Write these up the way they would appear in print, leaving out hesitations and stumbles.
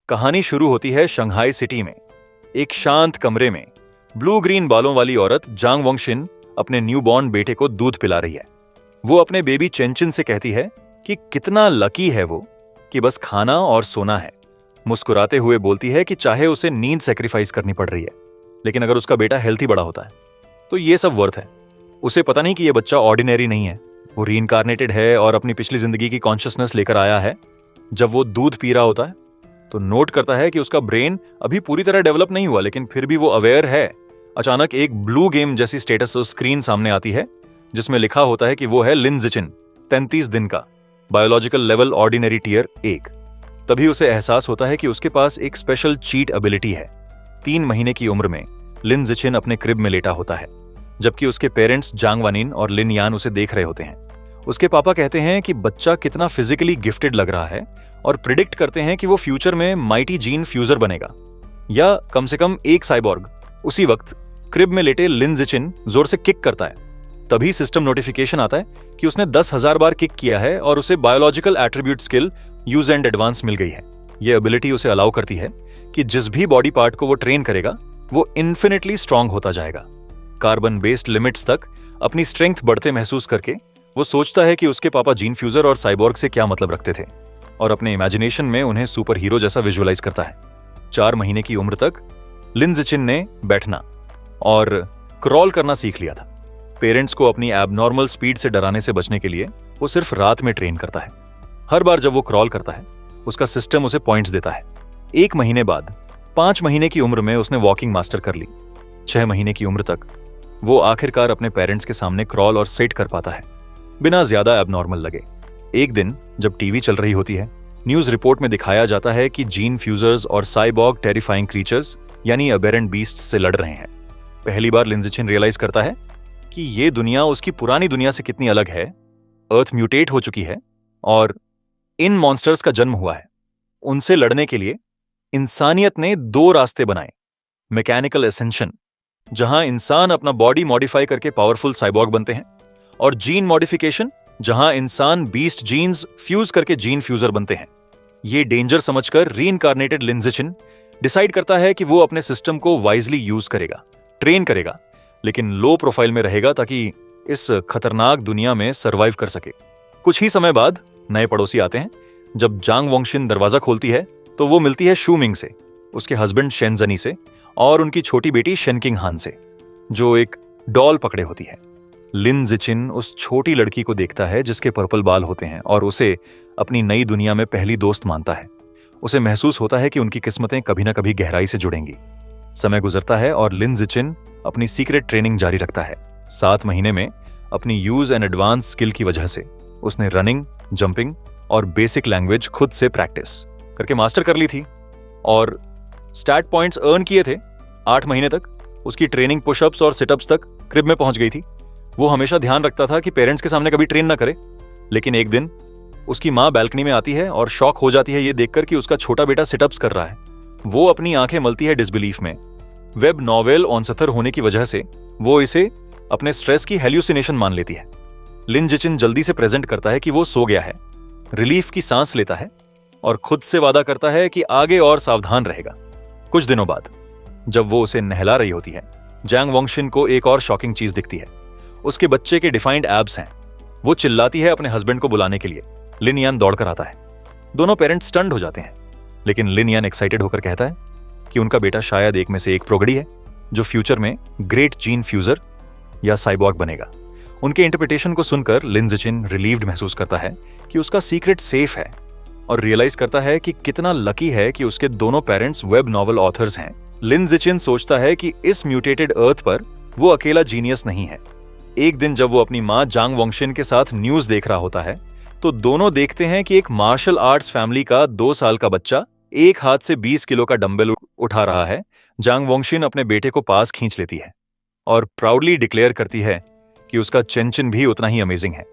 कहानी शुरू होती है शंघाई सिटी में। एक शांत कमरे में ब्लू ग्रीन बालों वाली औरत जांग वोंगशिन अपने न्यूबॉर्न बेटे को दूध पिला रही है। वो अपने बेबी चेंचिन से कहती है कि कितना लकी है वो कि बस खाना और सोना है। मुस्कुराते हुए बोलती है कि चाहे उसे नींद सेक्रीफाइस करनी पड़ रही है, लेकिन अगर उसका बेटा हेल्थी बड़ा होता है तो ये सब वर्थ है। उसे पता नहीं कि ये बच्चा ऑर्डिनरी नहीं है, वो रीइंकार्नेटेड है और अपनी पिछली जिंदगी की कॉन्शियसनेस लेकर आया है। जब वो दूध पी रहा होता है तो नोट करता है कि उसका ब्रेन अभी पूरी तरह डेवलप नहीं हुआ, लेकिन फिर भी वो अवेयर है। अचानक एक ब्लू गेम जैसी स्टेटस स्क्रीन सामने आती है जिसमें लिखा होता है कि वो है लिन जिचिन, 33 दिन का, बायोलॉजिकल लेवल ऑर्डिनरी टियर 1। तभी उसे एहसास होता है कि उसके पास एक स्पेशल चीट एबिलिटी है। 3 महीने की उम्र में लिन जिचिन अपने क्रिब में लेटा होता है, जबकि उसके पेरेंट्स जांग वानिन और लिन यान उसे देख रहे होते हैं। उसके पापा कहते हैं कि बच्चा कितना फिजिकली गिफ्टेड लग रहा है और प्रिडिक्ट करते हैं कि वो फ्यूचर में माइटी जीन फ्यूजर बनेगा, या कम से कम एक साइबॉर्ग। उसी वक्त क्रिब में लेटे लिन जिचिन जोर से किक करता है। तभी सिस्टम नोटिफिकेशन आता है कि उसने 10,000 बार किक किया है और उसे biological attribute skill use and advance मिल गई है। यह एबिलिटी उसे अलाउ करती है कि जिस भी बॉडी पार्ट को वो ट्रेन करेगा वो इन्फिनिटली स्ट्रांग होता जाएगा। कार्बन बेस्ड लिमिट्स तक अपनी स्ट्रेंथ बढ़ते महसूस करके वो सोचता है कि उसके पापा जीन फ्यूजर और साइबॉर्ग से क्या मतलब रखते थे, और अपने इमेजिनेशन में उन्हें सुपर हीरो जैसा विजुअलाइज करता है। 4 महीने की उम्र तक लिन जिचिन ने बैठना और क्रॉल करना सीख लिया था। पेरेंट्स को अपनी एबनॉर्मल स्पीड से डराने से बचने के लिए वो सिर्फ रात में ट्रेन करता है। हर बार जब वो क्रॉल करता है उसका सिस्टम उसे पॉइंट्स देता है। 1 महीने बाद 5 महीने की उम्र में उसने वॉकिंग मास्टर कर ली। 6 महीने की उम्र तक वो आखिरकार अपने पेरेंट्स के सामने क्रॉल और सिट कर पाता है बिना ज्यादा एबनॉर्मल लगे। एक दिन जब टीवी चल रही होती है, न्यूज रिपोर्ट में दिखाया जाता है कि जीन फ्यूजर्स और साइबॉर्ग टेरिफाइंग क्रीचर्स यानी अबेरेंट बीस्ट्स से लड़ रहे हैं। पहली बार लिन जिचिन रियलाइज करता है कि ये दुनिया उसकी पुरानी दुनिया से कितनी अलग है। अर्थ म्यूटेट हो चुकी है और इन मॉन्स्टर्स का जन्म हुआ है। उनसे लड़ने के लिए इंसानियत ने 2 रास्ते बनाए। मैकेनिकल एसेंशन, जहां इंसान अपना बॉडी मॉडिफाई करके पावरफुल साइबॉर्ग बनते हैं, और जीन मॉडिफिकेशन, जहां इंसान बीस्ट जीन्स फ्यूज करके जीन फ्यूजर बनते हैं। ये डेंजर समझकर रीइंकार्नेटेड लिन जिचिन डिसाइड करता है कि वो अपने सिस्टम को वाइजली यूज करेगा, ट्रेन करेगा, लेकिन लो प्रोफाइल में रहेगा ताकि इस खतरनाक दुनिया में सर्वाइव कर सके। कुछ ही समय बाद नए पड़ोसी आते हैं। जब जांग वोंगशिन दरवाजा खोलती है तो वो मिलती है शू मिंग से, उसके हस्बैंड शेनजनी से और उनकी छोटी बेटी शेनकिंग हान से, जो एक डॉल पकड़े होती है। लिन जिचिन उस छोटी लड़की को देखता है जिसके पर्पल बाल होते हैं और उसे अपनी नई दुनिया में पहली दोस्त मानता है। उसे महसूस होता है कि उनकी किस्मतें कभी ना कभी गहराई से जुड़ेंगी। समय गुजरता है और लिन जिचिन अपनी सीक्रेट ट्रेनिंग जारी रखता है। 7 महीने में अपनी यूज एंड एडवांस स्किल की वजह से उसने रनिंग, जंपिंग और बेसिक लैंग्वेज खुद से प्रैक्टिस करके मास्टर कर ली थी और स्टैट पॉइंट्स अर्न किए थे। 8 महीने तक उसकी ट्रेनिंग पुशअप्स और सिटअप्स तक क्रिब में पहुंच गई थी। वो हमेशा ध्यान रखता था कि पेरेंट्स के सामने कभी ट्रेन ना करे, लेकिन एक दिन उसकी माँ बैल्कनी में आती है और शॉक हो जाती है ये देखकर कि उसका छोटा बेटा सिटअप्स कर रहा है। वो अपनी आंखें मलती है डिसबिलीफ में। वेब नॉवेल ऑनसथर होने की वजह से वो इसे अपने स्ट्रेस की हेल्यूसिनेशन मान लेती है। लिन जिचिन जल्दी से प्रेजेंट करता है कि वो सो गया है, रिलीफ की सांस लेता है और खुद से वादा करता है कि आगे और सावधान रहेगा। कुछ दिनों बाद जब वो उसे नहला रही होती है, जांग वोंगशिन को एक और शॉकिंग चीज दिखती है। उसके बच्चे के डिफाइंड एब्स हैं। वो चिल्लाती है अपने हस्बैंड को बुलाने के लिए। लिन यान दौड़कर आता है। दोनों पेरेंट्स स्टन्ड हो जाते हैं, लेकिन लिन यान एक्साइटेड होकर कहता है कि उनका बेटा शायद एक में से एक प्रोगड़ी है जो फ्यूचर में ग्रेट जीन फ्यूजर या साइबॉर्ग बनेगा। उनके इंटरप्रिटेशन को सुनकर लिन जिचिन रिलीव्ड महसूस करता है कि उसका सीक्रेट सेफ है और रियलाइज करता है कि कितना लकी है कि उसके दोनों पेरेंट्स वेब नॉवल ऑथर्स हैं। लिन जिचिन सोचता है कि इस म्यूटेटेड अर्थ पर वो अकेला जीनियस नहीं है। एक दिन जब वो अपनी माँ जांग वोंगशिन के साथ न्यूज देख रहा होता है तो दोनों देखते हैं कि एक मार्शल आर्ट्स फैमिली का 2 साल का बच्चा एक हाथ से 20 किलो का डंबल उठा रहा है। जांग वोंगशिन अपने बेटे को पास खींच लेती है और प्राउडली डिक्लेयर करती है कि उसका चेंचिन भी उतना ही अमेजिंग है।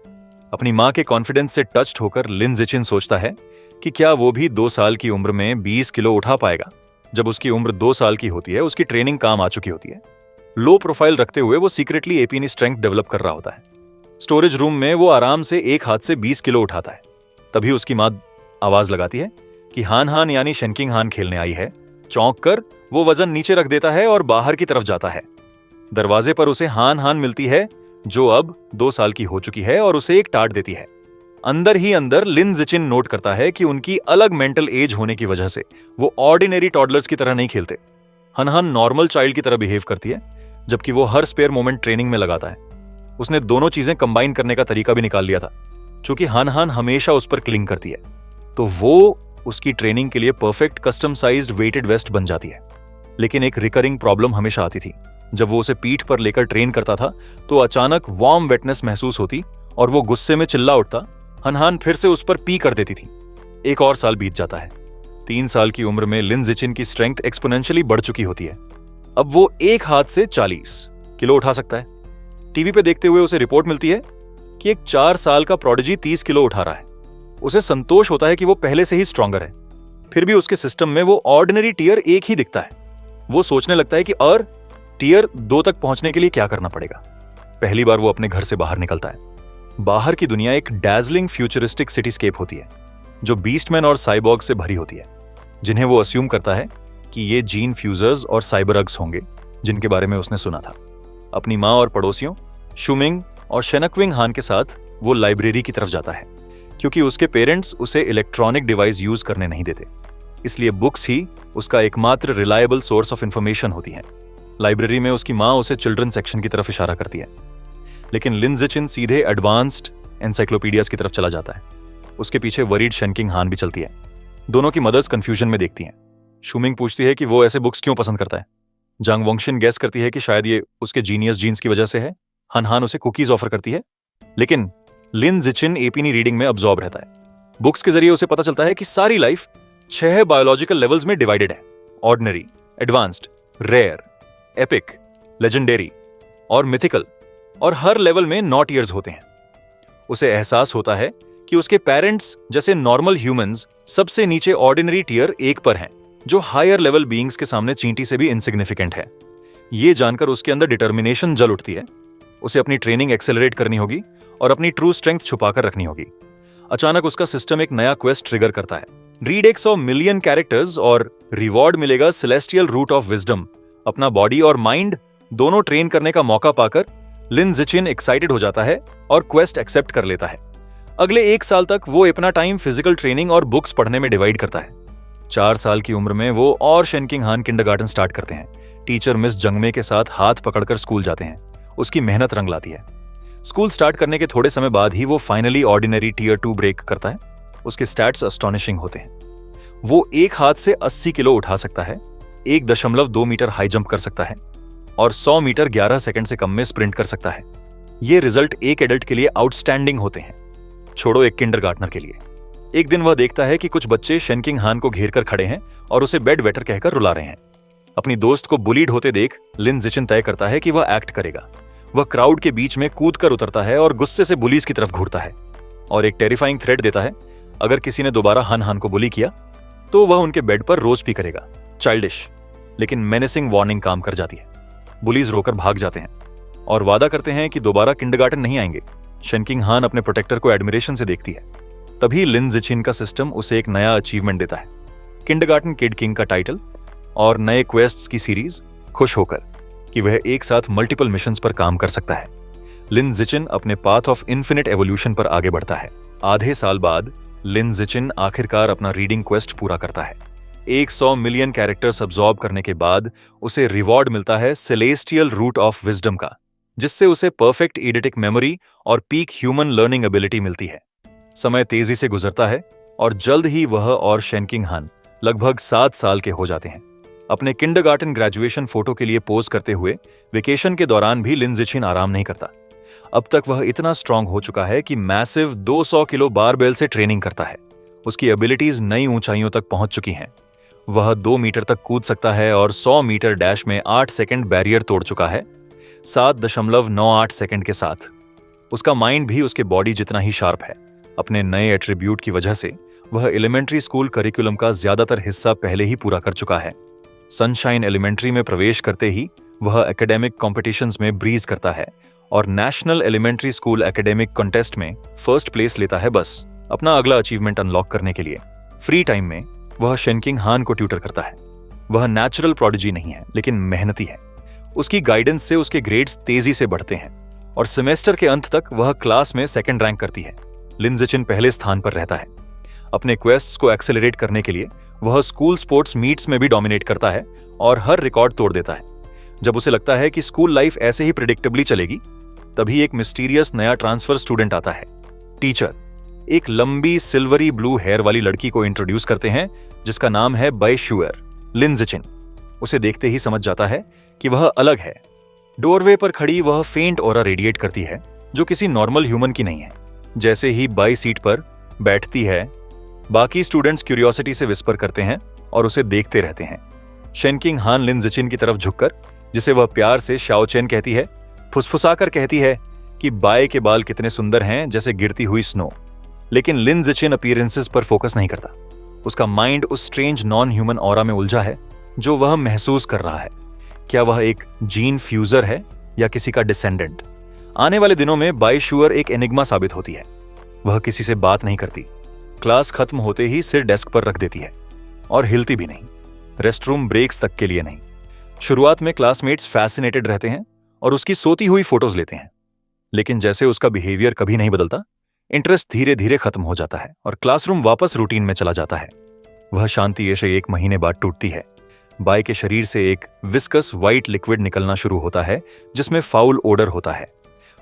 अपनी माँ के कॉन्फिडेंस से टच्ड होकर लिन जिचिन सोचता है कि क्या वो भी 2 साल की उम्र में 20 किलो उठा पाएगा। जब उसकी उम्र 2 साल की होती है, उसकी ट्रेनिंग काम आ चुकी होती है। लो प्रोफाइल रखते हुए वो सीक्रेटली एपीनी स्ट्रेंथ डेवलप कर रहा होता है। स्टोरेज रूम में वो आराम से एक हाथ से 20 किलो उठाता है। तभी उसकी माँ आवाज लगाती है कि हान हान यानी शेनकिंग हान खेलने आई है। चौंक कर वो वजन नीचे रख देता है और बाहर की तरफ जाता है। दरवाजे पर उसे हान हान मिलती है, जो अब 2 साल की हो चुकी है, और उसे एक टाट देती है। अंदर ही अंदर लिन जिचिन नोट करता है कि उनकी अलग मेंटल एज होने की वजह से वो ऑर्डिनरी टॉडलर्स की तरह नहीं खेलते। हनहन नॉर्मल चाइल्ड की तरह बिहेव करती है, जबकि वो हर स्पेयर मोमेंट ट्रेनिंग में लगाता है। उसने दोनों चीजें कंबाइन करने का तरीका भी निकाल लिया था। चूंकि हनहन हमेशा उस पर क्लिंग करती है, तो वो उसकी ट्रेनिंग के लिए perfect custom sized weighted vest बन जाती है। लेकिन एक रिकरिंग प्रॉब्लम हमेशा आती थी। जब वो उसे पीठ पर लेकर ट्रेन करता था तो अचानक वार्म वेटनेस महसूस होती और वो गुस्से में चिल्ला उठता। हनहान फिर से उस पर पी कर देती थी। एक और साल बीत जाता है। 3 साल की उम्र में लिन जिचिन की स्ट्रेंथ एक्सपोनेंशियली बढ़ चुकी होती है। अब वो एक हाथ से 40 किलो उठा सकता है। टीवी पे देखते हुए उसे रिपोर्ट मिलती है कि एक 4 साल का प्रोडिजी 30 किलो उठा रहा है। उसे संतोष होता है कि वो पहले से ही स्ट्रॉन्गर है। फिर भी उसके सिस्टम में वो ऑर्डिनरी टीयर 1 ही दिखता है। वो सोचने लगता है कि टीयर 2 तक पहुंचने के लिए क्या करना पड़ेगा। पहली बार वो अपने घर से बाहर निकलता है। बाहर की दुनिया एक डैज़लिंग फ्यूचरिस्टिक सिटीस्केप होती है, जो बीस्टमैन और साइबॉर्ग से भरी होती है, जिन्हें वो अस्यूम करता है कि ये जीन फ्यूजर्स और साइबरग्स होंगे, जिनके बारे में उसने सुना था। अपनी माँ और पड़ोसियों शुमिंग और शेनकविंग हान के साथ वो लाइब्रेरी की तरफ जाता है, क्योंकि उसके पेरेंट्स उसे इलेक्ट्रॉनिक डिवाइस यूज करने नहीं देते। इसलिए बुक्स ही उसका एकमात्र रिलायबल सोर्स ऑफ इंफॉर्मेशन होती हैं। लाइब्रेरी में उसकी माँ उसे चिल्ड्रन सेक्शन की तरफ इशारा करती है, लेकिन लिन जिचिन सीधे एडवांस्ड एनसाइक्लोपीडियाज की तरफ चला जाता है। उसके पीछे वरीड शेनकिंग हान भी चलती है। दोनों की मदर्स कंफ्यूजन में देखती हैं। शुमिंग पूछती है कि वो ऐसे बुक्स क्यों पसंद करता है। जांग वोंगशिन गैस करती है कि शायद ये उसके जीनियस जीन्स की वजह से है। हनहान उसे कुकीज ऑफर करती है, लेकिन लिन जिचिन एपीनी रीडिंग में अब्सॉर्ब रहता है। बुक्स के जरिए उसे पता चलता है कि सारी लाइफ 6 बायोलॉजिकल लेवल्स में डिवाइडेड है। Ordinary, advanced, rare, epic, legendary और मिथिकल, और हर लेवल में नॉट ईयर्स होते हैं। उसे एहसास होता है कि उसके पेरेंट्स जैसे नॉर्मल ह्यूमंस सबसे नीचे ऑर्डिनरी टीयर 1 पर हैं, जो हायर लेवल बीइंग्स के सामने चींटी से भी इनसिग्निफिकेंट है। ये जानकर उसके अंदर डिटर्मिनेशन जल उठती है। उसे अपनी ट्रेनिंग एक्सेलरेट करनी होगी और अपनी ट्रू स्ट्रेंथ छुपाकर रखनी होगी। अचानक उसका सिस्टम एक नया क्वेस्ट ट्रिगर करता है। रीड 100 मिलियन कैरेक्टर्स और रिवॉर्ड मिलेगा सेलेस्टियल रूट ऑफ विजडम। अपना बॉडी और माइंड दोनों ट्रेन करने का मौका पाकर लिन जिचिन एक्साइटेड हो जाता है और क्वेस्ट एक्सेप्ट कर लेता है। अगले 1 साल तक वो अपना टाइम फिजिकल ट्रेनिंग और बुक्स पढ़ने में डिवाइड करता है। 4 साल की उम्र में वो और शेनकिंग हान किंडरगार्टन स्टार्ट करते हैं। टीचर मिस जंगमे के साथ हाथ पकड़कर स्कूल जाते हैं। उसकी मेहनत रंग लाती है। स्कूल स्टार्ट करने के थोड़े समय बाद ही वो फाइनली ऑर्डिनरी टीयर 2 ब्रेक करता है। उसके स्टैट्स अस्टॉनिशिंग होते हैं। वो एक हाथ से 80 किलो उठा सकता है, 1.2 मीटर हाई जंप कर सकता है और 100 मीटर 11 सेकंड से कम में स्प्रिंट कर सकता है। ये रिजल्ट एक एडल्ट के लिए आउटस्टैंडिंग होते हैं, छोड़ो एक किंडरगार्टनर के लिए। एक दिन वह देखता है कि कुछ बच्चे शेनकिंग हान को घेर कर खड़े हैं और उसे बेड वेटर कहकर रुला रहे हैं। अपनी दोस्त को बुलीड होते देख लिन जिचिन तय करता है कि वह एक्ट करेगा। वह क्राउड के बीच में कूद कर उतरता है और गुस्से से बुलीज की तरफ घूरता है और एक टेरिफाइंग थ्रेट देता है, अगर किसी ने दोबारा हान को बुली किया तो वह उनके बेड पर रोज भी करेगा। चाइल्डिश लेकिन मेनेसिंग वार्निंग काम कर जाती है। बुलीज रोकर भाग जाते हैं और वादा करते हैं कि दोबारा किंडरगार्टन नहीं आएंगे। शेनकिंग हान अपने प्रोटेक्टर को एडमिरेशन से देखती है। तभी लिन जिचिन का सिस्टम उसे एक नया अचीवमेंट देता है, किंडरगार्टन किड किंग का टाइटल और नए क्वेस्ट्स की सीरीज। खुश होकर कि वह एक साथ मल्टीपल मिशंस पर काम कर सकता है, लिन जिचिन अपने पाथ ऑफ इन्फिनिट एवोल्यूशन पर आगे बढ़ता है। आधे साल बाद लिन जिचिन आखिरकार अपना रीडिंग क्वेस्ट पूरा करता है। 100 मिलियन कैरेक्टर्स अब्सॉर्ब करने के बाद उसे रिवॉर्ड मिलता है सेलेस्टियल रूट ऑफ विजडम का, जिससे उसे परफेक्ट एडिटिक मेमोरी और पीक ह्यूमन लर्निंग एबिलिटी मिलती है। समय तेजी से गुजरता है और जल्द ही वह और शेनकिंग हान लगभग 7 साल के हो जाते हैं। अपने किंडरगार्टन ग्रेजुएशन फोटो के लिए पोज करते हुए वेकेशन के दौरान भी लिन जिचिन आराम नहीं करता। अब तक वह इतना स्ट्रांग हो चुका है कि मैसिव 200 किलो बारबेल से ट्रेनिंग करता है। उसकी एबिलिटीज नई ऊंचाइयों तक पहुंच चुकी हैं। वह 2 मीटर तक कूद सकता है और 100 मीटर डैश में 8 सेकंड बैरियर तोड़ चुका है, 7.98 सेकंड के साथ। उसका माइंड भी उसके बॉडी जितना ही शार्प है। अपने नए एट्रीब्यूट की वजह से वह एलिमेंट्री स्कूल करिकुलम का ज्यादातर हिस्सा पहले ही पूरा कर चुका है। सनशाइन एलिमेंट्री में प्रवेश करते ही वह एकेडमिक कॉम्पिटिशन्स में ब्रीज करता है और national elementary school academic contest में फर्स्ट प्लेस लेता है, बस अपना अगला अचीवमेंट अनलॉक करने के लिए। फ्री टाइम में वह शेनकिंग हान को ट्यूटर करता है। वह नेचुरल प्रोडिजी नहीं है, लेकिन मेहनती है। उसकी गाइडेंस से उसके ग्रेड्स तेजी से बढ़ते हैं और सेमेस्टर के अंत तक वह क्लास में सेकंड रैंक करती है। लिन जिचिन पहले स्थान पर रहता है। अपने क्वेस्ट्स को एक्सेलरेट करने के लिए वह स्कूल स्पोर्ट्स मीट्स में भी डोमिनेट करता है और हर रिकॉर्ड तोड़ देता है। जब उसे लगता है कि स्कूल लाइफ ऐसे ही प्रिडिक्टेबली चलेगी, तभी एक मिस्टीरियस नया ट्रांसफर स्टूडेंट आता है। टीचर एक लंबी सिल्वरी ब्लू हेयर वाली लड़की को इंट्रोड्यूस करते हैं जिसका नाम है बाई शुअर। लिन जिचिन उसे देखते ही समझ जाता है कि वह अलग है। डोरवे पर खड़ी वह फेंट ऑरा रेडिएट करती है जो किसी नॉर्मल ह्यूमन की नहीं है। जैसे ही बाई सीट पर बैठती है, बाकी स्टूडेंट्स क्यूरियोसिटी से विस्पर करते हैं और उसे देखते रहते हैं। शेनकिंग हान लिन जिचिन की तरफ झुककर, जिसे वह प्यार से शाओचेन कहती है, फुसफुसाकर कहती है कि बाई के बाल कितने सुंदर हैं, जैसे गिरती हुई स्नो। लेकिन लिन जिचिन अपीयरेंसेस पर फोकस नहीं करता। उसका माइंड उस स्ट्रेंज नॉन ह्यूमन ऑरा में उलझा है जो वह महसूस कर रहा है। क्या वह एक जीन फ्यूजर है या किसी का डिसेंडेंट? आने वाले दिनों में बाई शुअर एक एनिग्मा साबित होती है। वह किसी से बात नहीं करती, क्लास खत्म होते ही सिर डेस्क पर रख देती है और हिलती भी नहीं, रेस्टरूम ब्रेक्स तक के लिए नहीं। शुरुआत में क्लासमेट्स फैसिनेटेड रहते हैं और उसकी सोती हुई फोटोज लेते हैं, लेकिन जैसे उसका बिहेवियर कभी नहीं बदलता, इंटरेस्ट धीरे धीरे खत्म हो जाता है और क्लासरूम वापस रूटीन में चला जाता है। वह शांति ऐसे 1 महीने बाद टूटती है। बाई के शरीर से एक विस्कस व्हाइट लिक्विड निकलना शुरू होता है जिसमें फाउल ओडर होता है।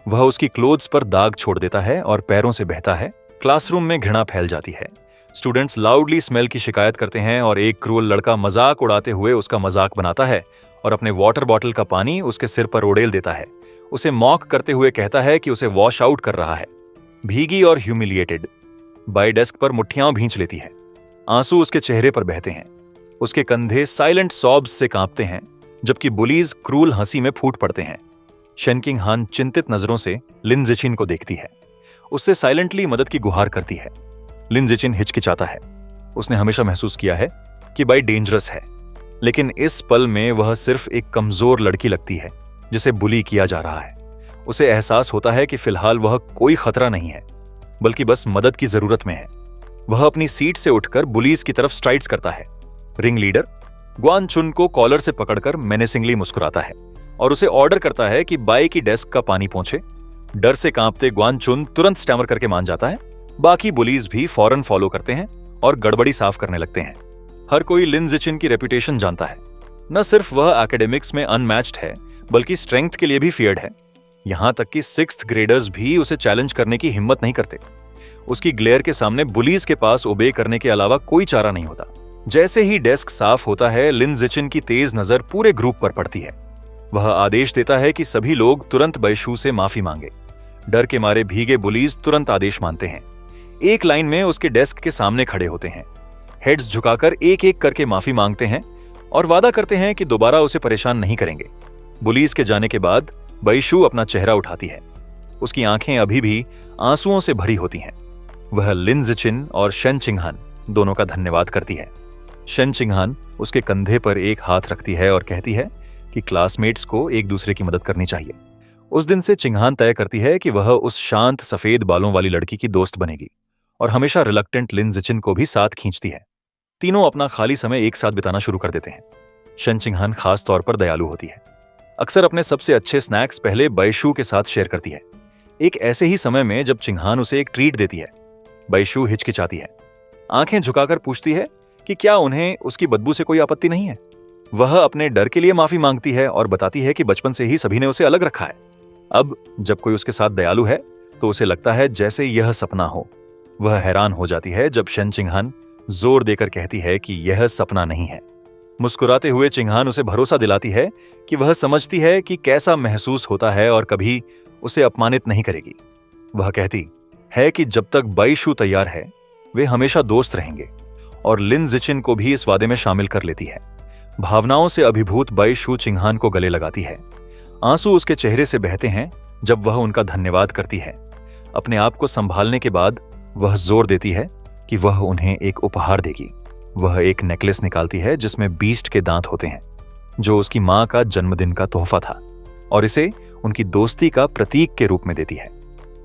वह उसकी क्लोथ्स पर दाग छोड़ देता है और पैरों से बहता है। क्लासरूम में घृणा फैल जाती है। स्टूडेंट्स लाउडली स्मेल की शिकायत करते हैं और एक क्रूअल लड़का मजाक उड़ाते हुए उसका मजाक बनाता है और अपने वाटर बॉटल का पानी उसके सिर पर उड़ेल देता है। उसे मॉक करते हुए कहता है कि उसे वॉश आउट कर रहा है। भीगी और ह्यूमिलिएटेड, बाई डेस्क पर मुट्ठियां भींच लेती है। आंसू उसके चेहरे पर बहते हैं। उसके कंधे साइलेंट सॉब्स से कांपते हैं, जबकि बुलीज क्रूल हंसी में फूट पड़ते हैं। शेनकिंग हान चिंतित नजरों से लिन जिचिन को देखती है। उससे साइलेंटली मदद की गुहार करती है। लिन जिचिन हिचकिचाता है। उसने हमेशा महसूस किया है कि बाई डेंजरस है, लेकिन इस पल में वह सिर्फ एक कमजोर लड़की लगती है जिसे बुली किया जा रहा है। उसे एहसास होता है कि फिलहाल वह कोई खतरा नहीं है, बल्कि बस मदद की जरूरत में है। वह अपनी सीट से उठकर बुलीज की तरफ स्ट्राइड्स करता है। रिंग लीडर ग्वान चुन को कॉलर से पकड़कर मेनेसिंगली मुस्कुराता है और उसे ऑर्डर करता है कि बाई की डेस्क का पानी पहुंचे। डर से कांपते ग्वान चुन तुरंत स्टैमर करके मान जाता है। बाकी बुलीज भी फौरन फॉलो करते हैं और गड़बड़ी साफ करने लगते हैं। हर कोई लिन जिचिन की रेपुटेशन जानता है। न सिर्फ वह एकेडमिक्स में अनमैच्ड है, बल्कि स्ट्रेंथ के लिए भी फियर्ड है। यहां तक कि 6th ग्रेडर्स भी उसे चैलेंज करने की हिम्मत नहीं करते। उसकी ग्लेयर के सामने बुलीज के पास ओबे करने के अलावा कोई चारा नहीं होता। जैसे ही डेस्क साफ होता है, लिन जिचिन की तेज नजर पूरे ग्रुप पर पड़ती है। वह आदेश देता है कि सभी लोग तुरंत बैशू से माफी मांगे। डर के मारे भीगे बुलीज तुरंत आदेश मानते हैं। एक लाइन में उसके डेस्क के सामने खड़े होते हैं। हेड्स झुकाकर एक एक करके माफी मांगते हैं और वादा करते हैं कि दोबारा उसे परेशान नहीं करेंगे। बुलीज के जाने के बाद बैशू अपना चेहरा उठाती है। उसकी आंखें अभी भी आंसुओं से भरी होती हैं। वह लिन जिचिन और शेन चिंगहान दोनों का धन्यवाद करती है। शेन चिंगहान उसके कंधे पर एक हाथ रखती है और कहती है कि क्लासमेट्स को एक दूसरे की मदद करनी चाहिए। उस दिन से चिंगहान तय करती है कि वह उस शांत सफेद बालों वाली लड़की की दोस्त बनेगी और हमेशा रिलक्टेंट लिन जिचिन को भी साथ खींचती है। तीनों अपना खाली समय एक साथ बिताना शुरू कर देते हैं। शेन चिंगहान खास तौर पर दयालु होती है। अक्सर अपने सबसे अच्छे स्नैक्स पहले बैशू के साथ शेयर करती है। एक ऐसे ही समय में जब चिंगहान उसे एक ट्रीट देती है, बैशू हिचकिचाती है। आंखें झुकाकर पूछती है कि क्या उन्हें उसकी बदबू से कोई आपत्ति नहीं है। वह अपने डर के लिए माफी मांगती है और बताती है कि बचपन से ही सभी ने उसे अलग रखा है। अब जब कोई उसके साथ दयालु है तो उसे लगता है जैसे यह सपना हो। वह हैरान हो जाती है जब शेन चिंगहान जोर देकर कहती है कि यह सपना नहीं है। मुस्कुराते हुए चिंगहान उसे भरोसा दिलाती है कि वह समझती है कि कैसा महसूस होता है और कभी उसे अपमानित नहीं करेगी। वह कहती है कि जब तक बैशू तैयार है, वे हमेशा दोस्त रहेंगे और लिन जिचिन को भी इस वादे में शामिल कर लेती है। भावनाओं से अभिभूत बैशू चिंगहान को गले लगाती है। आंसू उसके चेहरे से बहते हैं जब वह उनका धन्यवाद करती है। अपने आप को संभालने के बाद वह जोर देती है कि वह उन्हें एक उपहार देगी। वह एक नेकलेस निकालती है जिसमें बीस्ट के दांत होते हैं, जो उसकी मां का जन्मदिन का तोहफा था, और इसे उनकी दोस्ती का प्रतीक के रूप में देती है।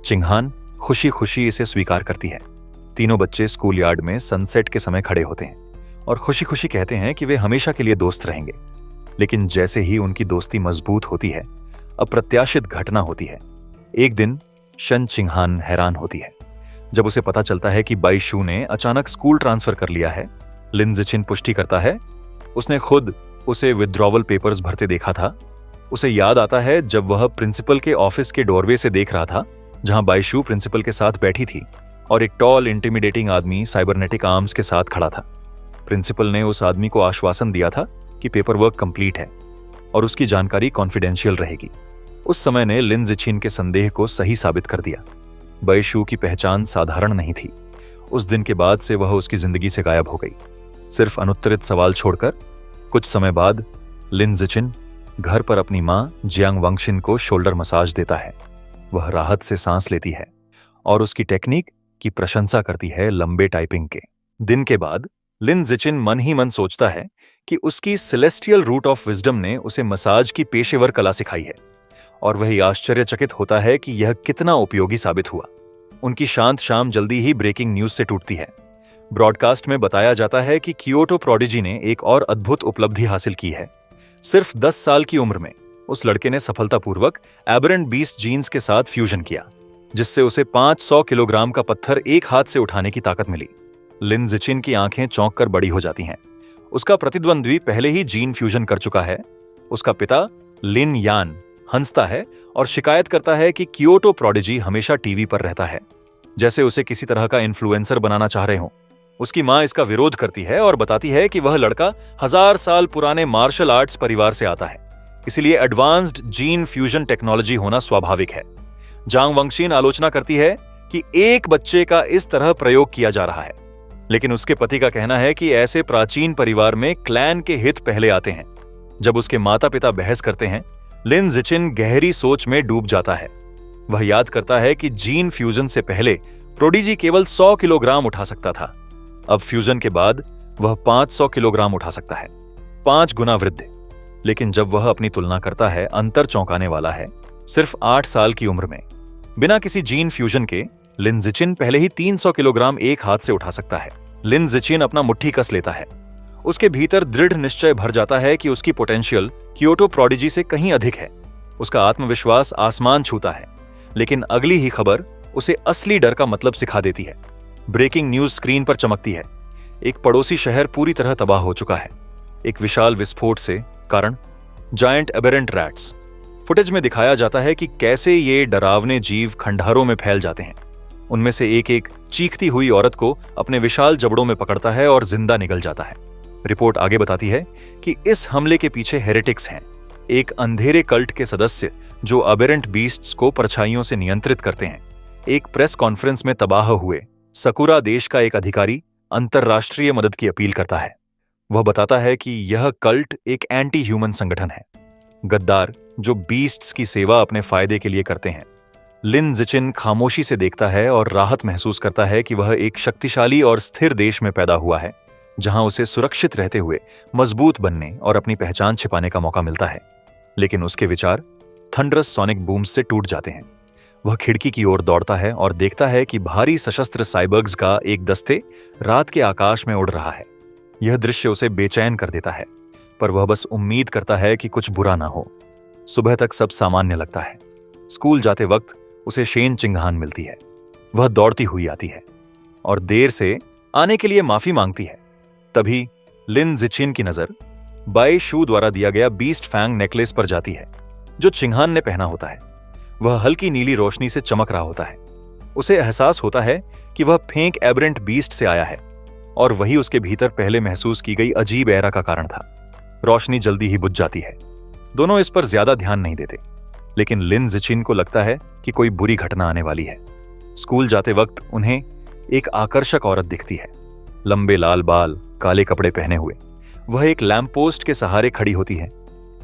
चिंगहान खुशी खुशी इसे स्वीकार करती है। तीनों बच्चे स्कूल यार्ड में सनसेट के समय खड़े होते हैं और खुशी खुशी कहते हैं कि वे हमेशा के लिए दोस्त रहेंगे। लेकिन जैसे ही उनकी दोस्ती मजबूत होती है, अप्रत्याशित घटना होती है। एक दिन शन चिंगहान हैरान होती है जब उसे पता चलता है कि बाई शू ने अचानक स्कूल ट्रांसफर कर लिया है। लिन जिचिन पुष्टि करता है, उसने खुद उसे विथड्रॉवल पेपर्स भरते देखा था। उसे याद आता है जब वह प्रिंसिपल के ऑफिस के डोरवे से देख रहा था, जहां बाई शू प्रिंसिपल के साथ बैठी थी और एक टॉल इंटिमिडेटिंग आदमी साइबरनेटिक आर्म्स के साथ खड़ा था। प्रिंसिपल ने उस आदमी को आश्वासन दिया था कि पेपर वर्क कंप्लीट है और उसकी जानकारी कॉन्फिडेंशियल रहेगी। उस समय ने लिन जिचिन के संदेह को सही साबित कर दिया। बाई शू की पहचान साधारण नहीं थी। उस दिन के बाद से वह उसकी जिंदगी से गायब हो गई, सिर्फ अनुत्तरित सवाल छोड़कर। कुछ समय बाद लिन जिचिन घर पर अपनी मां जियांग वांगशिन को शोल्डर मसाज देता है। वह राहत से सांस लेती है और उसकी टेक्निक की प्रशंसा करती है लंबे टाइपिंग के। दिन के बाद लिन जिचिन मन ही मन सोचता है कि उसकी सेलेस्टियल रूट ऑफ विजडम ने उसे मसाज की पेशेवर कला सिखाई है, और वही आश्चर्यचकित होता है कि यह कितना उपयोगी साबित हुआ। उनकी शांत शाम जल्दी ही ब्रेकिंग न्यूज से टूटती है। ब्रॉडकास्ट में बताया जाता है कि कियोटो प्रोडिजी ने एक और अद्भुत उपलब्धि हासिल की है। सिर्फ 10 साल की उम्र में उस लड़के ने सफलतापूर्वक एबरेंट बीस्ट जीन्स के साथ फ्यूजन किया, जिससे उसे 500 किलोग्राम का पत्थर एक हाथ से उठाने की ताकत मिली। लिन जिचिन की आंखें चौंक कर बड़ी हो जाती हैं। उसका प्रतिद्वंद्वी पहले ही जीन फ्यूजन कर चुका है। उसका पिता लिन यान हंसता है और शिकायत करता है कि कियोटो प्रोडिजी हमेशा टीवी पर रहता है, जैसे उसे किसी तरह का इन्फ्लुएंसर बनाना चाह रहे हों। उसकी मां इसका विरोध करती है और बताती है कि वह लड़का 1000 साल पुराने मार्शल आर्ट्स परिवार से आता है, इसलिए एडवांस्ड जीन फ्यूजन टेक्नोलॉजी होना स्वाभाविक है। जांग वांगशिन आलोचना करती है कि एक बच्चे का इस तरह प्रयोग किया जा रहा है, लेकिन उसके पति का कहना है कि ऐसे प्राचीन परिवार में क्लैन के हित पहले आते हैं। जब उसके माता पिता बहस करते हैं, लिन जिचिन गहरी सोच में डूब जाता है। वह याद करता है कि जीन फ्यूजन से पहले प्रोडिजी केवल 100 किलोग्राम उठा सकता था। अब फ्यूजन के बाद वह 500 किलोग्राम उठा सकता है, 5 गुना वृद्धि। लेकिन जब वह अपनी तुलना करता है, अंतर चौंकाने वाला है। सिर्फ 8 साल की उम्र में बिना किसी जीन फ्यूजन के लिन जिचिन पहले ही 300 किलोग्राम एक हाथ से उठा सकता है। लिन जिचिन अपना मुट्ठी कस लेता है। उसके भीतर दृढ़ निश्चय भर जाता है कि उसकी पोटेंशियल कियोटो प्रोडिजी से कहीं अधिक है। उसका आत्मविश्वास आसमान छूता है। लेकिन अगली ही खबर उसे असली डर का मतलब सिखा देती है। ब्रेकिंग न्यूज स्क्रीन पर चमकती है। एक पड़ोसी शहर पूरी तरह तबाह हो चुका है, एक विशाल विस्फोट से कारण जायंट एबेरेंट रैट्स। फुटेज में दिखाया जाता है कि कैसे ये डरावने जीव खंडहरों में फैल जाते हैं। उनमें से एक एक चीखती हुई औरत को अपने विशाल जबड़ों में पकड़ता है और जिंदा निकल जाता है। रिपोर्ट आगे बताती है कि इस हमले के पीछे हेरेटिक्स हैं, एक अंधेरे कल्ट के सदस्य जो अबेरेंट बीस्ट्स को परछाइयों से नियंत्रित करते हैं। एक प्रेस कॉन्फ्रेंस में तबाह हुए सकुरा देश का एक अधिकारी अंतरराष्ट्रीय मदद की अपील करता है। वह बताता है कि यह कल्ट एक एंटी ह्यूमन संगठन है, गद्दार जो बीस्ट्स की सेवा अपने फायदे के लिए करते हैं। लिन जिचिन खामोशी से देखता है और राहत महसूस करता है कि वह एक शक्तिशाली और स्थिर देश में पैदा हुआ है, जहां उसे सुरक्षित रहते हुए मजबूत बनने और अपनी पहचान छिपाने का मौका मिलता है। लेकिन उसके विचार थंडरस सोनिक बूम्स से टूट जाते हैं। वह खिड़की की ओर दौड़ता है और देखता है कि भारी सशस्त्र साइबर्ग्स का एक दस्ते रात के आकाश में उड़ रहा है। यह दृश्य उसे बेचैन कर देता है, पर वह बस उम्मीद करता है कि कुछ बुरा ना हो। सुबह तक सब सामान्य लगता है। स्कूल जाते वक्त उसे शेन चिंगहान मिलती है। वह दौड़ती हुई आती है और देर से आने के लिए माफी मांगती है। तभी लिन जिचिन की नजर बाई शू द्वारा दिया गया बीस्ट फैंग नेकलेस पर जाती है, जो चिंगहान ने पहना होता है। वह हल्की नीली रोशनी से चमक रहा होता है। उसे एहसास होता है कि वह फेंक एबरेंट बीस्ट से आया है, और वही उसके भीतर पहले महसूस की गई अजीब एरा का कारण था। रोशनी जल्दी ही बुझ जाती है। दोनों इस पर ज्यादा ध्यान नहीं देते, लेकिन लिन जिचिन को लगता है कि कोई बुरी घटना आने वाली है। स्कूल जाते वक्त उन्हें एक आकर्षक औरत दिखती है, लंबे लाल बाल, काले कपड़े पहने हुए। वह एक लैंप पोस्ट के सहारे खड़ी होती है।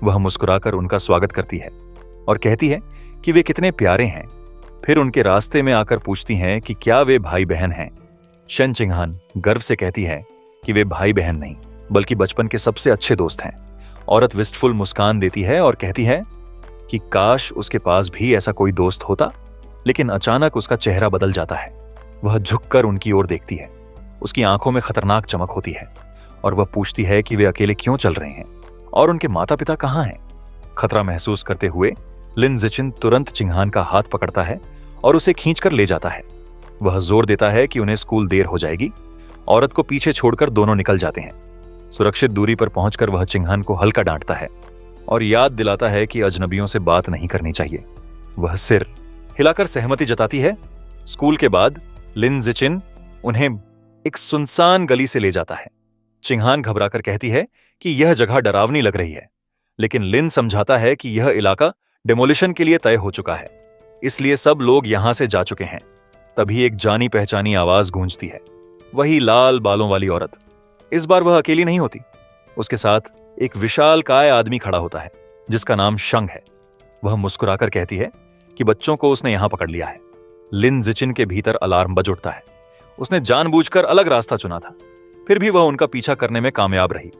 वह मुस्कुराकर उनका स्वागत करती है और कहती है कि वे कितने प्यारे हैं। फिर उनके रास्ते में आकर पूछती हैं कि क्या वे भाई बहन हैं। शन चिंगहान गर्व से कहती है कि वे भाई बहन नहीं, बल्कि बचपन के सबसे अच्छे दोस्त हैं। औरत विस्टफुल मुस्कान देती है और कहती है कि काश उसके पास भी ऐसा कोई दोस्त होता। लेकिन अचानक उसका चेहरा बदल जाता है। वह झुककर उनकी ओर देखती है। उसकी आंखों में खतरनाक चमक होती है और वह पूछती है कि वे अकेले क्यों चल रहे हैं और उनके माता पिता कहाँ हैं। खतरा महसूस करते हुए लिन जिचिन तुरंत चिंगहान का हाथ पकड़ता है और उसे खींचकर ले जाता है। वह जोर देता है कि उन्हें स्कूल देर हो जाएगी। औरत को पीछे छोड़कर दोनों निकल जाते हैं। सुरक्षित दूरी पर पहुंचकर वह चिंगहान को हल्का डांटता है और याद दिलाता है कि अजनबियों से बात नहीं करनी चाहिए। वह सिर हिलाकर सहमति जताती है। स्कूल के बाद लिन जिचिन उन्हें एक सुनसान गली से ले जाता है। चिंगहान घबराकर कहती है कि यह जगह डरावनी लग रही है, लेकिन लिन समझाता है कि यह इलाका डेमोलिशन के लिए तय हो चुका है, इसलिए सब लोग यहां से जा चुके हैं। तभी एक जानी पहचानी आवाज गूंजती है, वही लाल बालों वाली औरत। इस बार वह अकेली नहीं होती, उसके साथ एक विशालकाय आदमी खड़ा होता है जिसका नाम शंग है। वह मुस्कुराकर कहती है कि बच्चों को उसने यहां पकड़ लिया है। लिन जिचिन के भीतर अलार्म बज उठता है। उसने जानबूझकर अलग रास्ता चुना था, फिर भी वह उनका पीछा करने में कामयाब रही।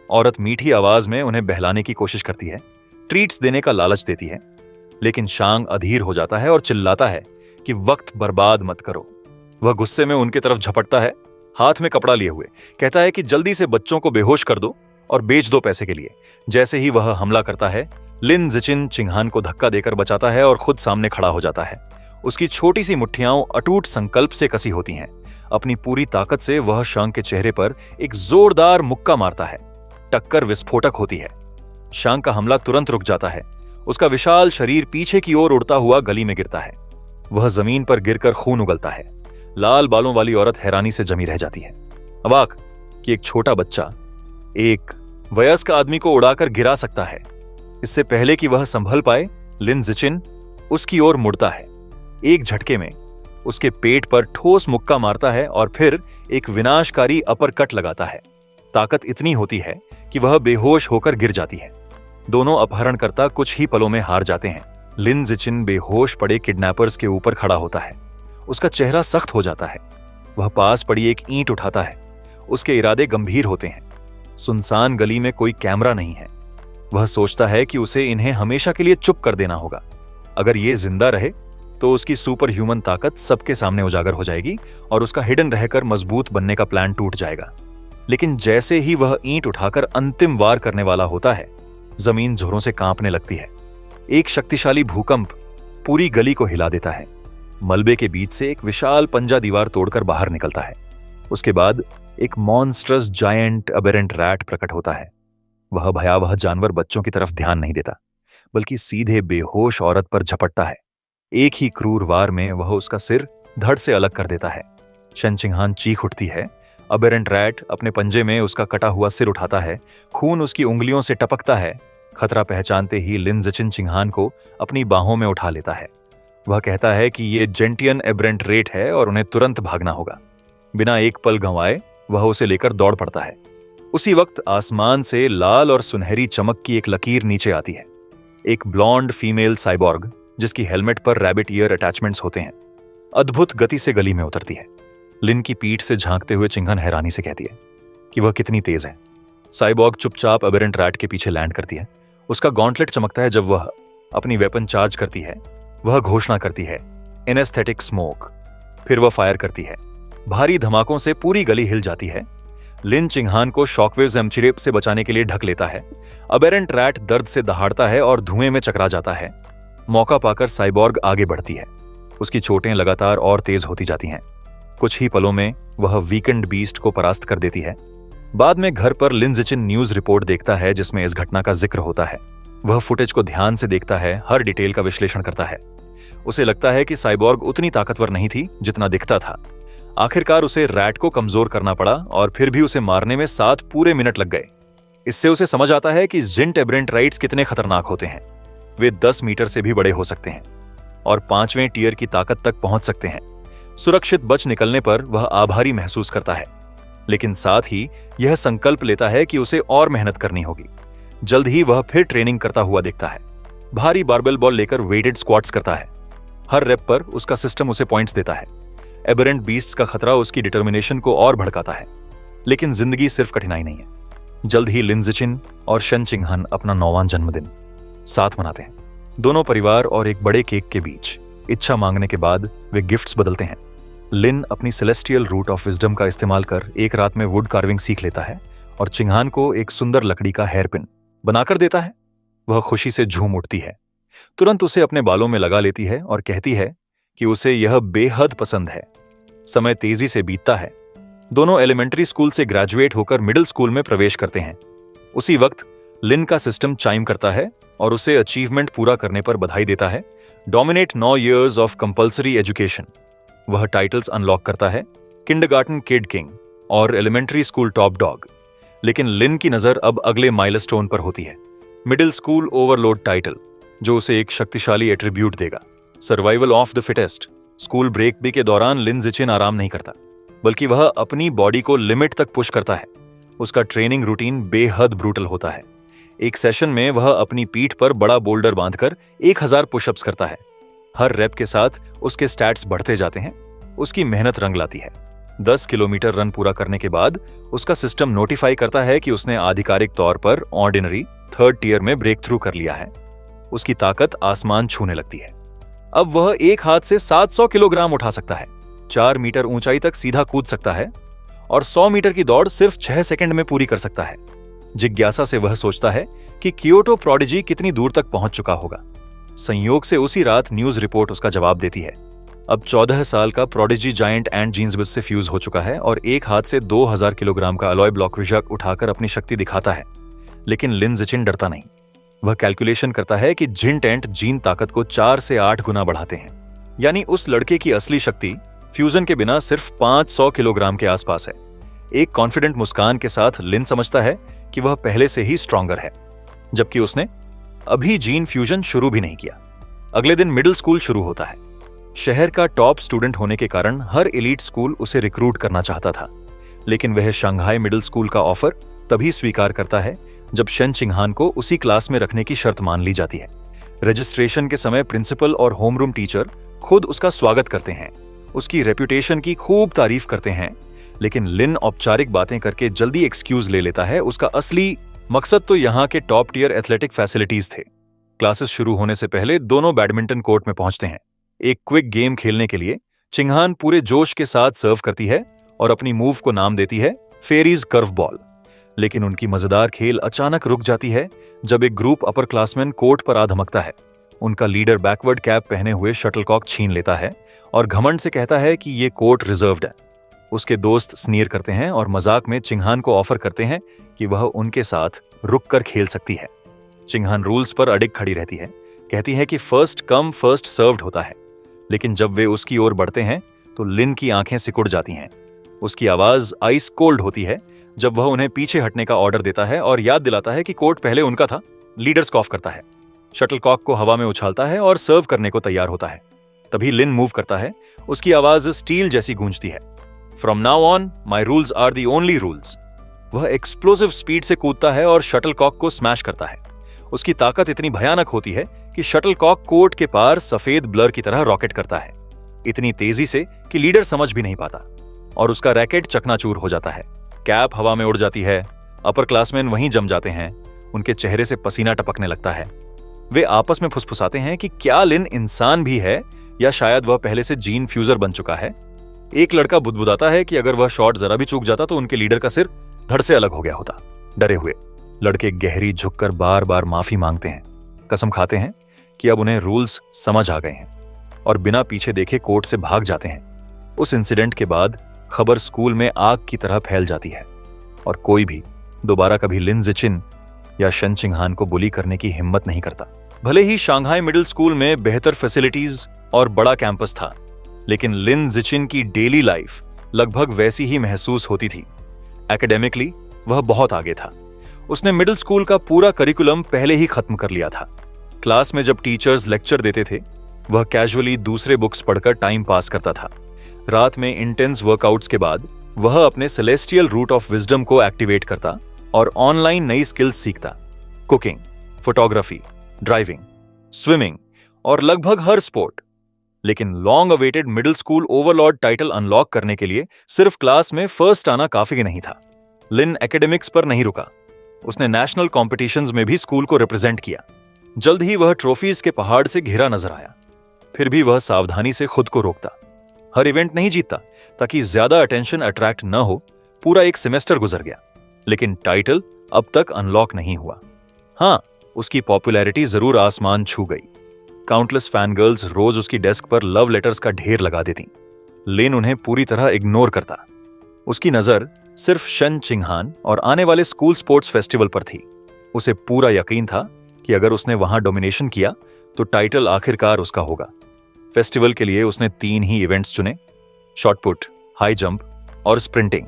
औरत मीठी आवाज में उन्हें बहलाने की कोशिश करती है, ट्रीट्स देने का लालच देती है, लेकिन शांग अधीर हो जाता है और चिल्लाता है कि वक्त बर्बाद मत करो। वह गुस्से में उनकी तरफ झपटता है, हाथ में कपड़ा लिए हुए। कहता है कि जल्दी से बच्चों को बेहोश कर दो और बेच दो पैसे के लिए। जैसे ही वह हमला करता है, लिन जिचिन चिंगहान को धक्का देकर बचाता है और खुद सामने खड़ा हो जाता है। उसकी छोटी सी मुट्ठियां अटूट संकल्प से कसी होती हैं। अपनी पूरी ताकत से वह शांग के चेहरे पर एक जोरदार मुक्का मारता है। टक्कर विस्फोटक होती है। शांग का हमला तुरंत रुक जाता है। उसका विशाल शरीर पीछे की ओर उड़ता हुआ गली में गिरता है। वह जमीन पर गिरकर खून उगलता है। लाल बालों वाली औरत हैरानी से जमी रह जाती है, अवाक कि एक छोटा बच्चा एक वयस्क आदमी को उड़ाकर गिरा सकता है। इससे पहले कि वह संभल पाए, लिन जिचिन उसकी ओर मुड़ता है। एक झटके में उसके पेट पर ठोस मुक्का मारता है और फिर एक विनाशकारी अपरकट लगाता है। ताकत इतनी होती है कि वह बेहोश होकर गिर जाती है। दोनों अपहरणकर्ता कुछ ही पलों में हार जाते हैं। लिन जिचिन बेहोश पड़े किडनैपर्स के ऊपर खड़ा होता है। उसका चेहरा सख्त हो जाता है। वह पास पड़ी एक ईंट उठाता है। उसके इरादे गंभीर होते हैं। सुनसान गली में कोई कैमरा नहीं है। वह सोचता है कि उसे इन्हें हमेशा के लिए चुप कर देना होगा। अगर ये जिंदा रहे तो उसकी सुपर ह्यूमन ताकत सबके सामने उजागर हो जाएगी और उसका हिडन रहकर मजबूत बनने का प्लान टूट जाएगा। लेकिन जैसे ही वह ईंट उठाकर अंतिम वार करने वाला होता है, जमीन जोरों से कांपने लगती है। एक शक्तिशाली भूकंप पूरी गली को हिला देता है। मलबे के बीच से एक विशाल पंजा दीवार तोड़कर बाहर निकलता है। उसके बाद एक मॉन्स्ट्रस जायंट अबेरेंट रैट प्रकट होता है। वह भयावह जानवर बच्चों की तरफ ध्यान नहीं देता, बल्कि सीधे बेहोश औरत पर झपटता है। एक ही क्रूर वार में वह उसका सिर धड़ से अलग कर देता है। शन चिंगहान चीख उठती है। अबेरेंट रैट अपने पंजे में उसका कटा हुआ सिर उठाता है। खून उसकी उंगलियों से टपकता है। खतरा पहचानते ही लिन जिचिन चिंगहान को अपनी बाहों में उठा लेता है। वह कहता है कि ये जेंटियन एबरेंट रेट है और उन्हें तुरंत भागना होगा। बिना एक पल गंवाए वह उसे लेकर दौड़ पड़ता है। उसी वक्त आसमान से लाल और सुनहरी चमक की एक लकीर नीचे आती है। एक ब्लॉन्ड फीमेल साइबॉर्ग जिसकी हेलमेट पर रैबिट ईयर अटैचमेंट्स होते हैं, अद्भुत गति से गली में उतरती है। लिन की पीठ से झांकते हुए चिंगहान हैरानी से कहती है कि वह कितनी तेज है। साइबॉर्ग चुपचाप एबेरेंट रैट के पीछे लैंड करती है। उसका गॉन्टलेट चमकता है जब वह अपनी वेपन चार्ज करती है। वह घोषणा करती है, एनेस्थेटिक स्मोक। फिर वह फायर करती है। भारी धमाकों से पूरी गली हिल जाती है। लिन चिंगहान को शॉकवेव्स एमचिरेप से बचाने के लिए ढक लेता है। अबेरेंट रैट दर्द से दहाड़ता है और धुएं में चकरा जाता है। मौका पाकर साइबॉर्ग आगे बढ़ती है। उसकी चोटें लगातार और तेज होती जाती हैं। कुछ ही पलों में वह वीकेंड बीस्ट को परास्त कर देती है। बाद में घर पर लिन जिचिन न्यूज रिपोर्ट देखता है जिसमें इस घटना का जिक्र होता है। वह फुटेज को ध्यान से देखता है, हर डिटेल का विश्लेषण करता है। उसे लगता है कि साइबॉर्ग उतनी ताकतवर नहीं थी जितना दिखता था। आखिरकार उसे रैट को कमजोर करना पड़ा और फिर भी उसे मारने में 7 पूरे मिनट लग गए। इससे उसे समझ आता है कि जिंट एबरेंट राइट्स कितने खतरनाक होते हैं। वे 10 मीटर से भी बड़े हो सकते हैं और 5वें टियर की ताकत तक पहुंच सकते हैं। सुरक्षित बच निकलने पर वह आभारी महसूस करता है, लेकिन साथ ही यह संकल्प लेता है कि उसे और मेहनत करनी होगी। जल्द ही वह फिर ट्रेनिंग करता हुआ दिखता है। भारी बारबेल बॉल लेकर वेटेड स्क्वाट्स करता है। हर रेप पर उसका सिस्टम उसे पॉइंट्स देता है। एबरेंट बीस्ट्स का खतरा उसकी डिटर्मिनेशन को और भड़काता है। लेकिन जिंदगी सिर्फ कठिनाई नहीं है। जल्द ही लिन जिचिन और शन चिंगहान अपना 9वां जन्मदिन साथ मनाते हैं। दोनों परिवार और एक बड़े केक के बीच इच्छा मांगने के बाद वे गिफ्ट्स बदलते हैं। लिन अपनी सेलेस्टियल रूट ऑफ विजडम का इस्तेमाल कर एक रात में वुड कार्विंग सीख लेता है और चिंगहान को एक सुंदर लकड़ी का हेयरपिन बनाकर देता है। वह खुशी से झूम उठती है, तुरंत उसे अपने बालों में लगा लेती है और कहती है कि उसे यह बेहद पसंद है। समय तेजी से बीतता है। दोनों एलिमेंट्री स्कूल से ग्रेजुएट होकर मिडिल स्कूल में प्रवेश करते हैं। उसी वक्त लिन का सिस्टम चाइम करता है और उसे अचीवमेंट पूरा करने पर बधाई देता है। Dominate 9 years of compulsory education. वह टाइटल्स अनलॉक करता है, किंडरगार्टन किड किंग और एलिमेंट्री स्कूल टॉप डॉग। लेकिन लिन की नजर अब अगले माइलस्टोन पर होती है, मिडिल स्कूल ओवरलोड टाइटल, जो उसे एक शक्तिशाली एट्रीब्यूट देगा, survival of the fittest. School break भी के दौरान लिन जिचिन आराम नहीं करता, बल्कि वह अपनी बॉडी को लिमिट तक पुश करता है। उसका ट्रेनिंग रूटीन बेहद ब्रूटल होता है। एक सेशन में वह अपनी पीठ पर बड़ा बोल्डर बांधकर 1000 पुशअप्स करता है। हर रैप के साथ उसके स्टैट्स बढ़ते जाते हैं। उसकी मेहनत रंग लाती है। 10 किलोमीटर रन पूरा करने के बाद उसका सिस्टम नोटिफाई करता है कि उसने आधिकारिक तौर पर ऑर्डिनरी 3rd टियर में ब्रेक थ्रू कर लिया है। उसकी ताकत आसमान छूने लगती है। अब वह एक हाथ से 700 किलोग्राम उठा सकता है, 4 मीटर ऊंचाई तक सीधा कूद सकता है और 100 मीटर की दौड़ सिर्फ 6 सेकंड में पूरी कर सकता है। जिज्ञासा से वह सोचता है कि कियोटो प्रोडिजी कितनी दूर तक पहुंच चुका होगा। संयोग से उसी रात न्यूज रिपोर्ट उसका जवाब देती है। अब 14 साल का प्रोडिजी जायंट एंड जीन्सबिस से फ्यूज हो चुका है और एक हाथ से 2000 किलोग्राम का अलॉय ब्लॉक विजक उठाकर अपनी शक्ति दिखाता है। लेकिन लिन जिचिन डरता नहीं। वह कैलकुलेशन करता है कि जिन टेंट जीन ताकत को 4 से 8 गुना बढ़ाते हैं, यानी उस लड़के की असली शक्ति फ्यूजन के बिना सिर्फ 500 किलोग्राम के आसपास है। एक कॉन्फिडेंट मुस्कान के साथ लिन समझता है कि वह पहले से ही स्ट्रॉन्गर है, जबकि उसने अभी जीन फ्यूजन शुरू भी नहीं किया। अगले दिन मिडिल स्कूल शुरू होता है। शहर का टॉप स्टूडेंट होने के कारण हर एलीट स्कूल उसे रिक्रूट करना चाहता था, लेकिन वह शंघाई मिडिल स्कूल का ऑफर तभी स्वीकार करता है जब शेन चिंगहान को उसी क्लास में रखने की शर्त मान ली जाती है। रजिस्ट्रेशन के समय प्रिंसिपल और होमरूम टीचर खुद उसका स्वागत करते हैं, उसकी रेपुटेशन की खूब तारीफ करते हैं। लेकिन लिन औपचारिक बातें करके जल्दी एक्सक्यूज ले लेता है। उसका असली मकसद तो यहाँ के टॉप टियर एथलेटिक फैसिलिटीज थे। क्लासेस शुरू होने से पहले दोनों बैडमिंटन कोर्ट में पहुंचते हैं। एक क्विक गेम खेलने के लिए चिंगहान पूरे जोश के साथ सर्व करती है और अपनी मूव को नाम देती है फेरीज कर्व बॉल। लेकिन उनकी मजेदार खेल अचानक रुक जाती है जब एक ग्रुप अपर क्लासमैन कोर्ट पर आ धमकता है। उनका लीडर बैकवर्ड कैप पहने हुए शटलकॉक छीन लेता है और घमंड से कहता है कि ये कोर्ट रिजर्व्ड है। उसके दोस्त स्नीर करते हैं और मजाक में चिंगहान को ऑफर करते हैं कि वह उनके साथ रुक कर खेल सकती है। चिंगहान रूल्स पर अडिग खड़ी रहती है, कहती है कि फर्स्ट कम फर्स्ट सर्व्ड होता है। लेकिन जब वे उसकी ओर बढ़ते हैं तो लिन की आंखें सिकुड़ जाती हैं। उसकी आवाज आइस कोल्ड होती है जब वह उन्हें पीछे हटने का ऑर्डर देता है और याद दिलाता है कि कोर्ट पहले उनका था। लीडर स्कॉफ करता है, शटलकॉक को हवा में उछालता है और सर्व करने को तैयार होता है। तभी लिन मूव करता है। उसकी आवाज स्टील जैसी गूंजती है। From now on my rules are the only rules. वह एक्सप्लोसिव स्पीड से कूदता है और शटलकॉक को स्मैश करता है। उसकी ताकत इतनी भयानक होती है कि शटलकॉक कोर्ट के पार सफेद ब्लर की तरह रॉकेट करता है, इतनी तेजी से कि लीडर समझ भी नहीं पाता और उसका रैकेट चकनाचूर हो जाता है। कैप हवा में उड़ जाती है। अपर क्लासमैन वहीं जम जाते हैं। उनके चेहरे से पसीना टपकने लगता है। वे आपस में फुसफुसाते हैं कि क्या लिन इंसान भी है या शायद वह पहले से जीन फ्यूजर बन चुका है। एक लड़का बुदबुदाता है कि अगर वह शॉट जरा भी चूक जाता तो उनके लीडर का सिर धड़ से अलग हो गया होता। डरे हुए लड़के गहरी झुककर बार बार माफी मांगते हैं, कसम खाते हैं कि अब उन्हें रूल्स समझ आ गए हैं और बिना पीछे देखे कोर्ट से भाग जाते हैं। उस इंसिडेंट के बाद खबर स्कूल में आग की तरह फैल जाती है और कोई भी दोबारा कभी लिन जिचिन या शेन चिंगहान को बुली करने की हिम्मत नहीं करता। भले ही शंघाई मिडिल स्कूल में बेहतर फैसिलिटीज और बड़ा कैंपस था, लेकिन लिन जिचिन की डेली लाइफ लगभग वैसी ही महसूस होती थी। एकेडमिकली वह बहुत आगे था। उसने मिडिल स्कूल का पूरा करिकुलम पहले ही खत्म कर लिया था। क्लास में जब टीचर्स लेक्चर देते थे, वह कैजुअली दूसरे बुक्स पढ़कर टाइम पास करता था। रात में इंटेंस वर्कआउट्स के बाद वह अपने सेलेस्टियल रूट ऑफ विजडम को एक्टिवेट करता और ऑनलाइन नई स्किल्स सीखता। कुकिंग, फोटोग्राफी, ड्राइविंग, स्विमिंग और लगभग हर स्पोर्ट। लेकिन long awaited middle school Overlord title unlock करने के लिए सिर्फ क्लास में फर्स्ट आना काफी नहीं था। लिन एकेडमिक्स पर नहीं रुका। उसने नेशनल कॉम्पिटिशन्स में भी स्कूल को रिप्रेजेंट किया। जल्द ही वह ट्रॉफीज के पहाड़ से घिरा नजर आया। फिर भी वह सावधानी से खुद को रोकता। हर इवेंट नहीं जीतता ताकि ज्यादा अटेंशन अट्रैक्ट न हो। पूरा एक सेमेस्टर गुजर गया। लेकिन टाइटल अब तक अनलॉक नहीं हुआ। हाँ, उसकी पॉपुलैरिटी जरूर आसमान छू गई। काउंटलेस फैन गर्ल्स रोज उसकी डेस्क पर लव लेटर्स का ढेर लगा देती। लिन उन्हें पूरी तरह इग्नोर करता। उसकी नजर सिर्फ शन चिंगहान और आने वाले स्कूल स्पोर्ट्स फेस्टिवल पर थी। उसे पूरा यकीन था कि अगर उसने वहां डोमिनेशन किया तो टाइटल आखिरकार उसका होगा। फेस्टिवल के लिए उसने 3 ही इवेंट्स चुने, शॉटपुट, हाई जंप और स्प्रिंटिंग,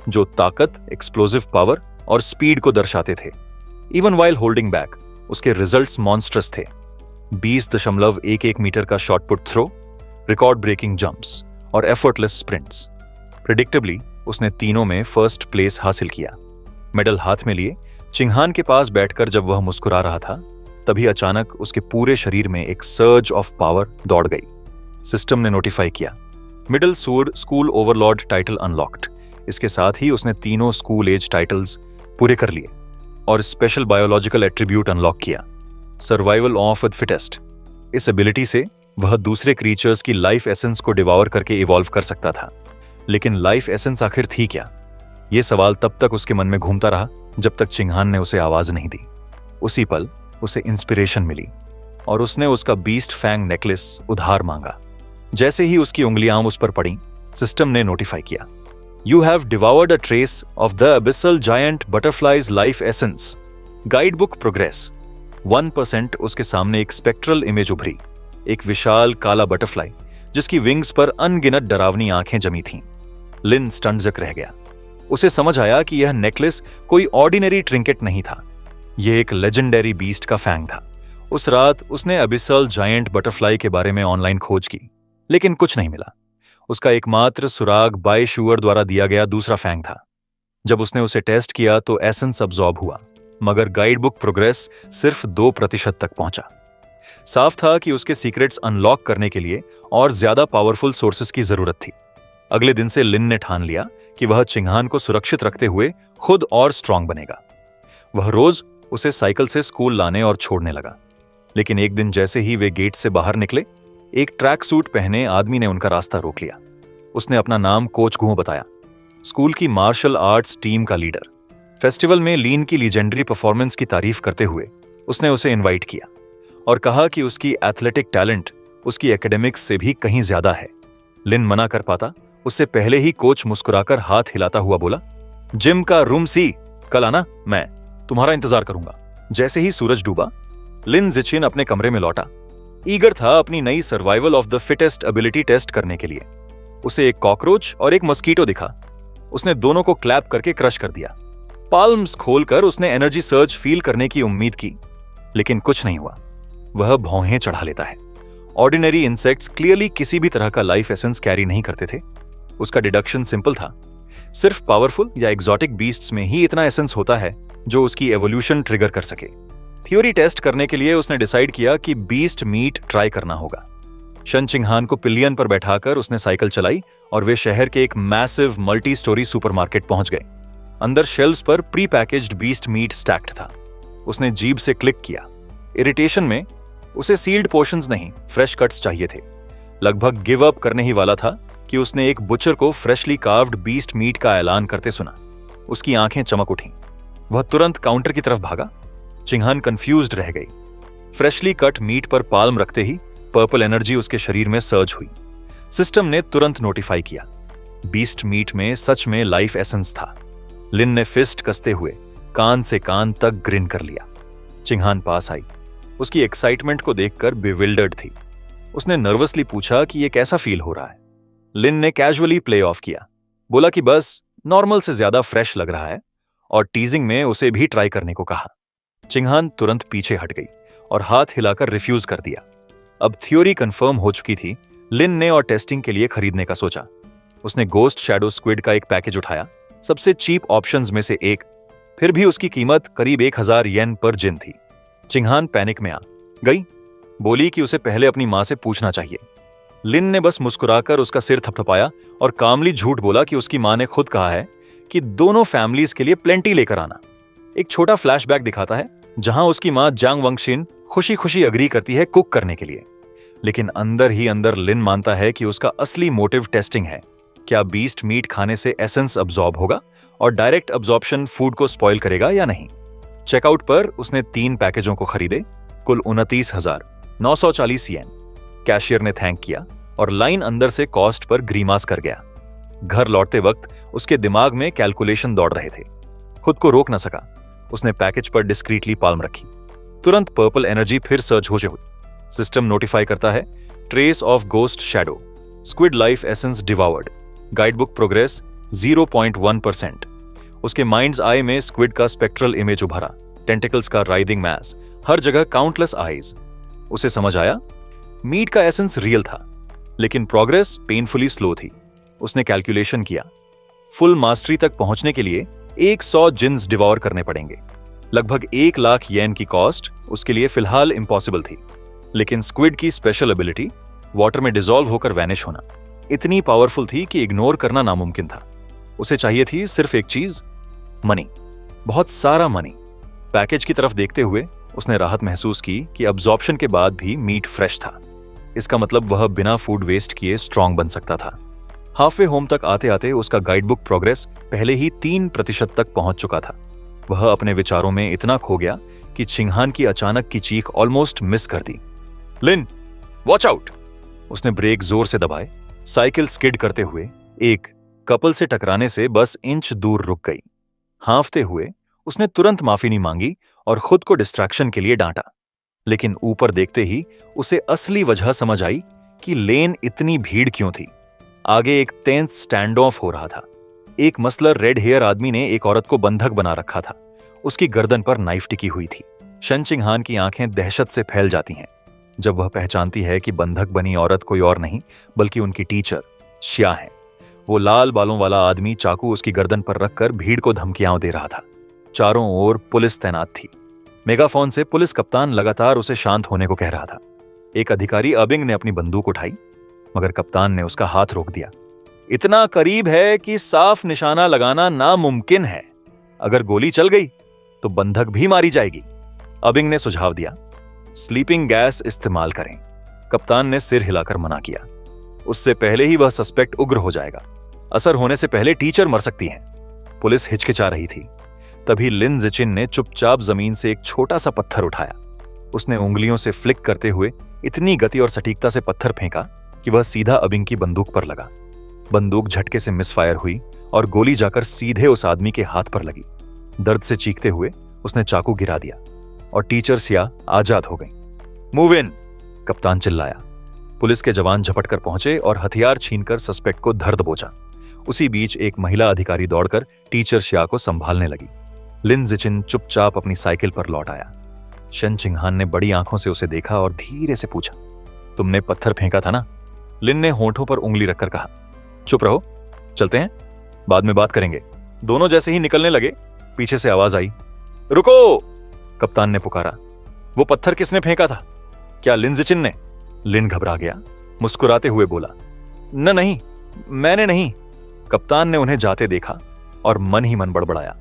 जो ताकत, एक्सप्लोसिव पावर और स्पीड को दर्शाते थे। इवन वाइल होल्डिंग बैक, उसके रिजल्ट्स मॉन्स्ट्रस थे। 20.11 मीटर का shot put throw, record breaking jumps और एफर्टलेस स्प्रिंट्स। प्रिडिक्टेबली उसने तीनों में फर्स्ट प्लेस हासिल किया। मेडल हाथ में लिए चिंगहान के पास बैठकर जब वह मुस्कुरा रहा था, तभी अचानक उसके पूरे शरीर में एक सर्ज ऑफ पावर दौड़ गई। सिस्टम ने नोटिफाई किया, मिडिल सूड स्कूल ओवरलॉर्ड टाइटल अनलॉक्ड। इसके साथ ही उसने तीनों स्कूल एज टाइटल्स पूरे कर लिए और स्पेशल बायोलॉजिकल एट्रीब्यूट अनलॉक किया, सर्वाइवल ऑफ द फिटेस्ट। इस एबिलिटी से वह दूसरे क्रीचर्स की लाइफ एसेंस को डिवॉर करके इवॉल्व कर सकता था। लेकिन लाइफ एसेंस आखिर थी क्या? यह सवाल तब तक उसके मन में घूमता रहा जब तक चिंगहान ने उसे आवाज नहीं दी। उसी पल उसे इंस्पिरेशन मिली और उसने उसका बीस्ट फैंग नेकलेस उधार मांगा। जैसे ही उसकी उंगलियां उस पर पड़ी, सिस्टम ने नोटिफाई किया, you have devoured a trace of the abyssal giant butterfly's life essence. Guide book progress. 1% उसके सामने एक स्पेक्ट्रल इमेज उभरी, एक विशाल काला बटरफ्लाई जिसकी विंग्स पर अनगिनत डरावनी आंखें जमी थीं। लिन स्टंडजक रह गया। उसे समझ आया कि यह नेकलेस कोई ऑर्डिनरी ट्रिंकेट नहीं था, यह एक लेजेंडरी बीस्ट का फैंग था। उस रात उसने अबिसल जायंट बटरफ्लाई के बारे में ऑनलाइन खोज की, लेकिन कुछ नहीं मिला। उसका एकमात्र सुराग बाय शूअर द्वारा दिया गया दूसरा फैंग था। जब उसने उसे टेस्ट किया तो एसेंस अब्सॉर्ब हुआ, मगर गाइड बुक प्रोग्रेस सिर्फ 2% तक पहुंचा। साफ था कि उसके सीक्रेट्स अनलॉक करने के लिए और ज्यादा पावरफुल सोर्सेस की जरूरत थी। अगले दिन से लिन ने ठान लिया कि वह चिंगहान को सुरक्षित रखते हुए खुद और स्ट्रांग बनेगा। वह रोज उसे साइकिल से स्कूल लाने और छोड़ने लगा। लेकिन एक दिन जैसे ही वे गेट से बाहर निकले, एक ट्रैक सूट पहने आदमी ने उनका रास्ता रोक लिया। उसने अपना नाम कोच गुहो बताया, स्कूल की मार्शल आर्ट्स टीम का लीडर। फेस्टिवल में लीन की लीजेंडरी परफॉर्मेंस की तारीफ करते हुए उसने उसे इनवाइट किया और कहा कि उसकी एथलेटिक टैलेंट उसकी एकेडमिक्स से भी कहीं ज्यादा है। लिन मना कर पाता, उससे पहले ही कोच मुस्कुराकर हाथ हिलाता हुआ बोला, जिम का रूम सी, कल आना, मैं तुम्हारा इंतजार करूंगा। जैसे ही सूरज डूबा, लिन जिचिन अपने कमरे में लौटा। ईगर था अपनी नई survival of the fittest ability test करने के लिए। उसे एक कॉकरोच और एक मस्कीटो दिखा। उसने दोनों को क्लैप करके क्रश कर दिया। पाल्म्स खोलकर उसने एनर्जी सर्ज फील करने की उम्मीद की, लेकिन कुछ नहीं हुआ। वह भौहें चढ़ा लेता है। ऑर्डिनरी इंसेक्ट्स क्लियरली किसी भी तरह का लाइफ एसेंस कैरी नहीं करते थे। उसका डिडक्शन सिंपल था, सिर्फ पावरफुल या एग्जॉटिक बीस्ट्स में ही इतना एसेंस होता है जो उसकी एवोल्यूशन ट्रिगर कर सके। थ्योरी टेस्ट करने के लिए उसने डिसाइड किया कि बीस्ट मीट ट्राई करना होगा। शन चिंगहान को पिलियन पर बैठाकर उसने साइकिल चलाई और वे शहर के एक मैसिव मल्टी स्टोरी सुपरमार्केट पहुंच गए। अंदर शेल्व्स पर pre packaged beast meat stacked था। उसने जीभ से क्लिक किया। इरिटेशन में उसे सील्ड पोर्शंस नहीं, फ्रेश कट्स चाहिए थे। लगभग गिव अप करने ही वाला था कि उसने एक बुचर को फ्रेशली कार्व्ड बीस्ट मीट का ऐलान करते सुना। उसकी आंखें चमक उठीं। वह तुरंत काउंटर की तरफ भागा। चिंगहान कंफ्यूज्ड रह गई। फ्रेशली कट मीट पर पाल्म रखते ही पर्पल एनर्जी उसके शरीर में सर्ज हुई। सिस्टम ने तुरंत नोटिफाई किया, बीस्ट मीट में सच में लाइफ एसेंस था। लिन ने फिस्ट कसते हुए कान से कान तक ग्रिन कर लिया। चिंगहान पास आई। उसकी एक्साइटमेंट को देखकर बिविल्डर्ड थी। उसने नर्वसली पूछा कि यह कैसा फील हो रहा है। लिन ने कैजुअली प्ले ऑफ किया, बोला कि बस नॉर्मल से ज्यादा फ्रेश लग रहा है और टीजिंग में उसे भी ट्राई करने को कहा। चिंगहान तुरंत पीछे हट गई और हाथ हिलाकर रिफ्यूज कर दिया। अब थ्योरी कंफर्म हो चुकी थी। लिन ने और टेस्टिंग के लिए खरीदने का सोचा। उसने गोस्ट शैडो स्क्विड का एक पैकेज उठाया, सबसे चीप ऑप्शंस में से एक। फिर भी उसकी कीमत करीब 1000 येन पर जिन थी। चिंगहान पैनिक में आ गई, बोली कि उसे पहले अपनी मां से पूछना चाहिए। लिन ने बस मुस्कुराकर उसका सिर थपथपाया और कामली झूठ बोला कि उसकी मां ने खुद कहा है कि दोनों फैमिलीज के लिए प्लेंटी लेकर आना। एक छोटा फ्लैशबैक दिखाता है जहां उसकी मां जांग वंगशिन खुशी खुशी अग्री करती है कुक करने के लिए, लेकिन अंदर ही अंदर लिन मानता है कि उसका असली मोटिव टेस्टिंग है। क्या बीस्ट मीट खाने से एसेंस अब्सॉर्ब होगा और डायरेक्ट अब्जॉर्प्शन फूड को स्पॉइल करेगा या नहीं। चेकआउट पर उसने 3 पैकेजों को खरीदे, कुल 29,940 येन। कैशियर ने थैंक किया और लाइन अंदर से कॉस्ट पर ग्रीमास कर गया। घर लौटते वक्त उसके दिमाग में कैलकुलेशन दौड़ रहे थे। खुद को रोक न सका। उसने पैकेज पर डिस्क्रीटली पाल्म रखी। तुरंत पर्पल एनर्जी फिर सर्च हो हुई। सिस्टम नोटिफाई करता है, trace of ghost shadow, squid life essence devoured, guidebook progress 0.1%। उसके माइंड्स आई में स्क्विड का स्पेक्ट्रल इमेज उभरा, टेंटिकल्स का राइदिंग मैस, हर जगह काउंटलेस आईज। उसे समझ आया, मीट का एसेंस रियल था, लेकिन प्रोग्रेस पेनफुली स्लो थी। उसने कैलकुलेशन किया, फुल मास्टरी तक पहुंचने के लिए 100 जिन्स डिवॉर करने पड़ेंगे। लगभग 1 लाख येन की कॉस्ट उसके लिए फिलहाल इम्पॉसिबल थी। लेकिन स्क्विड की स्पेशल एबिलिटी, वाटर में डिसॉल्व होकर वैनिश होना, इतनी पावरफुल थी कि इग्नोर करना नामुमकिन था। उसे चाहिए थी सिर्फ एक चीज, मनी, बहुत सारा मनी। पैकेज की तरफ देखते हुए उसने राहत महसूस की कि अब्जॉर्प्शन के बाद भी मीट फ्रेश था। इसका मतलब वह बिना फूड वेस्ट किए स्ट्रांग बन सकता था। हाफवे होम तक आते आते उसका गाइडबुक प्रोग्रेस पहले ही 3% तक पहुंच चुका था। वह अपने विचारों में इतना खो गया कि चिंगहान की अचानक की चीख ऑलमोस्ट मिस कर दी। लिन, वॉच आउट! उसने ब्रेक जोर से दबाए। साइकिल स्किड करते हुए एक कपल से टकराने से बस इंच दूर रुक गई। हांफते हुए उसने तुरंत माफी नहीं मांगी और खुद को डिस्ट्रैक्शन के लिए डांटा। लेकिन ऊपर देखते ही उसे असली वजह समझ आई कि लेन इतनी भीड़ क्यों थी। आगे एक टेंस स्टैंड ऑफ हो रहा था। एक मसलर रेड हेयर आदमी ने एक औरत को बंधक बना रखा था। उसकी गर्दन पर नाइफ टिकी हुई थी। शन चिंगहान की आंखें दहशत से फैल जाती हैं जब वह पहचानती है कि बंधक बनी औरत कोई और नहीं बल्कि उनकी टीचर शिया है। वो लाल बालों वाला आदमी चाकू उसकी गर्दन पर रखकर भीड़ को धमकियां दे रहा था। चारों ओर पुलिस तैनात थी। मेगाफोन से पुलिस कप्तान लगातार उसे शांत होने को कह रहा था। एक अधिकारी अबिंग ने अपनी बंदूक उठाई, मगर कप्तान ने उसका हाथ रोक दिया। इतना करीब है कि साफ निशाना लगाना नामुमकिन है। अगर गोली चल गई तो बंधक भी मारी जाएगी। अबिंग ने सुझाव दिया, स्लीपिंग गैस इस्तेमाल करें। कप्तान ने सिर हिलाकर मना किया। उससे पहले ही वह सस्पेक्ट उग्र हो जाएगा। असर होने से पहले टीचर मर सकती है। पुलिस हिचकिचा रही थी। तभी लिन जिचिन ने चुपचाप जमीन से एक छोटा सा पत्थर उठाया। उसने उंगलियों से फ्लिक करते हुए इतनी गति और सटीकता से पत्थर फेंका कि वह सीधा अबिंग की बंदूक पर लगा। बंदूक झटके से मिसफायर हुई और गोली जाकर सीधे उस आदमी के हाथ पर लगी। दर्द से चीखते हुए उसने चाकू गिरा दिया और टीचर सिया आजाद हो गई। Move in! कप्तान चिल्लाया। पुलिस के जवान झपट कर पहुंचे और हथियार छीनकर सस्पेक्ट को धर दबोचा। उसी बीच एक महिला अधिकारी दौड़कर टीचर शिया को संभालने लगी। लिन जिचिन चुपचाप अपनी साइकिल पर लौट आया। शन चिंगहान ने बड़ी आंखों से उसे देखा और धीरे से पूछा, तुमने पत्थर फेंका था ना? लिन ने होठों पर उंगली रखकर कहा, चुप रहो, चलते हैं, बाद में बात करेंगे। दोनों जैसे ही निकलने लगे, पीछे से आवाज आई, रुको! कप्तान ने पुकारा। वो पत्थर किसने फेंका था? क्या लिन जिचिन ने? लिन घबरा गया, मुस्कुराते हुए बोला, नहीं, मैंने नहीं। कप्तान ने उन्हें जाते देखा और मन ही मन बड़बड़ाया,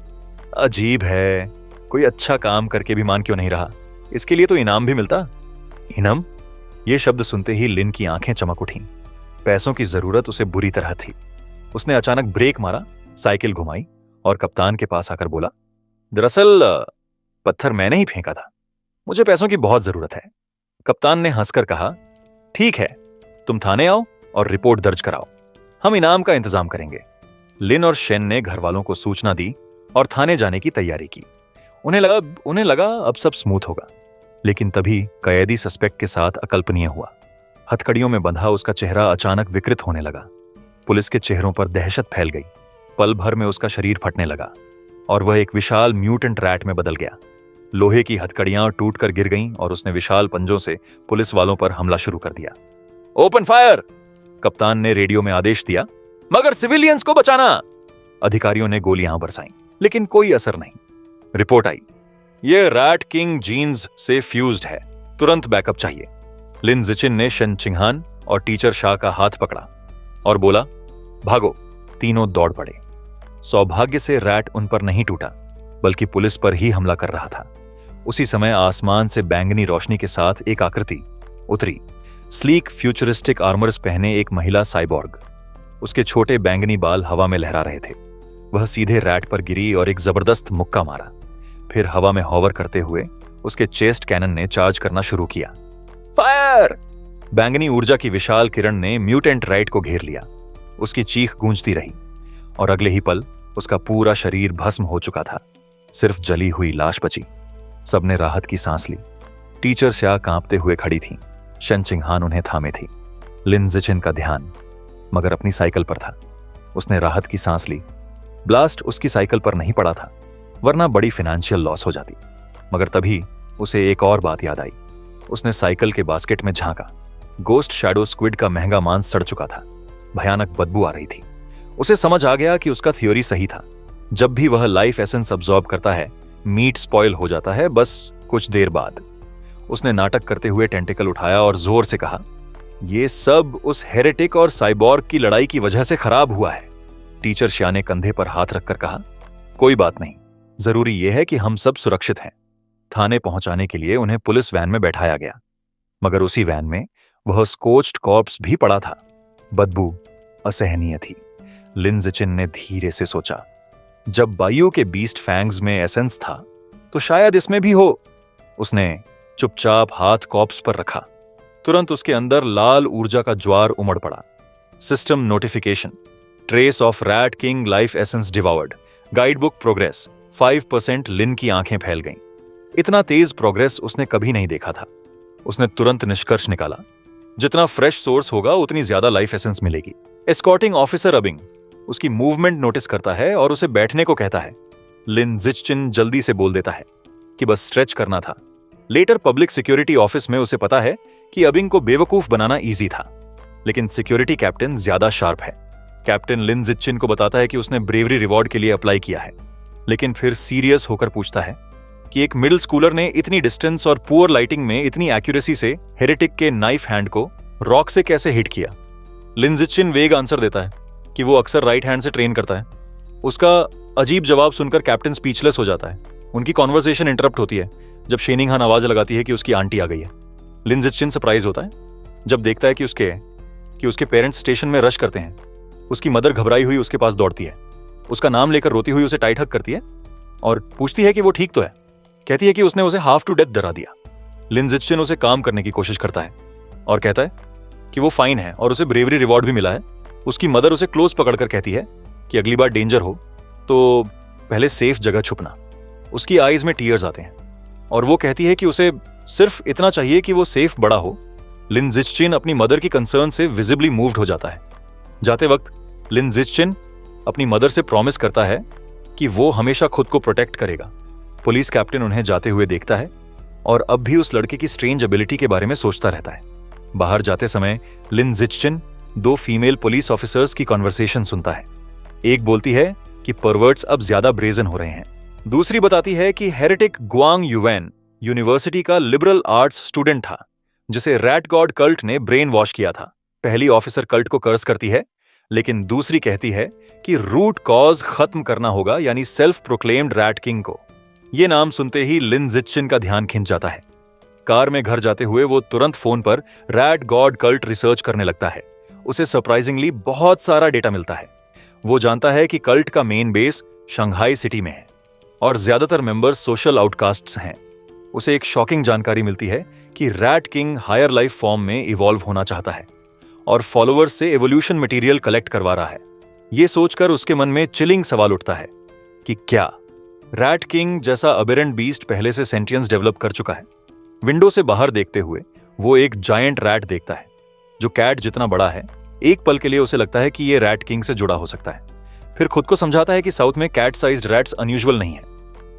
अजीब है, कोई अच्छा काम करके भी मान क्यों नहीं रहा? इसके लिए तो इनाम भी मिलता। इनाम? ये शब्द सुनते ही लिन की आंखें चमक उठीं। पैसों की जरूरत उसे बुरी तरह थी। उसने अचानक ब्रेक मारा, साइकिल घुमाई और कप्तान के पास आकर बोला, दरअसल पत्थर मैंने ही फेंका था, मुझे पैसों की बहुत जरूरत है। कप्तान ने हंसकर कहा, ठीक है, तुम थाने आओ और रिपोर्ट दर्ज कराओ, हम इनाम का इंतजाम करेंगे। लिन और शेन ने घर वालों को सूचना दी और थाने जाने की तैयारी की। उन्हें लगा अब सब स्मूथ होगा। लेकिन तभी कैदी सस्पेक्ट के साथ अकल्पनीय हुआ। हथकड़ियों में बंधा उसका चेहरा अचानक विकृत होने लगा। पुलिस के चेहरों पर दहशत फैल गई। पल भर में उसका शरीर फटने लगा और वह एक विशाल म्यूटेंट रैट में बदल गया। लोहे की हथकड़ियां टूटकर गिर गईं और उसने विशाल पंजों से पुलिस वालों पर हमला शुरू कर दिया। Open fire! कप्तान ने रेडियो में आदेश दिया, मगर सिविलियंस को बचाना। अधिकारियों ने गोलियां बरसाईं, लेकिन कोई असर नहीं। रिपोर्ट आई, यह रैट किंग जीन्स से फ्यूज्ड है, तुरंत बैकअप चाहिए। लिन जिचिन ने शन चिंगहान और टीचर शाह का हाथ पकड़ा और बोला, भागो। तीनों दौड़ पड़े। सौभाग्य से रैट उन पर नहीं टूटा, बल्कि पुलिस पर ही हमला कर रहा था। उसी समय आसमान से बैंगनी रोशनी के साथ एक आकृति उतरी। स्लीक फ्यूचरिस्टिक आर्मर्स पहने एक महिला साइबॉर्ग। उसके छोटे बैंगनी बाल हवा में लहरा रहे थे। वह सीधे रैट पर गिरी और एक जबरदस्त मुक्का मारा। फिर हवा में हॉवर करते हुए उसके चेस्ट कैनन ने चार्ज करना शुरू किया। फायर! बैंगनी ऊर्जा की विशाल किरण ने म्यूटेंट रैट को घेर लिया। उसकी चीख गूंजती रही और अगले ही पल उसका पूरा शरीर भस्म हो चुका था। सिर्फ जली हुई लाश बची। सबने राहत की सांस ली। टीचर स्या कांपते हुए खड़ी थी। शेन चिंगहान उन्हें थामे थी। लिन जिचिन का ध्यान मगर अपनी साइकिल पर था। उसने राहत की सांस ली। ब्लास्ट उसकी साइकिल पर नहीं पड़ा था, वरना बड़ी फाइनेंशियल लॉस हो जाती। मगर तभी उसे एक और बात याद आई। उसने साइकिल के बास्केट में झांका। गोस्ट शैडो स्क्विड का महंगा मांस सड़ चुका था। भयानक बदबू आ रही थी। उसे समझ आ गया कि उसका थ्योरी सही था। जब भी वह लाइफ एसेंस अब्सॉर्ब करता है, मीट स्पॉइल हो जाता है, बस कुछ देर बाद। उसने नाटक करते हुए टेंटिकल उठाया और जोर से कहा, यह सब उस हेरेटिक और साइबॉर्ग की लड़ाई की वजह से खराब हुआ है। टीचर श्या ने कंधे पर हाथ रखकर कहा, कोई बात नहीं, जरूरी यह है कि हम सब सुरक्षित हैं। थाने पहुंचाने के लिए उन्हें पुलिस वैन में बैठाया गया, मगर उसी वैन में वह स्कोच्ड कॉर्प्स भी पड़ा था। बदबू असहनीय थी। लिन जिचिन ने धीरे से सोचा, जब बायू के बीस्ट फैंग्स में एसेंस था तो शायद इसमें भी हो। उसने चुपचाप हाथ कॉर्प्स पर रखा। तुरंत उसके अंदर लाल ऊर्जा का ज्वार उमड़ पड़ा। System notification, trace of rat king life essence devoured, guide book progress 5%। Lin की आंखें फैल गईं। इतना तेज प्रोग्रेस उसने कभी नहीं देखा था। उसने तुरंत निष्कर्ष निकाला, जितना फ्रेश सोर्स होगा उतनी ज्यादा लाइफ एसेंस मिलेगी। एस्कॉर्टिंग ऑफिसर अबिंग उसकी मूवमेंट नोटिस करता है और उसे बैठने को कहता है। लिन जिचिन जल्दी से बोल देता है कि बस स्ट्रेच करना था। लेटर पब्लिक सिक्योरिटी ऑफिस में उसे पता है कि अबिंग को बेवकूफ बनाना इजी था, लेकिन सिक्योरिटी कैप्टन ज्यादा शार्प है। कैप्टन लिन जिचिन को बताता है कि उसने ब्रेवरी रिवॉर्ड के लिए अप्लाई किया है, लेकिन फिर सीरियस होकर पूछता है कि एक मिडिल स्कूलर ने इतनी डिस्टेंस और पुअर लाइटिंग में इतनी एक्यूरेसी से हेरेटिक के नाइफ हैंड को रॉक से कैसे हिट किया। लिन जिचिन वेग आंसर देता है कि वो अक्सर राइट हैंड से ट्रेन करता है। उसका अजीब जवाब सुनकर कैप्टन स्पीचलेस हो जाता है। उनकी कॉन्वर्सेशन इंटरप्ट होती है जब शेनिंगहान आवाज लगाती है कि उसकी आंटी आ गई है। लिन जिचिन सरप्राइज होता है जब देखता है कि उसके पेरेंट्स स्टेशन में रश करते हैं। उसकी मदर घबराई हुई उसके पास दौड़ती है। उसका नाम लेकर रोती हुई उसे टाइट हग करती है और पूछती है कि वो ठीक तो है। कहती है कि उसने उसे हाफ टू डेथ डरा दिया। लिन जिचिन उसे काम करने की कोशिश करता है और कहता है कि वो फाइन है और उसे ब्रेवरी रिवॉर्ड भी मिला है। उसकी मदर उसे क्लोज पकड़कर कहती है कि अगली बार डेंजर हो तो पहले सेफ जगह छुपना। उसकी आईज में टीयर्स आते हैं और वो कहती है कि उसे सिर्फ इतना चाहिए कि वो सेफ बड़ा हो। लिन जिचिन अपनी मदर की कंसर्न से विजिबली मूव्ड हो जाता है। जाते वक्त लिन जिचिन अपनी मदर से प्रॉमिस करता है कि वो हमेशा खुद को प्रोटेक्ट करेगा। पुलिस कैप्टन उन्हें जाते हुए देखता है और अब भी उस लड़के की स्ट्रेंज एबिलिटी के बारे में सोचता रहता है। बाहर जाते समय लिन जिचिन 2 फीमेल पुलिस ऑफिसर्स की कॉन्वर्सेशन सुनता है। एक बोलती है कि परवर्ट्स अब ज्यादा ब्रेजन हो रहे हैं। दूसरी बताती है कि हेरेटिक गुआंग युवैन यूनिवर्सिटी का लिबरल आर्ट्स स्टूडेंट था जिसे रैट गॉड कल्ट ने ब्रेन वॉश किया था। पहली ऑफिसर कल्ट को कर्स करती है, लेकिन दूसरी कहती है कि रूट कॉज खत्म करना होगा, यानी सेल्फ प्रोक्लेम्ड रैट किंग को। यह नाम सुनते ही लिन जिचिन का ध्यान खिंच जाता है। कार में घर जाते हुए वो तुरंत फोन पर रैट गॉड कल्ट रिसर्च करने लगता है। उसे सरप्राइजिंगली बहुत सारा डेटा मिलता है। वो जानता है कि कल्ट का मेन बेस शंघाई सिटी में है और ज्यादातर मेंबर्स सोशल आउटकास्ट्स हैं। उसे एक शॉकिंग जानकारी मिलती है कि rat king higher life form में इवॉल्व होना चाहता है और फॉलोअर्स से एवोल्यूशन मटेरियल कलेक्ट करवा रहा है। यह सोचकर उसके मन में चिलिंग सवाल उठता है कि क्या रैट किंग जैसा अबेरेंट बीस्ट पहले से सेंटियंस डेवलप कर चुका है। विंडो से बाहर देखते हुए वो एक जायंट रैट देखता है जो कैट जितना बड़ा है। एक पल के लिए उसे लगता है कि यह रैट किंग से जुड़ा हो सकता है। फिर खुद को समझाता है कि साउथ में कैट साइज्ड रैट्स अनयूजुअल नहीं है।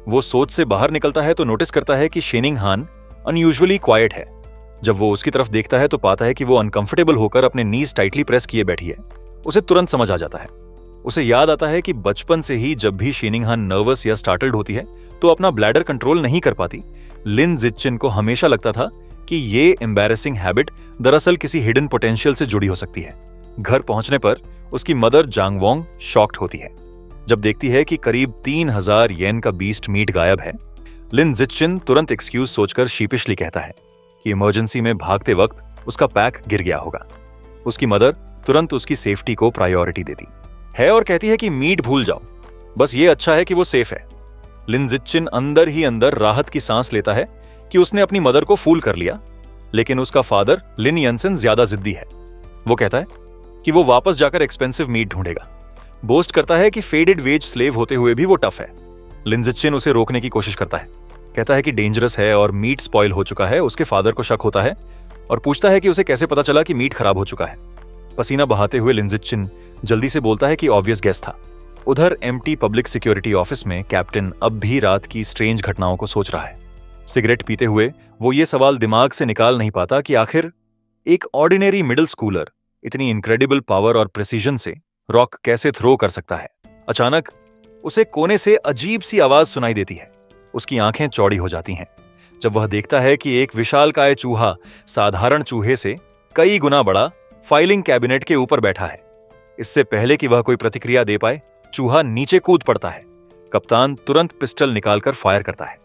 वो सोच से बाहर निकलता है तो नोटिस करता है कि शेनिंगहान अनयूजुअली क्वाइट है। जब वो उसकी तरफ देखता है तो पाता है कि वो अनकंफर्टेबल होकर अपने नीज टाइटली प्रेस किए बैठी है। उसे तुरंत समझ आ जाता है। उसे याद आता है कि बचपन से ही जब भी शेनिंगहान नर्वस या स्टार्टल्ड होती है तो अपना ब्लैडर कंट्रोल नहीं कर पाती। लिन जिचिन को हमेशा लगता था कि ये एम्बैरेसिंग हैबिट दरअसल किसी हिडन पोटेंशियल से जुड़ी हो सकती है। घर पहुंचने पर उसकी मदर जांग वोंग शॉक्ड होती है जब देखती है कि करीब 3000 येन का बीस्ट मीट गायब है। लिन जिचिन तुरंत एक्सक्यूज सोचकर शीपिशली कहता है कि इमरजेंसी में भागते वक्त उसका पैक गिर गया होगा। उसकी मदर तुरंत उसकी सेफ्टी को प्रायोरिटी देती है और कहती है कि मीट भूल जाओ, बस ये अच्छा है कि वो सेफ है। लिन जिचिन अंदर ही अंदर राहत की सांस लेता है कि उसने अपनी मदर को फूल कर लिया, लेकिन उसका फादर लिन यंसन ज्यादा जिद्दी है। वो कहता है कि वो वापस जाकर एक्सपेंसिव मीट ढूंढेगा। बोस्ट करता है कि फेडेड वेज स्लेव होते हुए भी वो टफ है। लिन जिचिन उसे रोकने की कोशिश करता है, कहता है कि डेंजरस है और मीट स्पॉइल हो चुका है। उसके फादर को शक होता है और पूछता है कि उसे कैसे पता चला कि मीट खराब हो चुका है। पसीना बहाते हुए लिन जिचिन जल्दी से बोलता है कि ऑब्वियस गेस था। उधर एम्प्टी पब्लिक सिक्योरिटी ऑफिस में कैप्टन अब भी रात की स्ट्रेंज घटनाओं को सोच रहा है। सिगरेट पीते हुए वो ये सवाल दिमाग से निकाल नहीं पाता कि आखिर एक ऑर्डिनरी मिडिल स्कूलर इतनी इनक्रेडिबल पावर और प्रिसीजन से रॉक कैसे थ्रो कर सकता है। अचानक उसे कोने से अजीब सी आवाज सुनाई देती है। उसकी आंखें चौड़ी हो जाती हैं जब वह देखता है कि एक विशालकाय चूहा साधारण चूहे से कई गुना बड़ा फाइलिंग कैबिनेट के ऊपर बैठा है। इससे पहले कि वह कोई प्रतिक्रिया दे पाए, चूहा नीचे कूद पड़ता है। कप्तान तुरंत पिस्टल निकालकर फायर करता है।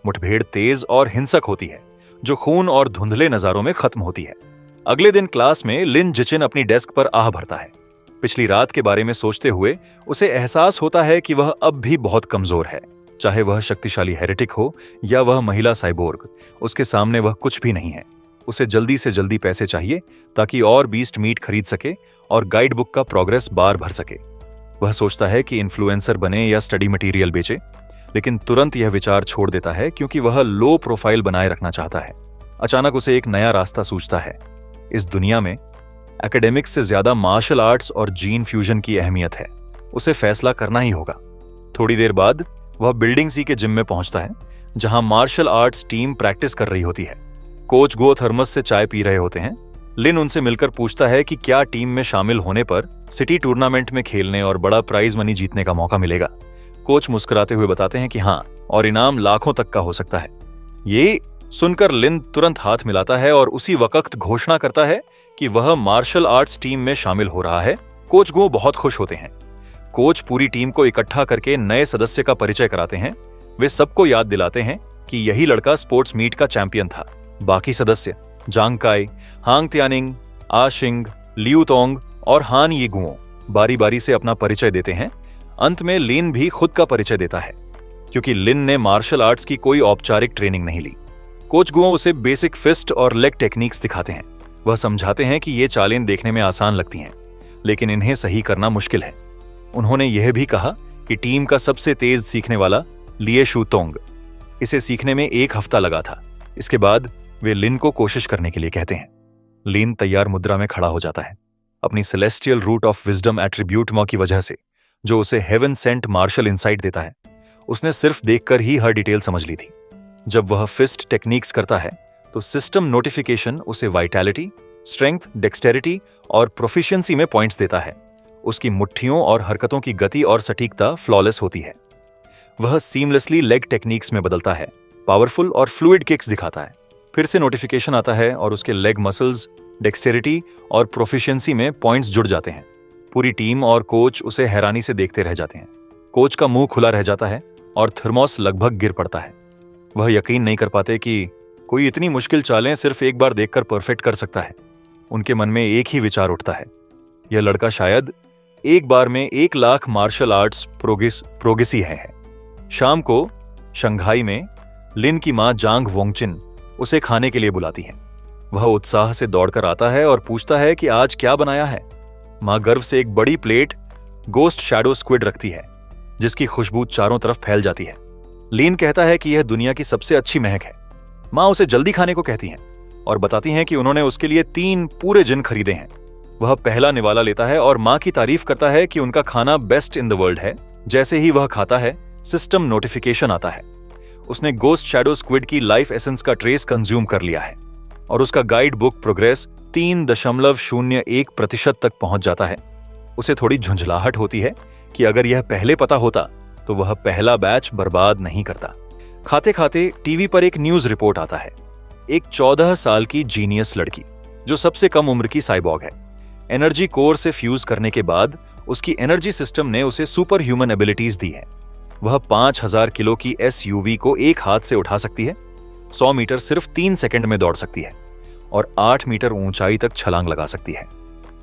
मुठभेड़ तेज और हिंसक होती है, जो खून और धुंधले नजारों में खत्म होती है। अगले दिन क्लास में लिन जिचिन अपनी डेस्क पर आह भरता है। पिछली रात के बारे में सोचते हुए उसे एहसास होता है कि वह अब भी बहुत कमजोर है। चाहे वह शक्तिशाली हेरेटिक हो या वह महिला साइबोर्ग, उसके सामने वह कुछ भी नहीं है। उसे जल्दी से जल्दी पैसे चाहिए ताकि और बीस्ट मीट खरीद सके और गाइड बुक का प्रोग्रेस बार भर सके। वह सोचता है कि इन्फ्लुएंसर बने या स्टडी मटेरियल बेचे, लेकिन तुरंत यह विचार छोड़ देता है क्योंकि वह लो प्रोफाइल बनाए रखना चाहता है। अचानक उसे एक नया रास्ता सूझता है। इस दुनिया में एकेडमिक्स से ज्यादा मार्शल आर्ट्स और जीन फ्यूजन की अहमियत है। उसे फैसला करना ही होगा। थोड़ी देर बाद वह बिल्डिंग सी के जिम में पहुंचता है, जहां मार्शल आर्ट्स टीम प्रैक्टिस कर रही होती है। कोच गो थर्मस से चाय पी रहे होते हैं। लिन उनसे मिलकर पूछता है कि क्या टीम में शामिल होने पर सिटी टूर्नामेंट में खेलने और बड़ा प्राइज मनी जीतने का मौका मिलेगा। कोच मुस्कुराते हुए बताते हैं कि हाँ, और इनाम लाखों तक का हो सकता है। ये सुनकर लिन तुरंत हाथ मिलाता है और उसी वक्त घोषणा करता है कि वह मार्शल आर्ट्स टीम में शामिल हो रहा है। कोच गो बहुत खुश होते हैं। कोच पूरी टीम को इकट्ठा करके नए सदस्य का परिचय कराते हैं। वे सबको याद दिलाते हैं कि यही लड़का स्पोर्ट्स मीट का चैंपियन था। बाकी सदस्य जांग काई, हांग त्यानिंग, आ शिंग, लियू तोंग और हान यीगुओ बारी बारी से अपना परिचय देते हैं। अंत में लिन भी खुद का परिचय देता है, क्योंकि लिन ने मार्शल आर्ट्स की कोई औपचारिक ट्रेनिंग नहीं ली। कोच गुओ उसे बेसिक फिस्ट और लेग टेक्निक्स दिखाते हैं। वह समझाते हैं कि ये चालें देखने में आसान लगती हैं, लेकिन इन्हें सही करना मुश्किल है। उन्होंने यह भी कहा कि टीम का सबसे तेज सीखने वाला लिये शू तोंग, इसे सीखने में 1 हफ्ता लगा था। इसके बाद वे लिन को कोशिश करने के लिए कहते हैं। लिन तैयार मुद्रा में खड़ा हो जाता है, अपनी celestial root of wisdom attribute की वजह से, जो उसे हेवन सेंट मार्शल इंसाइट देता है। उसने सिर्फ देखकर ही हर डिटेल समझ ली थी। जब वह फिस्ट टेक्निक्स करता है तो सिस्टम नोटिफिकेशन उसे वाइटैलिटी, स्ट्रेंथ, डेक्सटेरिटी और प्रोफिशिएंसी में पॉइंट्स देता है। उसकी मुट्ठियों और हरकतों की गति और सटीकता फ्लॉलेस होती है। वह सीमलेसली लेग टेक्निक्स में बदलता है, पावरफुल और फ्लूइड किक्स दिखाता है। फिर से नोटिफिकेशन आता है और उसके लेग मसल्स, डेक्सटेरिटी और प्रोफिशिएंसी में पॉइंट्स जुड़ जाते हैं। पूरी टीम और कोच उसे हैरानी से देखते रह जाते हैं। कोच का मुंह खुला रह जाता है और थर्मोस लगभग गिर पड़ता है। वह यकीन नहीं कर पाते कि कोई इतनी मुश्किल चालें सिर्फ एक बार देखकर परफेक्ट कर सकता है। उनके मन में एक ही विचार उठता है, यह लड़का शायद एक बार में 1 लाख मार्शल आर्ट्स प्रोगेसी है। शाम को शंघाई में लिन की मां जांग वोंगचिन उसे खाने के लिए बुलाती है। वह उत्साह से दौड़कर आता है और पूछता है कि आज क्या बनाया है। मां गर्व से एक बड़ी प्लेट गोस्ट शैडो स्क्विड रखती है, जिसकी खुशबू चारों तरफ फैल जाती है। लिन कहता है कि यह दुनिया की सबसे अच्छी महक है। मां उसे जल्दी खाने को कहती हैं और बताती हैं कि उन्होंने उसके लिए 3 पूरे जिन खरीदे हैं। वह पहला निवाला लेता है और मां की तारीफ करता है कि उनका खाना बेस्ट इन द वर्ल्ड है। जैसे ही वह खाता है, सिस्टम नोटिफिकेशन आता है। उसने गोस्ट शैडो स्क्विड की लाइफ एसेंस का ट्रेस कंज्यूम कर लिया है और उसका गाइड बुक प्रोग्रेस 3.01% तक पहुंच जाता है। उसे थोड़ी झुंझलाहट होती है कि अगर यह पहले पता होता तो वह पहला बैच बर्बाद नहीं करता। खाते खाते टीवी पर एक न्यूज रिपोर्ट आता है। एक 14 साल की जीनियस लड़की, जो सबसे कम उम्र की साइबॉग है, एनर्जी कोर से फ्यूज करने के बाद उसकी एनर्जी सिस्टम ने उसे सुपर ह्यूमन एबिलिटीज दी है। वह 5000 किलो की SUV को एक हाथ से उठा सकती है, 100 मीटर सिर्फ 3 सेकंड में दौड़ सकती है और 8 मीटर ऊंचाई तक छलांग लगा सकती है।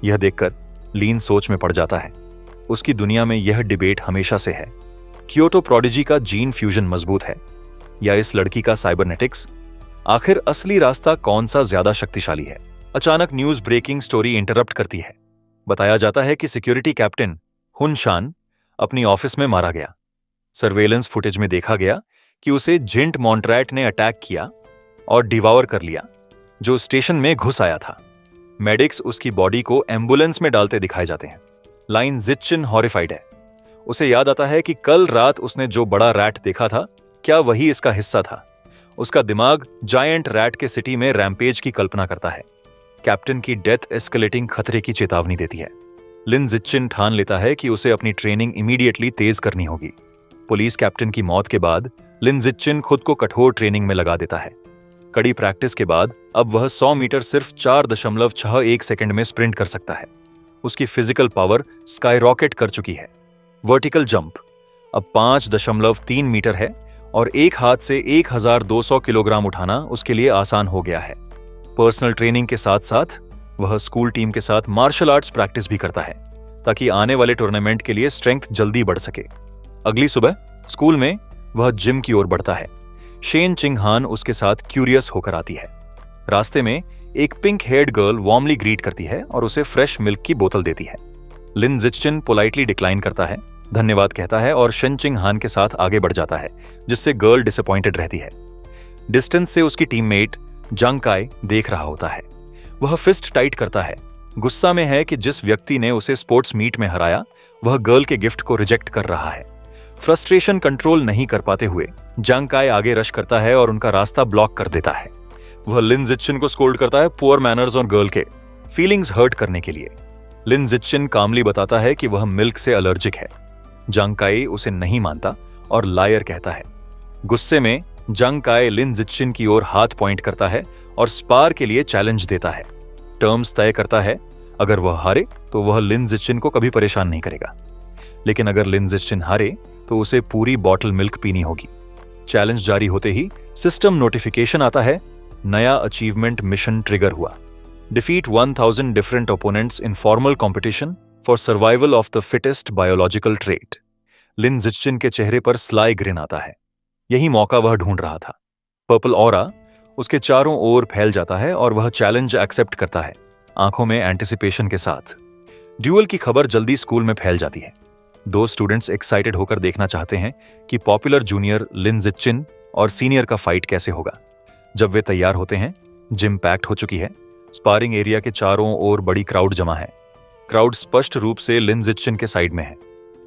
यह देखकर लीन सोच में पड़ जाता है। उसकी दुनिया में यह डिबेट हमेशा से है क्योटो प्रोडिजी का जीन फ्यूजन मजबूत है या इस लड़की का साइबरनेटिक्स? आखिर असली रास्ता कौन सा ज्यादा शक्तिशाली है? अचानक न्यूज ब्रेकिंग स्टोरी इंटरप्ट करती है। बताया जाता है कि सिक्योरिटी कैप्टन हुन शान अपनी ऑफिस में मारा गया। सर्वेलेंस फुटेज में देखा गया कि उसे जिंट मॉन्ट्रैट ने अटैक किया और डिवावर कर लिया, जो स्टेशन में घुस आया था। मेडिक्स उसकी बॉडी को एम्बुलेंस में डालते दिखाए जाते हैं। लाइन जिच्चिन हॉरिफाइड है। उसे याद आता है कि कल रात उसने जो बड़ा रैट देखा था, क्या वही इसका हिस्सा था? उसका दिमाग जायंट रैट के सिटी में रैम्पेज की कल्पना करता है। कैप्टन की डेथ एस्केलेटिंग खतरे की चेतावनी देती है। लिन जिच्चिन ठान लेता है कि उसे अपनी ट्रेनिंग इमीडिएटली तेज करनी होगी। पुलिस कैप्टन की मौत के बाद लिन जिच्चिन खुद को कठोर ट्रेनिंग में लगा देता है। कड़ी प्रैक्टिस के बाद अब वह 100 मीटर सिर्फ 4.61 सेकंड में स्प्रिंट कर सकता है। उसकी फिजिकल पावर स्काईरॉकेट कर चुकी है। वर्टिकल जंप अब 5.3 मीटर है और एक हाथ से 1200 किलोग्राम उठाना उसके लिए आसान हो गया है। पर्सनल ट्रेनिंग के साथ साथ वह स्कूल टीम के साथ मार्शल आर्ट्स प्रैक्टिस भी करता है ताकि आने वाले टूर्नामेंट के लिए स्ट्रेंथ जल्दी बढ़ सके। अगली सुबह स्कूल में वह जिम की ओर बढ़ता है। शेन चिंग हान उसके साथ क्यूरियस होकर आती है। रास्ते में एक pink heard girl warmly greet करती है और उसे फ्रेश मिल्क की बोतल देती है। लिन जिच्चिन पोलाइटली डिक्लाइन करता है, धन्यवाद कहता है और शेन चिंग हान के साथ आगे बढ़ जाता है, जिससे गर्ल डिसअपॉइंटेड रहती है। डिस्टेंस से उसकी टीममेट जंग काय देख रहा होता है। वह फिस्ट टाइट करता है, गुस्सा में है कि जिस व्यक्ति ने उसे स्पोर्ट्स मीट में हराया वह गर्ल के गिफ्ट को रिजेक्ट कर रहा है। फ्रस्ट्रेशन कंट्रोल नहीं कर पाते हुए जंग काय आगे रश करता है और उनका रास्ता ब्लॉक कर देता है। वह लिन जिच्चिन को स्कोल्ड करता है पुअर मैनर्स और गर्ल के फीलिंग्स हर्ट करने के लिए। लिन जिच्चिन कामली बताता है कि वह मिल्क से एलर्जिक है। जंग काय उसे नहीं मानता और लायर कहता है। गुस्से में जंग काय लिन जिच्चिन की ओर हाथ पॉइंट करता है और स्पार के लिए चैलेंज देता है। टर्म्स तय करता है, अगर वह हारे तो वह लिन जिच्चिन को कभी परेशान नहीं करेगा, लेकिन अगर लिन जिच्चिन हारे तो उसे पूरी बॉटल मिल्क पीनी होगी। चैलेंज जारी होते ही सिस्टम नोटिफिकेशन आता है, नया अचीवमेंट मिशन ट्रिगर हुआ। Defeat 1000 different opponents in formal competition for survival of the fittest biological trait. Lin जिच्चिन के चेहरे पर स्लाई ग्रिन आता है। यही मौका वह ढूंढ रहा था। पर्पल ऑरा उसके चारों ओर फैल जाता है और वह चैलेंज एक्सेप्ट करता है, आंखों में एंटिसिपेशन के साथ। ड्यूअल की खबर जल्दी स्कूल में फैल जाती है। 2 स्टूडेंट्स एक्साइटेड होकर देखना चाहते हैं कि पॉपुलर जूनियर लिन जिच्चिन और सीनियर का फाइट कैसे होगा। जब वे तैयार होते हैं, जिम पैक्ड हो चुकी है। स्पारिंग एरिया के चारों ओर बड़ी क्राउड जमा है। क्राउड स्पष्ट रूप से लिन जिच्चिन के साइड में है।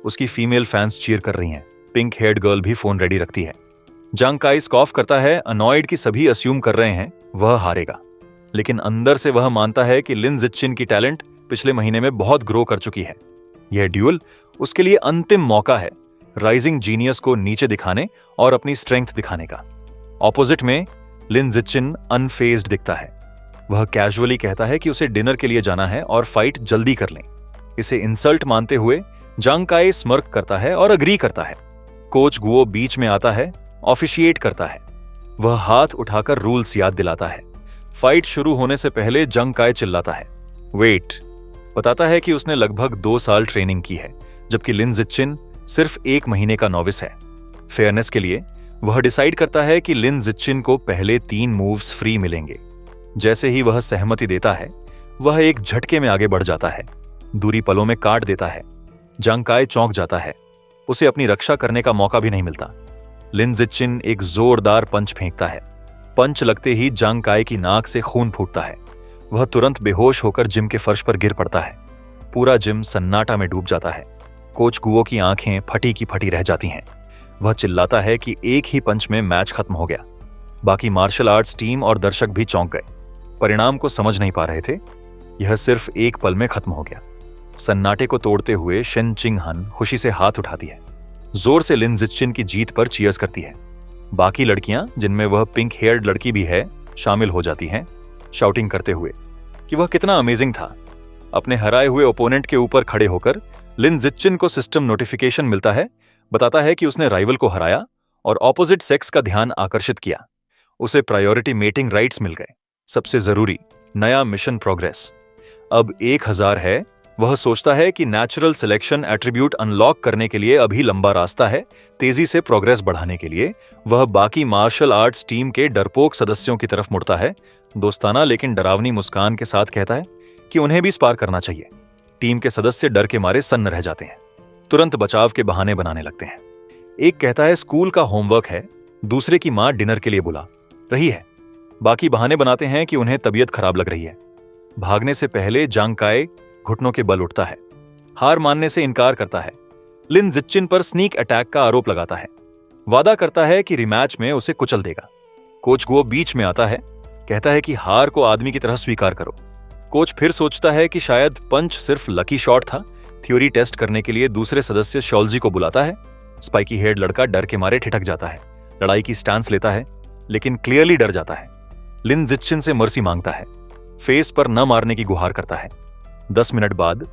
उसकी फीमेल फैंस चीयर कर रही हैं। पिंक हेयर्ड गर्ल भी फोन रेडी रखती है। जंग काय स्कॉफ करता है, अनॉयड की सभी अस्यूम कर रहे हैं वह हारेगा, लेकिन अंदर से वह मानता है कि लिन जिच्चिन की टैलेंट पिछले महीने में बहुत ग्रो कर चुकी है। यह ड्यूअल उसके लिए अंतिम मौका है राइजिंग जीनियस को नीचे दिखाने और अपनी स्ट्रेंथ दिखाने का। ऑपोजिट में लिन जिच्चिन अनफेज्ड दिखता है। वह कैजुअली कहता है कि उसे डिनर के लिए जाना है और फाइट जल्दी कर लें। इसे इंसल्ट मानते हुए जंग काय स्मर्क करता है और अग्री करता है। कोच गुओ बीच में आता है, ऑफिशिएट करता है। वह हाथ उठाकर रूल्स याद दिलाता है। फाइट शुरू होने से पहले जंग काय चिल्लाता है, वेट, बताता है कि उसने लगभग 2 साल ट्रेनिंग की है, जबकि लिन जिच्चिन सिर्फ 1 महीने का नॉविस है। फेयरनेस के लिए वह डिसाइड करता है कि लिन जिच्चिन को पहले 3 मूव्स फ्री मिलेंगे। जैसे ही वह सहमति देता है, वह एक झटके में आगे बढ़ जाता है, दूरी पलों में काट देता है। जंग काय चौंक जाता है, उसे अपनी रक्षा करने का मौका भी नहीं मिलता। लिन जिच्चिन एक जोरदार पंच फेंकता है। पंच लगते ही जंग काय की नाक से खून फूटता है। वह तुरंत बेहोश होकर जिम के फर्श पर गिर पड़ता है। पूरा जिम सन्नाटा में डूब जाता है। कोच गुओ की आंखें फटी की फटी रह जाती हैं। वह चिल्लाता है कि एक ही पंच में मैच खत्म हो गया। बाकी मार्शल आर्ट्स टीम और दर्शक भी चौंक गए। परिणाम को समझ नहीं पा रहे थे। यह सिर्फ एक पल में खत्म हो गया। सन्नाटे को तोड़ते हुए शेन चिंग हान खुशी से हाथ उठाती है, जोर से लिन जिच्चिन की जीत पर चीयर्स करती है। बाकी लड़कियां, जिनमें वह पिंक हेयर्ड लड़की भी है, शामिल हो जाती हैं, शाउटिंग करते हुए कि वह कितना अमेजिंग था। अपने हराए हुए ओपोनेंट के ऊपर खड़े होकर लिन जिच्चिन को सिस्टम नोटिफिकेशन मिलता है, बताता है कि उसने राइवल को हराया और ऑपोजिट सेक्स का ध्यान आकर्षित किया। उसे प्रायोरिटी मेटिंग राइट्स मिल गए। सबसे जरूरी, नया मिशन प्रोग्रेस। अब 1000 है वह सोचता है कि नेचुरल सिलेक्शन एट्रीब्यूट अनलॉक करने के लिए अभी लंबा रास्ता है। तेजी से प्रोग्रेस बढ़ाने के लिए वह बाकी मार्शल आर्ट्स टीम के डरपोक सदस्यों की तरफ मुड़ता है, दोस्ताना लेकिन डरावनी मुस्कान के साथ कहता है कि उन्हें भी स्पार करना चाहिए। टीम के सदस्य डर के मारे सन्न रह जाते हैं, तुरंत बचाव के बहाने बनाने लगते हैं। एक कहता है स्कूल का होमवर्क है, दूसरे की मां डिनर के लिए बुला रही है। बाकी बहाने बनाते हैं कि उन्हें तबीयत खराब लग रही है। भागने से पहले जांग काई घुटनों के बल उठता है, हार मानने से इनकार करता है। लिन जिच्चिन पर स्नीक अटैक का आरोप लगाता है, वादा करता है कि रिमैच में उसे कुचल देगा। कोच गुओ बीच में आता है, कहता है कि हार को आदमी की तरह स्वीकार करो। कोच फिर सोचता है कि शायद पंच सिर्फ लकी शॉट था। थ्योरी टेस्ट करने के लिए दूसरे सदस्य शॉल्जी को बुलाता है। स्पाइकी हेड लड़का डर के मारे ठिठक जाता है, लड़ाई की स्टांस लेता है लेकिन क्लियरली डर जाता है। लिन जिच्चिन से मर्सी मांगता है, फेस पर न मारने की गुहार करता है। 10 मिनट बाद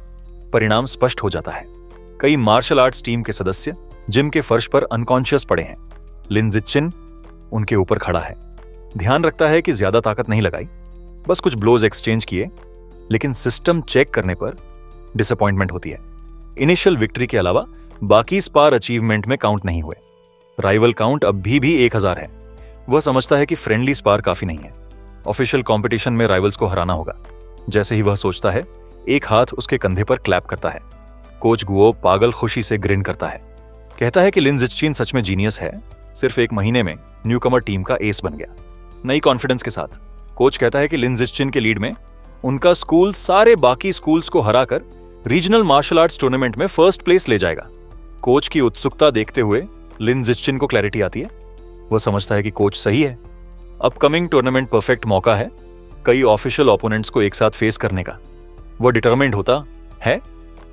परिणाम स्पष्ट हो जाता है। कई मार्शल आर्ट्स टीम के सदस्य जिम के फर्श पर अनकॉन्शियस पड़े हैं। लिन जिच्चिन उनके ऊपर खड़ा है, ध्यान रखता है कि ज्यादा ताकत नहीं लगाई, बस कुछ ब्लोज एक्सचेंज किए। लेकिन सिस्टम चेक करने पर डिसअपॉइंटमेंट होती है। इनिशियल विक्ट्री के अलावा बाकी स्पार अचीवमेंट में काउंट नहीं हुए। राइवल काउंट अब भी 1000 है। वह समझता है कि फ्रेंडली स्पार काफी नहीं है, ऑफिशियल कंपटीशन में राइवल्स को हराना होगा। जैसे ही वह सोचता है, एक हाथ उसके कंधे पर क्लैप करता है। कोच गुओ पागल खुशी से ग्रिन करता है, कहता है कि लिन जिच्चिन सच में जीनियस है, सिर्फ 1 महीने में न्यूकमर टीम का एस बन गया। नई कॉन्फिडेंस के साथ कोच कहता है कि लिन जिच्चिन के लीड में उनका स्कूल सारे बाकी स्कूल्स को हराकर रीजनल मार्शल आर्ट्स टूर्नामेंट में फर्स्ट प्लेस ले जाएगा। कोच की उत्सुकता देखते हुए लिन जिच्चिन को क्लैरिटी आती है। वह समझता है कि कोच सही है। अपकमिंग टूर्नामेंट परफेक्ट मौका है कई ऑफिशियल ओपोनेंट्स को एक साथ फेस करने का। वह डिटरमाइंड होता है,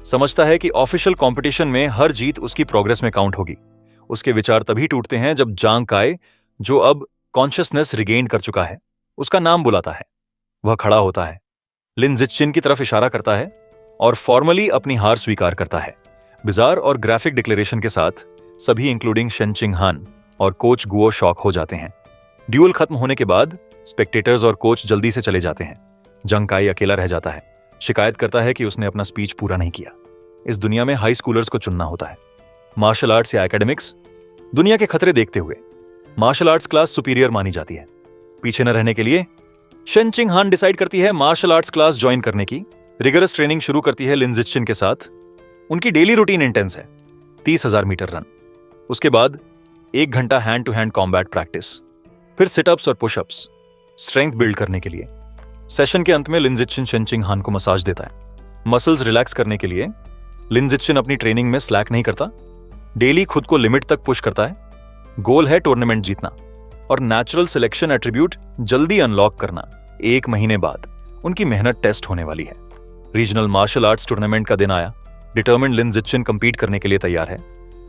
समझता है कि ऑफिशियल कंपटीशन में हर जीत उसकी प्रोग्रेस में काउंट होगी। उसके विचार तभी टूटते हैं जब जांग काई, जो अब कॉन्शियसनेस रिगेन कर चुका है, उसका नाम बुलाता है। वह खड़ा होता है, लिन जिच्चिन की तरफ इशारा करता है और फॉर्मली अपनी हार स्वीकार करता है। बिजार और ग्राफिक डिक्लेरेशन के साथ सभी इंक्लूडिंग शेन चिंग हान और कोच गुओ शॉक हो जाते हैं। ड्यूल खत्म होने के बाद स्पेक्टेटर्स और कोच जल्दी से चले जाते हैं। जांग काई अकेला रह जाता है, शिकायत करता है कि उसने अपना स्पीच पूरा नहीं किया। इस दुनिया में हाई स्कूलर्स को चुनना होता है, मार्शल आर्ट्स या एकेडमिक्स। दुनिया के खतरे देखते हुए मार्शल आर्ट्स क्लास सुपीरियर मानी जाती है। पीछे न रहने के लिए शेन चिंग हान डिसाइड करती है मार्शल आर्ट्स क्लास ज्वाइन करने की। रिगरस ट्रेनिंग शुरू करती है लिन जिच्चिन के साथ। उनकी डेली रूटीन इंटेंस है, 30,000 मीटर रन, उसके बाद 1 घंटा hand to hand combat practice, फिर सिटअप्स और पुशअप्स स्ट्रेंथ बिल्ड करने के लिए। सेशन के अंत में लिन जिच्चिन शेन चिंग हान को मसाज देता है। मसल्स रिलैक्स करने के लिए लिन जिच्चिन अपनी ट्रेनिंग में स्लैक नहीं करता, डेली खुद को लिमिट तक पुश करता है। गोल है टूर्नामेंट जीतना और नेचुरल सिलेक्शन एट्रीब्यूट जल्दी अनलॉक करना। 1 महीने बाद उनकी मेहनत टेस्ट होने वाली है। रीजनल मार्शल आर्ट्स टूर्नामेंट का दिन आया। डिटर्मिन्ड लिन जिच्चिन कंपीट करने के लिए तैयार है।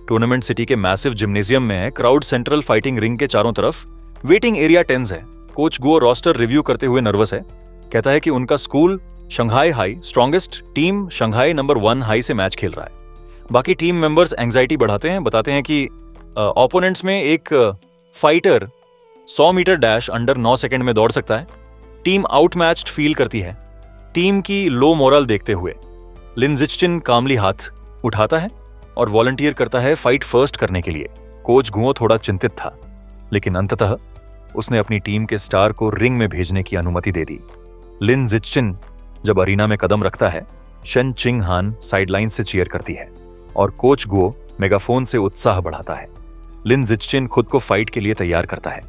टूर्नामेंट सिटी के मैसिव जिम्नेजियम में है। क्राउड सेंट्रल फाइटिंग रिंग के चारों तरफ, वेटिंग एरिया टेंस है। कोच गुओ रोस्टर रिव्यू करते हुए नर्वस है, कहता है कि उनका school Shanghai high strongest team Shanghai number 1 high से मैच खेल रहा है। बाकी टीम मेंबर्स एंग्जाइटी बढ़ाते हैं, बताते हैं कि ओपोनेंट्स में एक fighter 100 metre dash under 9 second में दौड़ सकता है। टीम आउटमैच्ड फील करती है। टीम की लो मोरल देखते हुए लिन जिच्चिन कामली हाथ उठाता है और वॉलंटियर करता है फाइट फर्स्ट करने के लिए। कोच गुओ थोड़ा चिंतित था, लेकिन अंततः उसने अपनी टीम के स्टार को रिंग में भेजने की अनुमति दे दी। लिन जिच्चिन जब अरीना में कदम रखता है, शेन चिंग हान साइडलाइन से चीयर करती है और कोच गुओ मेगाफोन से उत्साह बढ़ाता है। लिन जिच्चिन खुद को फाइट के लिए तैयार करता है।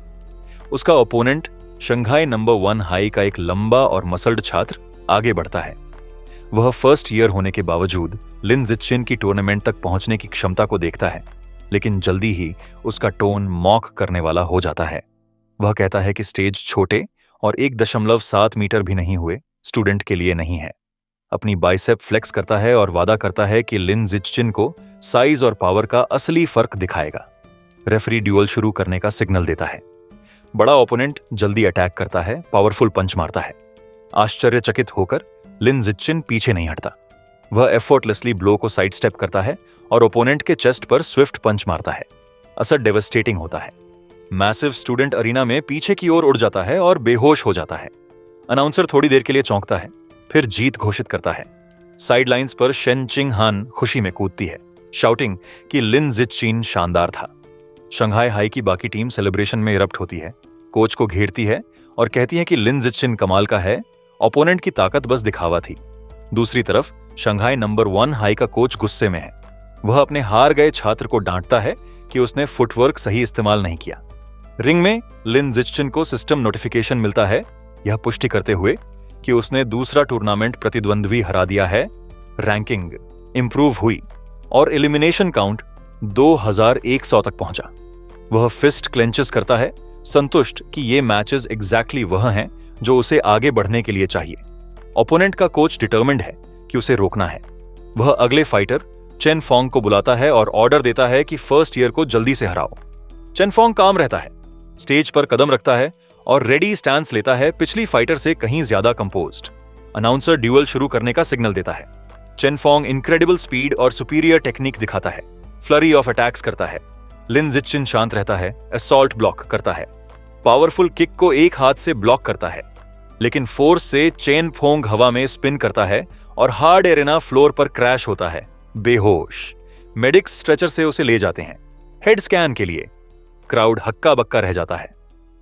उसका ओपोनेंट शंघाई नंबर 1 हाई का एक लंबा और मसल्ड छात्र आगे बढ़ता है। वह फर्स्ट ईयर होने के बावजूद लिन जिच्चिन की टूर्नामेंट तक पहुंचने की क्षमता को देखता है, लेकिन जल्दी ही उसका टोन मॉक करने वाला हो जाता है। वह कहता है कि स्टेज छोटे और 1.7 मीटर भी नहीं हुए स्टूडेंट के लिए नहीं है। अपनी बाइसेप फ्लेक्स करता है और वादा करता है कि लिन जिच्चिन को साइज और पावर का असली फर्क दिखाएगा। रेफरी ड्यूअल शुरू करने का सिग्नल देता है। बड़ा ओपोनेंट जल्दी अटैक करता है, पावरफुल पंच मारता है। आश्चर्यचकित होकर लिन जिच्चिन पीछे नहीं हटता। वह एफर्टलेसली ब्लो को साइड स्टेप करता है और ओपोनेंट के चेस्ट पर स्विफ्ट पंच मारता है। असर डेवस्टेटिंग होता है। मैसिव स्टूडेंट अरीना में पीछे की ओर उड़ जाता है और बेहोश हो जाता है। अनाउंसर थोड़ी देर के लिए चौंकता है, फिर जीत घोषित करता है। साइड लाइन्स पर शेन चिंग हान खुशी में कूदती है, शाउटिंग कि लिन जिचिन शानदार था। शंघाई हाई की बाकी टीम सेलिब्रेशन में इरप्ट होती है, कोच को घेरती है और कहती है कि लिन जिचिन कमाल का है, ओपोनेंट की ताकत बस दिखावा थी। दूसरी तरफ शंघाई नंबर 1 हाई का कोच गुस्से में है। वह अपने हार गए छात्र को डांटता है कि उसने फुटवर्क सही इस्तेमाल नहीं किया। रिंग में लिन जिचिन को सिस्टम नोटिफिकेशन मिलता है, यह पुष्टि करते हुए कि उसने दूसरा टूर्नामेंट प्रतिद्वंद्वी हरा दिया है। रैंकिंग इंप्रूव हुई और एलिमिनेशन काउंट 2100 तक पहुंचा। वह फिस्ट क्लेंचेस करता है, संतुष्ट कि ये मैचेस एग्जैक्टली वह हैं जो उसे आगे बढ़ने के लिए चाहिए। ओपोनेंट का कोच डिटर्मिन्ड है कि उसे रोकना है। वह अगले फाइटर चेन फोंग को बुलाता है और ऑर्डर देता है कि फर्स्ट ईयर को जल्दी से हराओ। चेन फोंग काम रहता है, स्टेज पर कदम रखता है और रेडी स्टैंस लेता है, पिछली फाइटर से कहीं ज्यादा कंपोज्ड। अनाउंसर ड्यूअल शुरू करने का सिग्नल देता है। चेन फोंग इनक्रेडिबल स्पीड और सुपीरियर टेक्निक दिखाता है, फ्लरी ऑफ अटैक्स करता है। लिन जिचिन शांत रहता है, असॉल्ट ब्लॉक करता है, पावरफुल किक को एक हाथ से ब्लॉक करता है, लेकिन फोर्स से चेन फोंग हवा में स्पिन करता है और हार्ड एरेना फ्लोर पर क्रैश होता है, बेहोश। मेडिक्स स्ट्रेचर से उसे ले जाते हैं हेड स्कैन के लिए। क्राउड हक्का बक्का रह जाता है।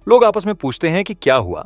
लोग आपस में पूछते हैं कि क्या हुआ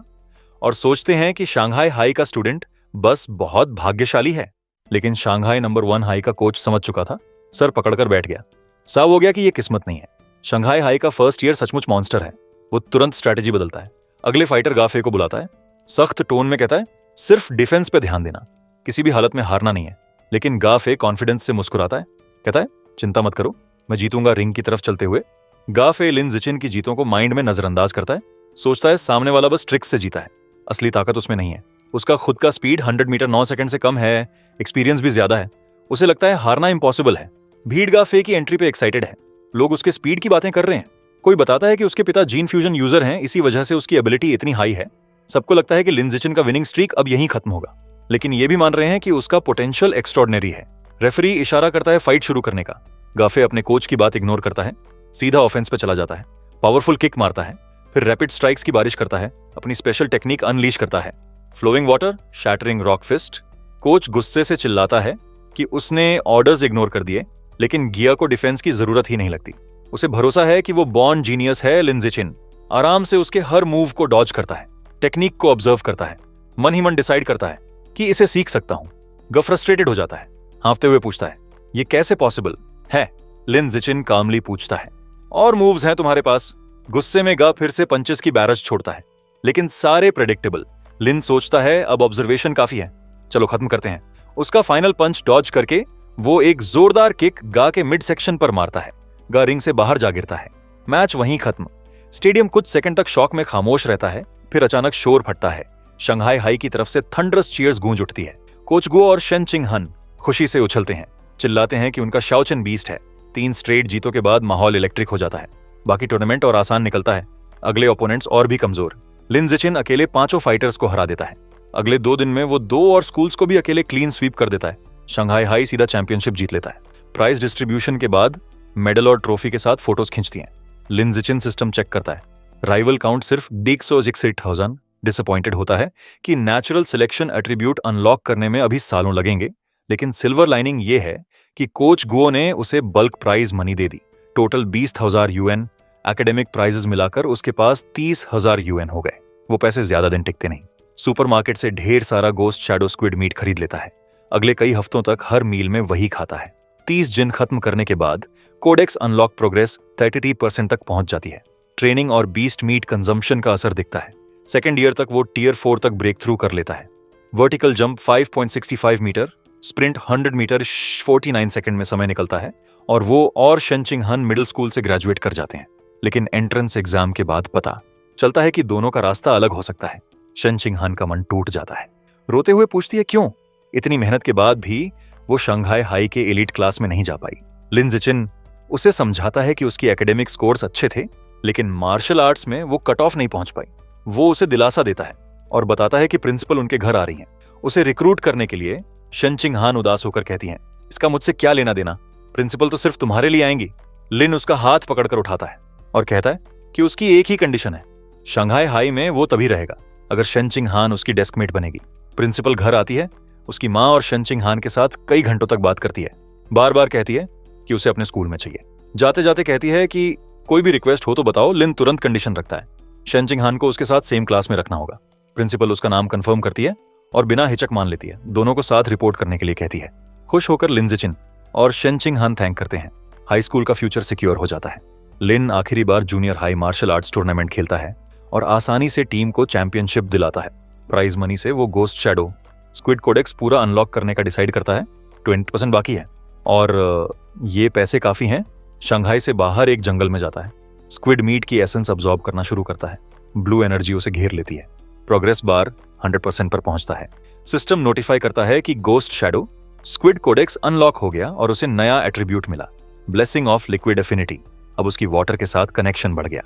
और सोचते हैं कि शंघाई हाई का स्टूडेंट बस बहुत भाग्यशाली है। लेकिन शंघाई नंबर 1 हाई का कोच समझ चुका था, सर पकड़कर बैठ गया। साफ हो गया कि यह किस्मत नहीं है। शंघाई हाई का फर्स्ट ईयर सचमुच मॉन्स्टर है। वो तुरंत स्ट्रैटेजी बदलता है, अगले फाइटर गाफे को बुलाता है, सख्त टोन में कहता है सिर्फ डिफेंस पे ध्यान देना, किसी भी हालत में हारना नहीं है। लेकिन गाफे कॉन्फिडेंस से मुस्कुराता है, कहता है चिंता मत करो, मैं जीतूंगा। रिंग की तरफ चलते हुए गाफे लिन जिचिन की जीतों को माइंड में नजरअंदाज करता है, सोचता है सामने वाला बस ट्रिक्स से जीता है, असली ताकत उसमें नहीं है। उसका खुद का स्पीड 100 मीटर 9 सेकंड से कम है, एक्सपीरियंस भी ज्यादा है। उसे लगता है हारना इम्पॉसिबल है। भीड़ गाफे की एंट्री पे एक्साइटेड है, लोग उसके स्पीड की बातें कर रहे हैं। कोई बताता है कि उसके पिता जीन फ्यूजन यूजर हैं, इसी वजह से उसकी एबिलिटी इतनी हाई है। सबको लगता है कि लिन जिचिन का विनिंग स्ट्रीक अब यहीं खत्म होगा, लेकिन ये भी मान रहे हैं कि उसका पोटेंशियल एक्स्ट्रॉर्डिनरी है। रेफरी इशारा करता है फाइट शुरू करने का। गाफे अपने कोच की बात इग्नोर करता है, सीधा ऑफेंस पे चला जाता है, पावरफुल किक मारता है, फिर रैपिड स्ट्राइक्स की बारिश करता है, अपनी स्पेशल टेक्निक अनलीश करता है, flowing water, shattering rock fist. Coach गुस्से से चिल्लाता है कि उसने ऑर्डर्स इग्नोर कर दिए, लेकिन गिया को डिफेंस की जरूरत ही नहीं लगती। उसे भरोसा है कि वो बॉर्न जीनियस है। लिन जिचिन आराम से उसके हर मूव को डॉज करता है, टेक्निक को ऑब्जर्व करता है, मन ही मन डिसाइड करता है कि इसे सीख सकता हूं। गा फ्रस्ट्रेटेड हो जाता है, हाँफते हुए पूछता है ये कैसे पॉसिबल है। लिन जिचिन कामली पूछता है और मूव्स हैं तुम्हारे पास। गुस्से में गा फिर से पंचेस की बैरज छोड़ता है, लेकिन सारे प्रेडिक्टेबल। लिन सोचता है अब ऑब्जर्वेशन काफी है, चलो खत्म करते हैं। उसका फाइनल पंच डॉज करके वो एक जोरदार किक गा के मिड सेक्शन पर मारता है। गा रिंग से बाहर जा गिरता है। मैच वहीं खत्म। स्टेडियम कुछ सेकंड तक शॉक में खामोश रहता है, फिर अचानक शोर फटता है। शंघाई हाई की तरफ से थंडरस चीयर्स गूंज उठती है। कोच गो और शेन चिंग हन खुशी से उछलते हैं, चिल्लाते हैं कि उनका शाओचेन बीस्ट है। 3 स्ट्रेट जीतों के बाद माहौल इलेक्ट्रिक हो जाता है। बाकी टूर्नामेंट और आसान निकलता है, अगले ओपोनेंट्स और भी कमजोर। लिन जिचिन अकेले 5 फाइटर्स को हरा देता है। अगले 2 दिन में वो 2 और स्कूल्स को भी अकेले क्लीन स्वीप कर देता है। शंघाई हाई सीधा चैंपियनशिप जीत लेता है। प्राइज डिस्ट्रीब्यूशन के बाद मेडल और ट्रॉफी के साथ फोटोज खींचती हैं। लिन जिचिन सिस्टम चेक करता है, राइवल काउंट सिर्फ 168,000। डिसअपॉइंटेड होता है कि नेचुरल सिलेक्शन एट्रीब्यूट अनलॉक करने में अभी सालों लगेंगे, लेकिन सिल्वर लाइनिंग ये है कि कोच गुओ ने उसे बल्क प्राइज मनी दे दी। टोटल 20,000 यूएन, एकेडमिक प्राइजेस मिलाकर उसके पास 30,000 यूएन हो गए। वो पैसे ज्यादा दिन टिकते नहीं। सुपरमार्केट से ढेर सारा गोस्ट शैडो स्क्विड मीट खरीद लेता है। अगले कई हफ्तों तक हर मील में वही खाता है। 30 जिन खत्म करने के बाद कोडेक्स अनलॉक प्रोग्रेस 33% तक पहुंच जाती है। ट्रेनिंग और बीस्ट मीट कंजम्पशन का असर दिखता है। सेकेंड ईयर तक वो टियर 4 तक ब्रेक थ्रू कर लेता है। Vertical jump 5.65 metre, sprint 100 metre 49 second में समय निकलता है और वो और शेन चिंग हन मिडिल स्कूल से ग्रेजुएट कर जाते हैं। लेकिन एंट्रेंस एग्जाम के बाद पता चलता है कि दोनों का रास्ता अलग हो सकता है। शेन चिंग हन का मन टूट जाता है। रोते हुए पूछती है क्यों? इतनी मेहनत के बाद भी वो शंघाई हाई के एलीट क्लास में नहीं जा पाई। लिन जिचिन उसे समझाता है कि उसकी एकेडमिक स्कोर्स अच्छे थे, लेकिन मार्शल आर्ट्स में वो कट ऑफ नहीं पहुंच पाई। वो उसे दिलासा देता है और बताता है कि प्रिंसिपल उनके घर आ रही हैं उसे रिक्रूट करने के लिए। शेन चिंग हान उदास होकर कहती हैं, इसका मुझसे क्या लेना देना, प्रिंसिपल तो सिर्फ तुम्हारे लिए आएंगी। लिन उसका हाथ पकड़कर उठाता है और कहता है कि उसकी एक ही कंडीशन है, शंघाई हाई में वो तभी रहेगा अगर शेन चिंग हान उसकी डेस्कमेट बनेगी। प्रिंसिपल घर आती है, उसकी माँ और शेनचिंग हान के साथ कई घंटों तक बात करती है। बार बार कहती है कि उसे अपने स्कूल में चाहिए। जाते जाते कहती है कि कोई भी रिक्वेस्ट हो तो बताओ। लिन तुरंत कंडीशन रखता है, शेनचिंग हान को उसके साथ सेम क्लास में रखना होगा। प्रिंसिपल उसका नाम कंफर्म करती है और बिना हिचक मान लेती है। दोनों को साथ रिपोर्ट करने के लिए कहती है। खुश होकर लिन जिचिन और शेनचिंग हान थैंक करते हैं। हाई स्कूल का फ्यूचर सिक्योर हो जाता है। लिन आखिरी बार junior high martial arts tournament खेलता है और आसानी से टीम को चैंपियनशिप दिलाता है। प्राइज मनी से वो गोस्ट शैडो स्क्विड कोडेक्स पूरा अनलॉक करने का डिसाइड करता है। 20% बाकी है और ये पैसे काफी हैं। शंघाई से बाहर एक जंगल में जाता है। स्क्विड मीट की एसेंस अब्सॉर्ब करना शुरू करता है। ब्लू एनर्जी उसे घेर लेती है। प्रोग्रेस बार 100% पर पहुंचता है। सिस्टम नोटिफाई करता है कि ghost shadow squid codex unlock हो गया और उसे नया एट्रीब्यूट मिला, ब्लेसिंग ऑफ लिक्विड एफिनिटी। अब उसकी वाटर के साथ कनेक्शन बढ़ गया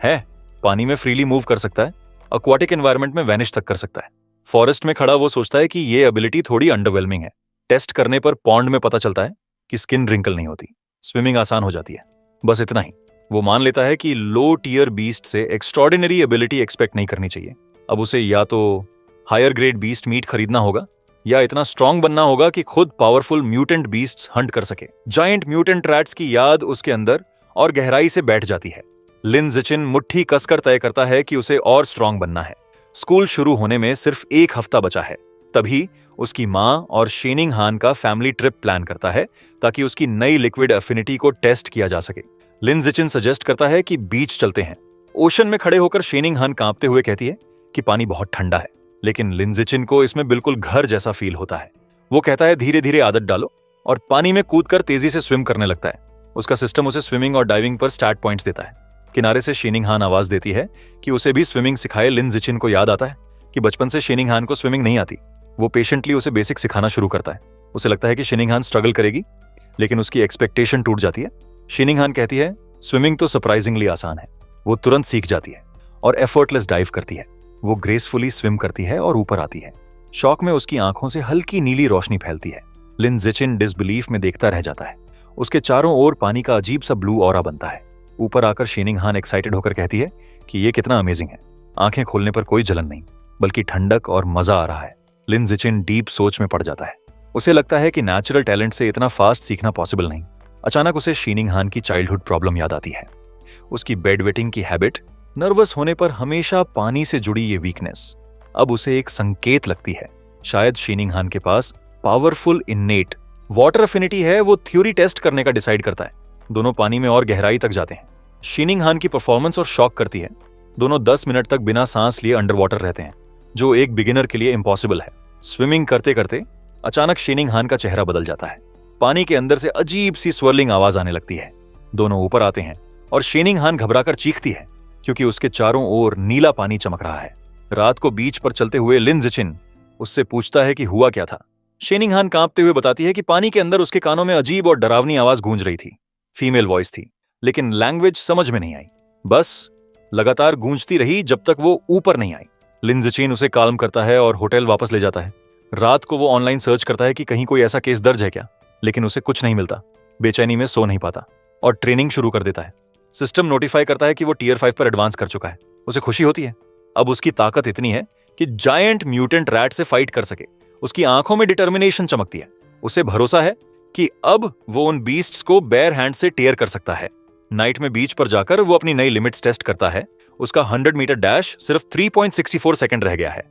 है। पानी में फ्रीली मूव कर सकता है, एक्वाटिक एनवायरनमेंट में वैनिश तक कर सकता है। फॉरेस्ट में खड़ा वो सोचता है कि ये एबिलिटी थोड़ी अंडरवेलमिंग है। टेस्ट करने पर पॉन्ड में पता चलता है कि स्किन रिंकल नहीं होती, स्विमिंग आसान हो जाती है। बस इतना ही। वो मान लेता है कि लो टियर बीस्ट से एक्स्ट्रॉर्डिनरी एबिलिटी एक्सपेक्ट नहीं करनी चाहिए। अब उसे या तो हायर ग्रेड बीस्ट मीट खरीदना होगा या इतना स्ट्रांग बनना होगा कि खुद पावरफुल म्यूटेंट बीस्ट्स हंट कर सके। जायंट म्यूटेंट रैट्स की याद उसके अंदर और गहराई से बैठ जाती है। लिन जिचिन मुट्ठी कसकर तय करता है कि उसे और स्ट्रांग बनना है। स्कूल शुरू होने में सिर्फ 1 हफ्ता बचा है। तभी उसकी माँ और शेनिंग हान का फैमिली ट्रिप प्लान करता है ताकि उसकी नई लिक्विड एफिनिटी को टेस्ट किया जा सके। लिन जिचिन सजेस्ट करता है कि बीच चलते हैं। ओशन में खड़े होकर शेनिंग हान कांपते हुए कहती है कि पानी बहुत ठंडा है, लेकिन लिन जिचिन को इसमें बिल्कुल घर जैसा फील होता है। वो कहता है धीरे धीरे आदत डालो और पानी में कूदकर तेजी से स्विम करने लगता है। उसका सिस्टम उसे स्विमिंग और डाइविंग पर स्टार्ट पॉइंट्स देता है। किनारे से शेनिंग हान आवाज देती है कि उसे भी स्विमिंग सिखाए। लिन जिचिन को याद आता है कि बचपन से शेनिंग हान को स्विमिंग नहीं आती। वो पेशेंटली उसे बेसिक सिखाना शुरू करता है। उसे लगता है कि शेनिंग हान स्ट्रगल करेगी, लेकिन उसकी एक्सपेक्टेशन टूट जाती है। शेनिंग हान कहती है स्विमिंग तो सरप्राइजिंगली आसान है। वो तुरंत सीख जाती है और एफर्टलेस डाइव करती है। वो ग्रेसफुली स्विम करती है और ऊपर आती है। शॉक में उसकी आंखों से हल्की नीली रोशनी फैलती है। लिन जिचिन डिसबिलीफ में देखता रह जाता है। उसके चारों ओर पानी का अजीब सा ब्लू ऑरा बनता है। ऊपर आकर शेनिंग हान एक्साइटेड होकर कहती है कि ये कितना अमेजिंग है। आंखें खोलने पर कोई जलन नहीं, बल्कि ठंडक और मजा आ रहा है। लिन जिचिन डीप सोच में पड़ जाता है। उसे लगता है कि नेचुरल टैलेंट से इतना फास्ट सीखना पॉसिबल नहीं। अचानक उसे शेनिंग हान की चाइल्डहुड प्रॉब्लम याद आती है। उसकी बेड वेटिंग की हैबिट, नर्वस होने पर हमेशा पानी से जुड़ी ये वीकनेस अब उसे एक संकेत लगती है। शायद शेनिंग हान के पास पावरफुल इन्नेट वाटर एफिनिटी है। वो थ्योरी टेस्ट करने का डिसाइड करता है। दोनों पानी में और गहराई तक जाते हैं। शेनिंग हान की परफॉर्मेंस और शॉक करती है। दोनों 10 मिनट तक बिना सांस लिए अंडर वाटर रहते हैं, जो एक बिगिनर के लिए इम्पॉसिबल है। स्विमिंग करते करते अचानक शेनिंग हान का चेहरा बदल जाता है। पानी के अंदर से अजीब सी स्वर्लिंग आवाज आने लगती है। दोनों ऊपर आते हैं और शेनिंग हान घबराकर चीखती है क्योंकि उसके चारों ओर नीला पानी चमक रहा है। रात को बीच पर चलते हुए लिन जिचिन उससे पूछता है कि हुआ क्या था। शेनिंग हान कांपते हुए बताती है कि पानी के अंदर उसके कानों में अजीब और डरावनी आवाज गूंज रही थी। फीमेल वॉइस थी, लेकिन लैंग्वेज समझ में नहीं आई। बस लगातार गूंजती रही जब तक वो ऊपर नहीं आई। लिन जिचिन उसे काल्म करता है और होटल वापस ले जाता है। रात को वो ऑनलाइन सर्च करता है कि कहीं कोई ऐसा केस दर्ज है क्या, लेकिन उसे कुछ नहीं मिलता। बेचैनी में सो नहीं पाता और ट्रेनिंग शुरू कर देता है। सिस्टम नोटिफाई करता है कि वो टियर 5 पर एडवांस कर चुका है। उसे खुशी होती है। अब उसकी ताकत इतनी है कि जायंट म्यूटेंट रैट से फाइट कर सके। उसकी आंखों में डिटर्मिनेशन चमकती है। उसे भरोसा है कि अब वो उन बीस्ट्स को बेयर हैंड से टेयर कर सकता है। नाइट में बीच पर जाकर वो अपनी नई लिमिट्स टेस्ट करता है। उसका 100 मीटर डैश सिर्फ 3.64 सेकंड रह गया है।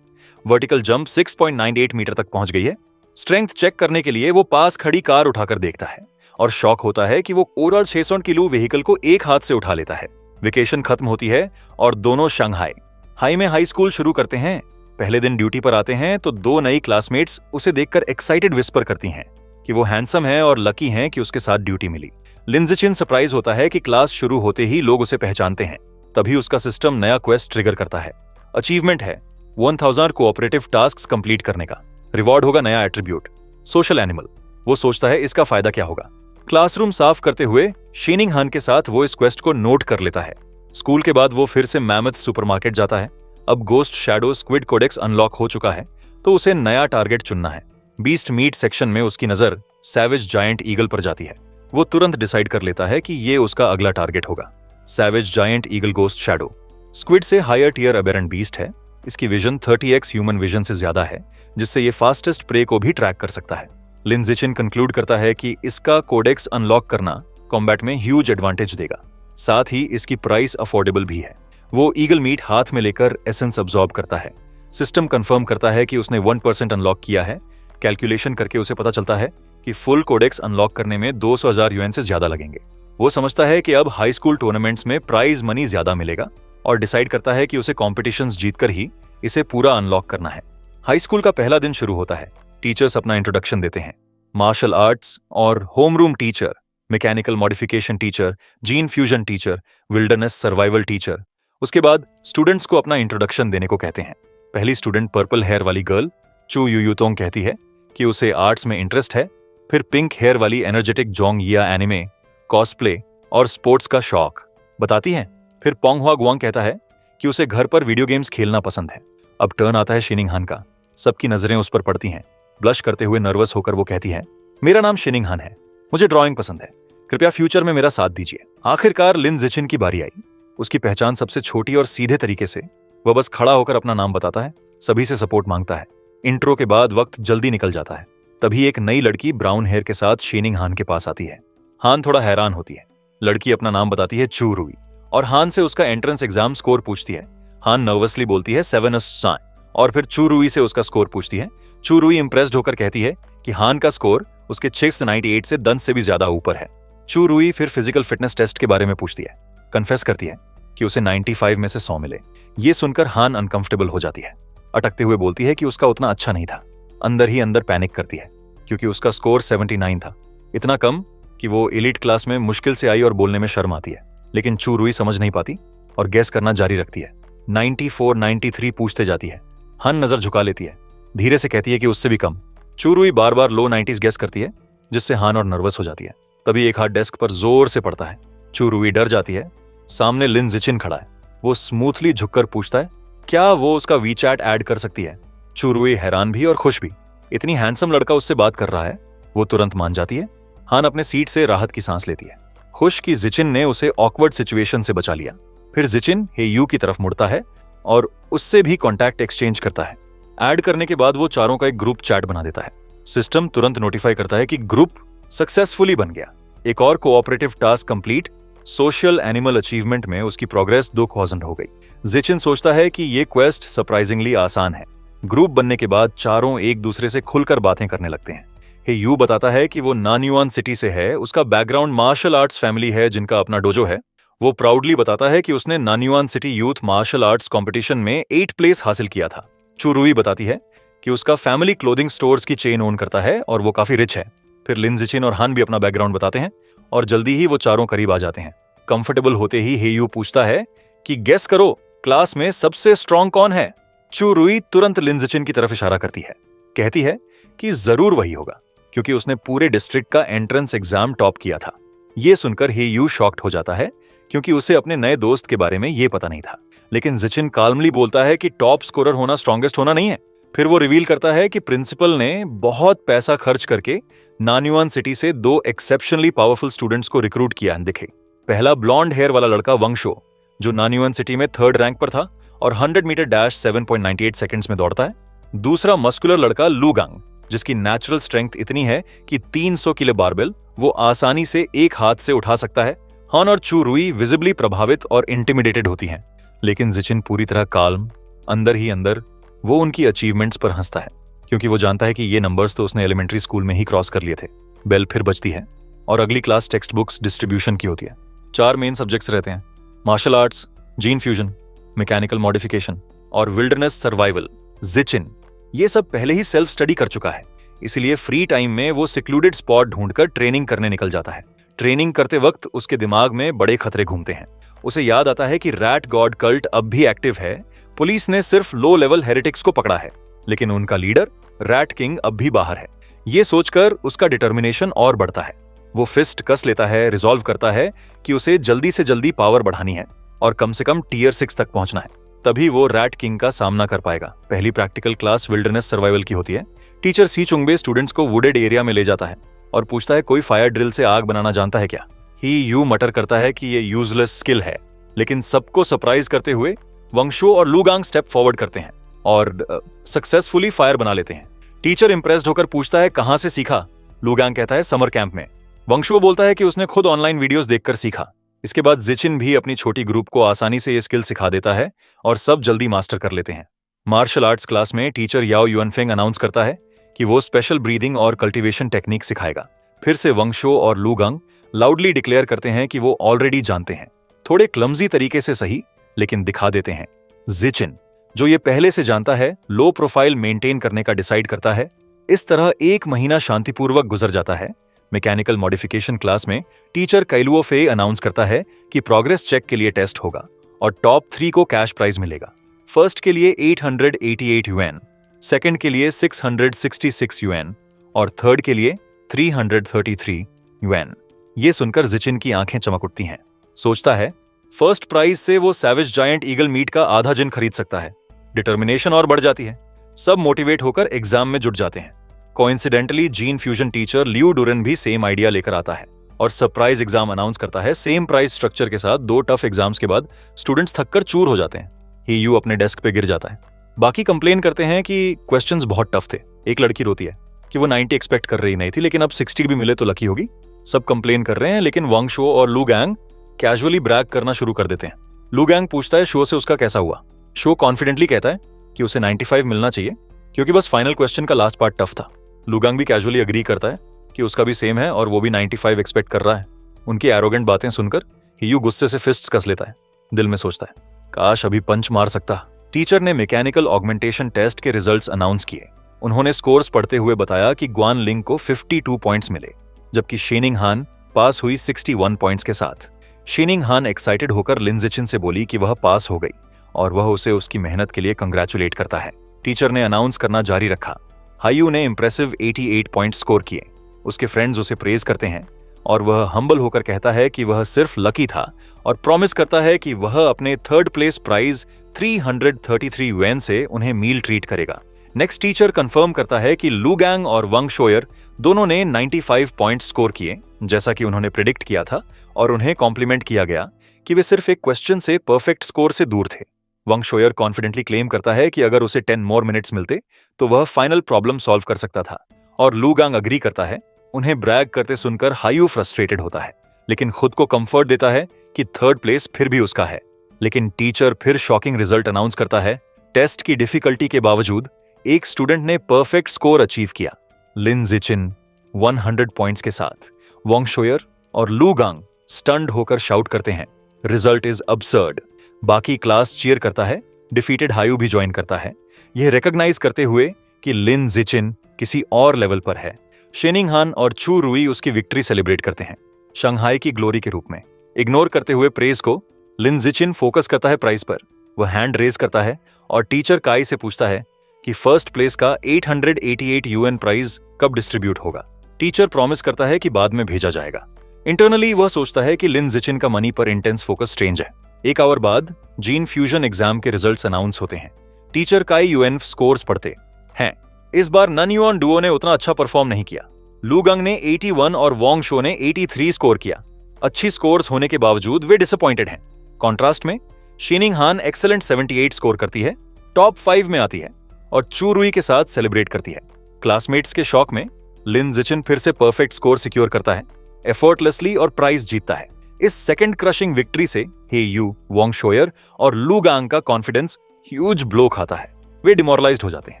वर्टिकल जंप 6.98 मीटर तक पहुंच गई है। स्ट्रेंथ चेक करने के लिए वो पास खड़ी कार उठाकर देखता है और शॉक होता है कि वो ओरल 600 किलो व्हीकल को एक हाथ से उठा लेता है। वेकेशन खत्म होती है और दोनों शंघाई में हाई स्कूल शुरू करते हैं। पहले दिन ड्यूटी पर आते हैं तो 2 नई क्लासमेट्स उसे देखकर एक्साइटेड विस्पर करती हैं कि वो हैंडसम है और लकी हैं कि उसके साथ ड्यूटी मिली। लिन जिचिन सरप्राइज होता है कि क्लास शुरू होते ही लोग उसे पहचानते हैं। तभी उसका सिस्टम नया क्वेस्ट ट्रिगर करता है। अचीवमेंट है 1000 कोऑपरेटिव टास्क्स कंप्लीट करने का। रिवॉर्ड होगा नया एट्रीब्यूट, सोशल एनिमल। वो सोचता है इसका फायदा क्या होगा। क्लासरूम साफ करते हुए शेनिंग हान के साथ वो इस क्वेस्ट को नोट कर लेता है। स्कूल के बाद वो फिर से मैमथ सुपरमार्केट जाता है। अब ghost shadow squid codex unlock हो चुका है तो उसे नया टारगेट चुनना है। बीस्ट मीट सेक्शन में उसकी नजर सैवेज जायंट ईगल पर जाती है। वो तुरंत डिसाइड कर लेता है कि ये उसका अगला टारगेट होगा। Savage giant eagle ghost shadow squid से हायर टियर एबेरेंट बीस्ट है। इसकी विजन 30x ह्यूमन विजन से ज्यादा है, जिससे ये फास्टेस्ट प्रे को भी ट्रैक कर सकता है। लिन ज़िचिन कंक्लूड करता है कि इसका कोडेक्स अनलॉक करना कॉम्बैट में ह्यूज एडवांटेज देगा, साथ ही इसकी प्राइस अफोर्डेबल भी है। वो ईगल मीट हाथ में लेकर एसेंस अब्सॉर्ब करता है। सिस्टम कंफर्म करता है कि उसने 1% अनलॉक किया है। कैलकुलेशन करके उसे पता चलता है कि फुल कोडेक्स अनलॉक करने में 200,000 यूएन से ज्यादा लगेंगे। वो समझता है कि अब हाई स्कूल टूर्नामेंट्स में प्राइज मनी ज्यादा मिलेगा और डिसाइड करता है कि उसे कॉम्पिटिशन्स जीतकर ही इसे पूरा अनलॉक करना है। हाई स्कूल का पहला दिन शुरू होता है। टीचर्स अपना इंट्रोडक्शन देते हैं। मार्शल आर्ट्स और home room teacher, mechanical modification teacher, gene fusion teacher, wilderness survival teacher. उसके बाद स्टूडेंट्स को अपना इंट्रोडक्शन देने को कहते हैं। पहली स्टूडेंट पर्पल हेयर वाली गर्ल चू यूयूतोंग कहती है कि उसे आर्ट्स में इंटरेस्ट है। फिर पिंक हेयर वाली एनर्जेटिक जोंग या एनिमे, कॉस्प्ले और स्पोर्ट्स का शौक बताती है। फिर पोंगहुआ गुआंग कहता है कि उसे घर पर वीडियो गेम्स खेलना पसंद है। अब टर्न आता है शिनिंग हान का। सबकी नजरें उस पर पड़ती हैं। ब्लश करते हुए नर्वस होकर वो कहती है, मेरा नाम शिनिंग हान है, मुझे ड्राइंग पसंद है, कृपया फ्यूचर में मेरा साथ दीजिए। आखिरकार लिन ज़िचिन की बारी आई। उसकी पहचान सबसे छोटी और सीधे तरीके से वह बस खड़ा होकर अपना नाम बताता है, सभी से सपोर्ट मांगता है। इंट्रो के बाद वक्त जल्दी निकल जाता है। तभी एक नई लड़की ब्राउन हेयर के साथ शिनिंग हान के पास आती है। हान थोड़ा हैरान होती है। लड़की अपना नाम बताती है चू रुई और हान से उसका एंट्रेंस एग्जाम स्कोर पूछती है। हान नर्वसली बोलती है 7 और फिर चू रुई से उसका स्कोर पूछती है। चू रुई इंप्रेस्ड होकर कहती है कि हान का स्कोर उसके 698 से 10 से भी ज्यादा ऊपर है। चू रुई फिर फिजिकल फिटनेस टेस्ट के बारे में पूछती है। कन्फेस करती है कि उसे 95 में से 100 मिले। ये सुनकर हान अनकंफर्टेबल हो जाती है। अटकते हुए बोलती है कि उसका उतना अच्छा नहीं था। अंदर ही अंदर पैनिक करती है क्योंकि उसका स्कोर 79 था, इतना कम कि वो एलीट क्लास में मुश्किल से आई और बोलने में शर्म आती है। लेकिन चू रुई समझ नहीं पाती और गैस करना जारी रखती है। 94, 93 पूछते जाती है। हान नजर झुका लेती है, धीरे से कहती है कि उससे भी कम। चू रुई बार बार लो 90s गैस करती है, जिससे हान और नर्वस हो जाती है। तभी एक हाथ डेस्क पर जोर से पड़ता है। चू रुई डर जाती है। सामने लिन ज़िचिन खड़ा है। वो स्मूथली झुककर पूछता है, क्या वो उसका वीचैट ऐड कर सकती है? चू रुई हैरान भी और खुश भी। इतनी हैंडसम लड़का उससे बात कर रहा है। वो तुरंत मान जाती है। हान अपने सीट से राहत की सांस लेती है, खुश कि ज़िचिन ने उसे ऑकवर्ड सिचुएशन से बचा लिया। फिर ज़िचिन हे यू की तरफ मुड़ता है और उससे भी कॉन्टैक्ट एक्सचेंज करता है। ऐड करने के बाद वो चारों का एक ग्रुप चैट बना देता है। सिस्टम तुरंत नोटिफाई करता है कि ग्रुप सक्सेसफुली बन गया। एक और cooperative task complete. Social animal achievement में उसकी प्रोग्रेस 2000 हो गई। ज़िचिन सोचता है कि ये क्वेस्ट सरप्राइजिंगली आसान है। ग्रुप बनने के बाद चारों एक दूसरे से खुलकर बातें करने लगते हैं। हे यू बताता है कि वो नान्युआन सिटी से है। उसका बैकग्राउंड मार्शल आर्ट्स फैमिली है जिनका अपना डोजो है। वो प्राउडली बताता है कि उसने Nanyuan city youth martial arts competition में 8 प्लेस हासिल किया था। चू रुई बताती है कि उसका फैमिली क्लोथिंग स्टोर्स की चेन ओन करता है और वो काफी रिच है। फिर लिन ज़िचिन और हान भी अपना बैकग्राउंड बताते हैं और जल्दी ही वो चारों करीब आ जाते हैं। कंफर्टेबल होते ही हे यू पूछता है कि गेस करो क्लास में सबसे स्ट्रांग कौन है? चू रुई तुरंत लिन ज़िचिन की तरफ इशारा करती है, कहती है कि जरूर वही होगा क्योंकि उसने पूरे डिस्ट्रिक्ट का एंट्रेंस एग्जाम टॉप किया था। ये सुनकर हे यू शॉक्ड हो जाता है क्योंकि उसे अपने नए दोस्त के बारे में ये पता नहीं था। लेकिन ज़िचिन काल्मली बोलता है कि टॉप स्कोरर होना स्ट्रॉन्गेस्ट होना नहीं है। फिर वो रिवील करता है कि प्रिंसिपल ने बहुत पैसा खर्च करके नान्युआन सिटी से 2 एक्सेप्शनली पावरफुल स्टूडेंट्स को रिक्रूट किया दिखे। पहला ब्लॉन्ड हेयर वाला लड़का वंगशो, जो नान्युआन सिटी में 3rd रैंक पर था और 100 मीटर डैश 7.98 सेकंड्स में दौड़ता है। दूसरा मस्कुलर लड़का लूगांग, जिसकी नेचुरल स्ट्रेंथ इतनी है कि 300 किलो बारबेल वो आसानी से एक हाथ से उठा सकता है। हान और चू रुई विजिबली प्रभावित और इंटिमिडेटेड होती हैं, लेकिन ज़िचिन पूरी तरह काल्म। अंदर ही अंदर वो उनकी अचीवमेंट्स पर हंसता है क्योंकि वो जानता है कि ये नंबर्स तो उसने एलिमेंट्री स्कूल में ही क्रॉस कर लिए थे। बेल फिर बजती है और अगली क्लास टेक्स्ट बुक्स डिस्ट्रीब्यूशन की होती है। 4 मेन सब्जेक्ट्स रहते हैं, martial arts, gene fusion, mechanical modification और विल्डरनेस सर्वाइवल। ज़िचिन ये सब पहले ही सेल्फ स्टडी कर चुका है, इसलिए फ्री टाइम में वो सिक्लूडेड स्पॉट ढूंढकर ट्रेनिंग करने निकल जाता है। ट्रेनिंग करते वक्त उसके दिमाग में बड़े खतरे घूमते हैं। उसे याद आता है कि रैट गॉड कल्ट अब भी एक्टिव है। पुलिस ने सिर्फ लो लेवल हेरेटिक्स को पकड़ा है, लेकिन उनका लीडर रैट किंग अब भी बाहर है। ये सोचकर उसका डिटर्मिनेशन और बढ़ता है। वो फिस्ट कस लेता है, रिजॉल्व करता है कि उसे जल्दी से जल्दी पावर बढ़ानी है और कम से कम टियर 6 तक पहुंचना है, तभी वो रैट किंग का सामना कर पाएगा। पहली प्रैक्टिकल क्लास विल्डरनेस सर्वाइवल की होती है। टीचर सी चुंगबे स्टूडेंट्स को वुडेड एरिया में ले जाता है और पूछता है, कोई फायर ड्रिल से आग बनाना जानता है क्या? ही यू मटर करता है कि ये यूजलेस स्किल है, लेकिन सबको सरप्राइज करते हुए वंगशो और लूगांग स्टेप फॉरवर्ड करते हैं और सक्सेसफुली फायर बना लेते हैं। टीचर इंप्रेस्ड होकर पूछता है कहां से सीखा। लूगांग कहता है समर कैंप में। वंगशो बोलता है कि उसने खुद ऑनलाइन वीडियोस देखकर सीखा। इसके बाद जिचिन भी अपनी छोटी ग्रुप को आसानी से ये स्किल सिखा देता है और सब जल्दी मास्टर कर लेते हैं। मार्शल आर्ट्स क्लास में टीचर याओ युनफेंग अनाउंस करता है कि वो स्पेशल ब्रीदिंग और कल्टीवेशन टेक्निक सिखाएगा। फिर से वंगशो और लूगांग लाउडली डिक्लेयर करते हैं कि वो ऑलरेडी जानते हैं, थोड़े क्लमजी तरीके से सही, लेकिन दिखा देते हैं। जिचिन, जो ये पहले से जानता है, लो प्रोफाइल मेंटेन करने का डिसाइड करता है। इस तरह 1 महीना शांतिपूर्वक गुजर जाता है। मैकेनिकल मॉडिफिकेशन क्लास में टीचर कैलुओ फे अनाउंस करता है कि प्रोग्रेस चेक के लिए टेस्ट होगा और टॉप 3 को कैश प्राइज मिलेगा। फर्स्ट के लिए 888 यूएन, सेकंड के लिए 666 यूएन और थर्ड के लिए 333 यूएन। ये सुनकर जिचिन की आंखें चमक उठती हैं। सोचता है फर्स्ट प्राइज से वो सैवेज जायंट ईगल मीट का आधा जिन खरीद सकता है। डिटर्मिनेशन और बढ़ जाती है। सब मोटिवेट होकर एग्जाम में जुट जाते हैं। Coincidentally gene fusion teacher Liu Duran भी सेम आइडिया लेकर आता है और सरप्राइज एग्जाम अनाउंस करता है। सेम प्राइज स्ट्रक्चर के साथ 2 टफ एग्जाम्स के बाद स्टूडेंट्स थककर चूर हो जाते हैं। ही यू अपने डेस्क पे गिर जाता है। बाकी कंप्लेन करते हैं कि क्वेश्चंस बहुत टफ थे। एक लड़की रोती है कि वो 90 एक्सपेक्ट कर रही नहीं थी, लेकिन अब 60 भी मिले तो लकी होगी। सब कंप्लेन कर रहे हैं, लेकिन वंगशो और लूगांग कैजुअली ब्रैग करना शुरू कर देते हैं। लूगांग पूछता है शो से उसका कैसा हुआ। शो कॉन्फिडेंटली कहता है कि उसे 95 मिलना चाहिए क्योंकि बस फाइनल क्वेश्चन का लास्ट पार्ट टफ था। लूगांग भी कैजुअली अग्री करता है कि उसका भी सेम है और वो भी 95 एक्सपेक्ट कर रहा है। उनकी एरोगेंट बातें सुनकर हियू गुस्से से फिस्ट्स कस लेता है। दिल में सोचता है काश अभी पंच मार सकता। टीचर ने मैकेनिकल ऑगमेंटेशन टेस्ट के रिजल्ट्स अनाउंस किए। उन्होंने स्कोर्स पढ़ते हुए बताया कि ग्वान लिंग को 52 पॉइंट्स मिले, जबकि शेनिंग हान पास हुई 61 पॉइंट्स के साथ। शेनिंग हान एक्साइटेड होकर लिन जिचिन से बोली कि वह पास हो गई और वह उसे उसकी मेहनत के लिए कंग्रेचुलेट करता है। टीचर ने अनाउंस करना जारी रखा। हायू ने इंप्रेसिव 88 पॉइंट स्कोर किए। उसके फ्रेंड्स उसे प्रेज करते हैं और वह हम्बल होकर कहता है कि वह सिर्फ लकी था और प्रॉमिस करता है कि वह अपने थर्ड प्लेस प्राइज 333 यूएन से उन्हें मील ट्रीट करेगा। नेक्स्ट टीचर कंफर्म करता है कि लूगांग और वंगशोयर दोनों ने 95 पॉइंट स्कोर किए, जैसा कि उन्होंने प्रिडिक्ट किया था, और उन्हें कॉम्प्लीमेंट किया गया कि वे सिर्फ एक क्वेश्चन से परफेक्ट स्कोर से दूर थे। वंगशोयर कॉन्फिडेंटली क्लेम करता है कि अगर उसे 10 मोर मिनट्स मिलते तो वह फाइनल प्रॉब्लम सॉल्व कर सकता था, और लूगांग अग्री करता है। उन्हें ब्रैग करते सुनकर हायू फ्रस्ट्रेटेड होता है, लेकिन खुद को कंफर्ट देता है कि थर्ड प्लेस फिर भी उसका है। लेकिन टीचर फिर शॉकिंग रिजल्ट अनाउंस करता है। टेस्ट की डिफिकल्टी के बावजूद एक स्टूडेंट ने परफेक्ट स्कोर अचीव किया। लिन जिचिन 100 पॉइंट्स के साथ। वंगशोयर और लूगांग स्टन्ड होकर शाउट करते हैं, रिजल्ट इज अब्सर्ड। बाकी क्लास चीयर करता है। डिफीटेड हायू भी ज्वाइन करता है, यह रिकॉग्नाइज करते हुए कि लिन जिचिन किसी और लेवल पर है। शेनिंग हान और चू रुई उसकी विक्ट्री सेलिब्रेट करते हैं, शंघाई की ग्लोरी के रूप में। इग्नोर करते हुए प्रेज को लिन जिचिन फोकस करता है प्राइज पर। वह हैंड रेज करता है और टीचर काई से पूछता है कि फर्स्ट प्लेस का 888 यूएन प्राइज कब डिस्ट्रीब्यूट होगा। टीचर प्रॉमिस करता है कि बाद में भेजा जाएगा। इंटरनली वह सोचता है कि लिन जिचिन का मनी पर इंटेंस फोकस स्ट्रेंज है। 1 आवर बाद जीन फ्यूजन एग्जाम के रिजल्ट्स अनाउंस होते हैं। टीचर काई यूएन स्कोर्स पढ़ते हैं। इस बार ननयुआन डुओ ने उतना अच्छा परफॉर्म नहीं किया। लूगांग ने 81 और वोंगशो ने 83 स्कोर किया। अच्छी स्कोर्स होने के बावजूद वे डिसअपॉइंटेड हैं। कॉन्ट्रास्ट में शेनिंग हान एक्सेलेंट 78 स्कोर करती है, टॉप 5 में आती है और चू रुई के साथ सेलिब्रेट करती है। क्लासमेट्स के शॉक में लिन जिचिन फिर से परफेक्ट स्कोर सिक्योर करता है, एफर्टलेसली, और प्राइज जीतता है। इस सेकंड क्रशिंग विक्ट्री से हे यू, वोंगशोयर और लूगांग का कॉन्फिडेंस ह्यूज ब्लो खाता है। वे डिमोरलाइज्ड हो जाते हैं,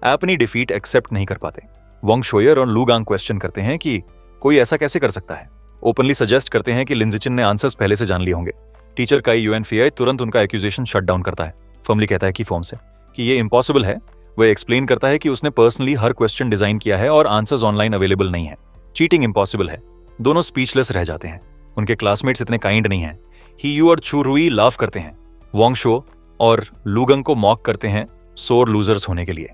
अपनी डिफीट एक्सेप्ट नहीं कर पाते। वोंगशोयर और लूगांग क्वेश्चन करते हैं कि कोई ऐसा कैसे कर सकता है। ओपनली सजेस्ट करते हैं कि लिन जिचिन ने आंसर्स पहले से जान लिए होंगे। टीचर काई यूएनफीआई तुरंत उनका एक्यूजेशन शट डाउन करता है। फर्मली कहता है कि फॉर्म से कि ये इम्पॉसिबल है। वह एक्सप्लेन करता है कि उसने पर्सनली हर क्वेश्चन डिजाइन किया है और आंसर्स ऑनलाइन अवेलेबल नहीं है। चीटिंग इम्पॉसिबल है। दोनों स्पीचलेस रह जाते हैं। उनके क्लासमेट्स इतने काइंड नहीं हैं। ही यू और चू रुई लाफ करते हैं। वोंगशो और लूगंग को मॉक करते हैं सोर लूजर्स होने के लिए।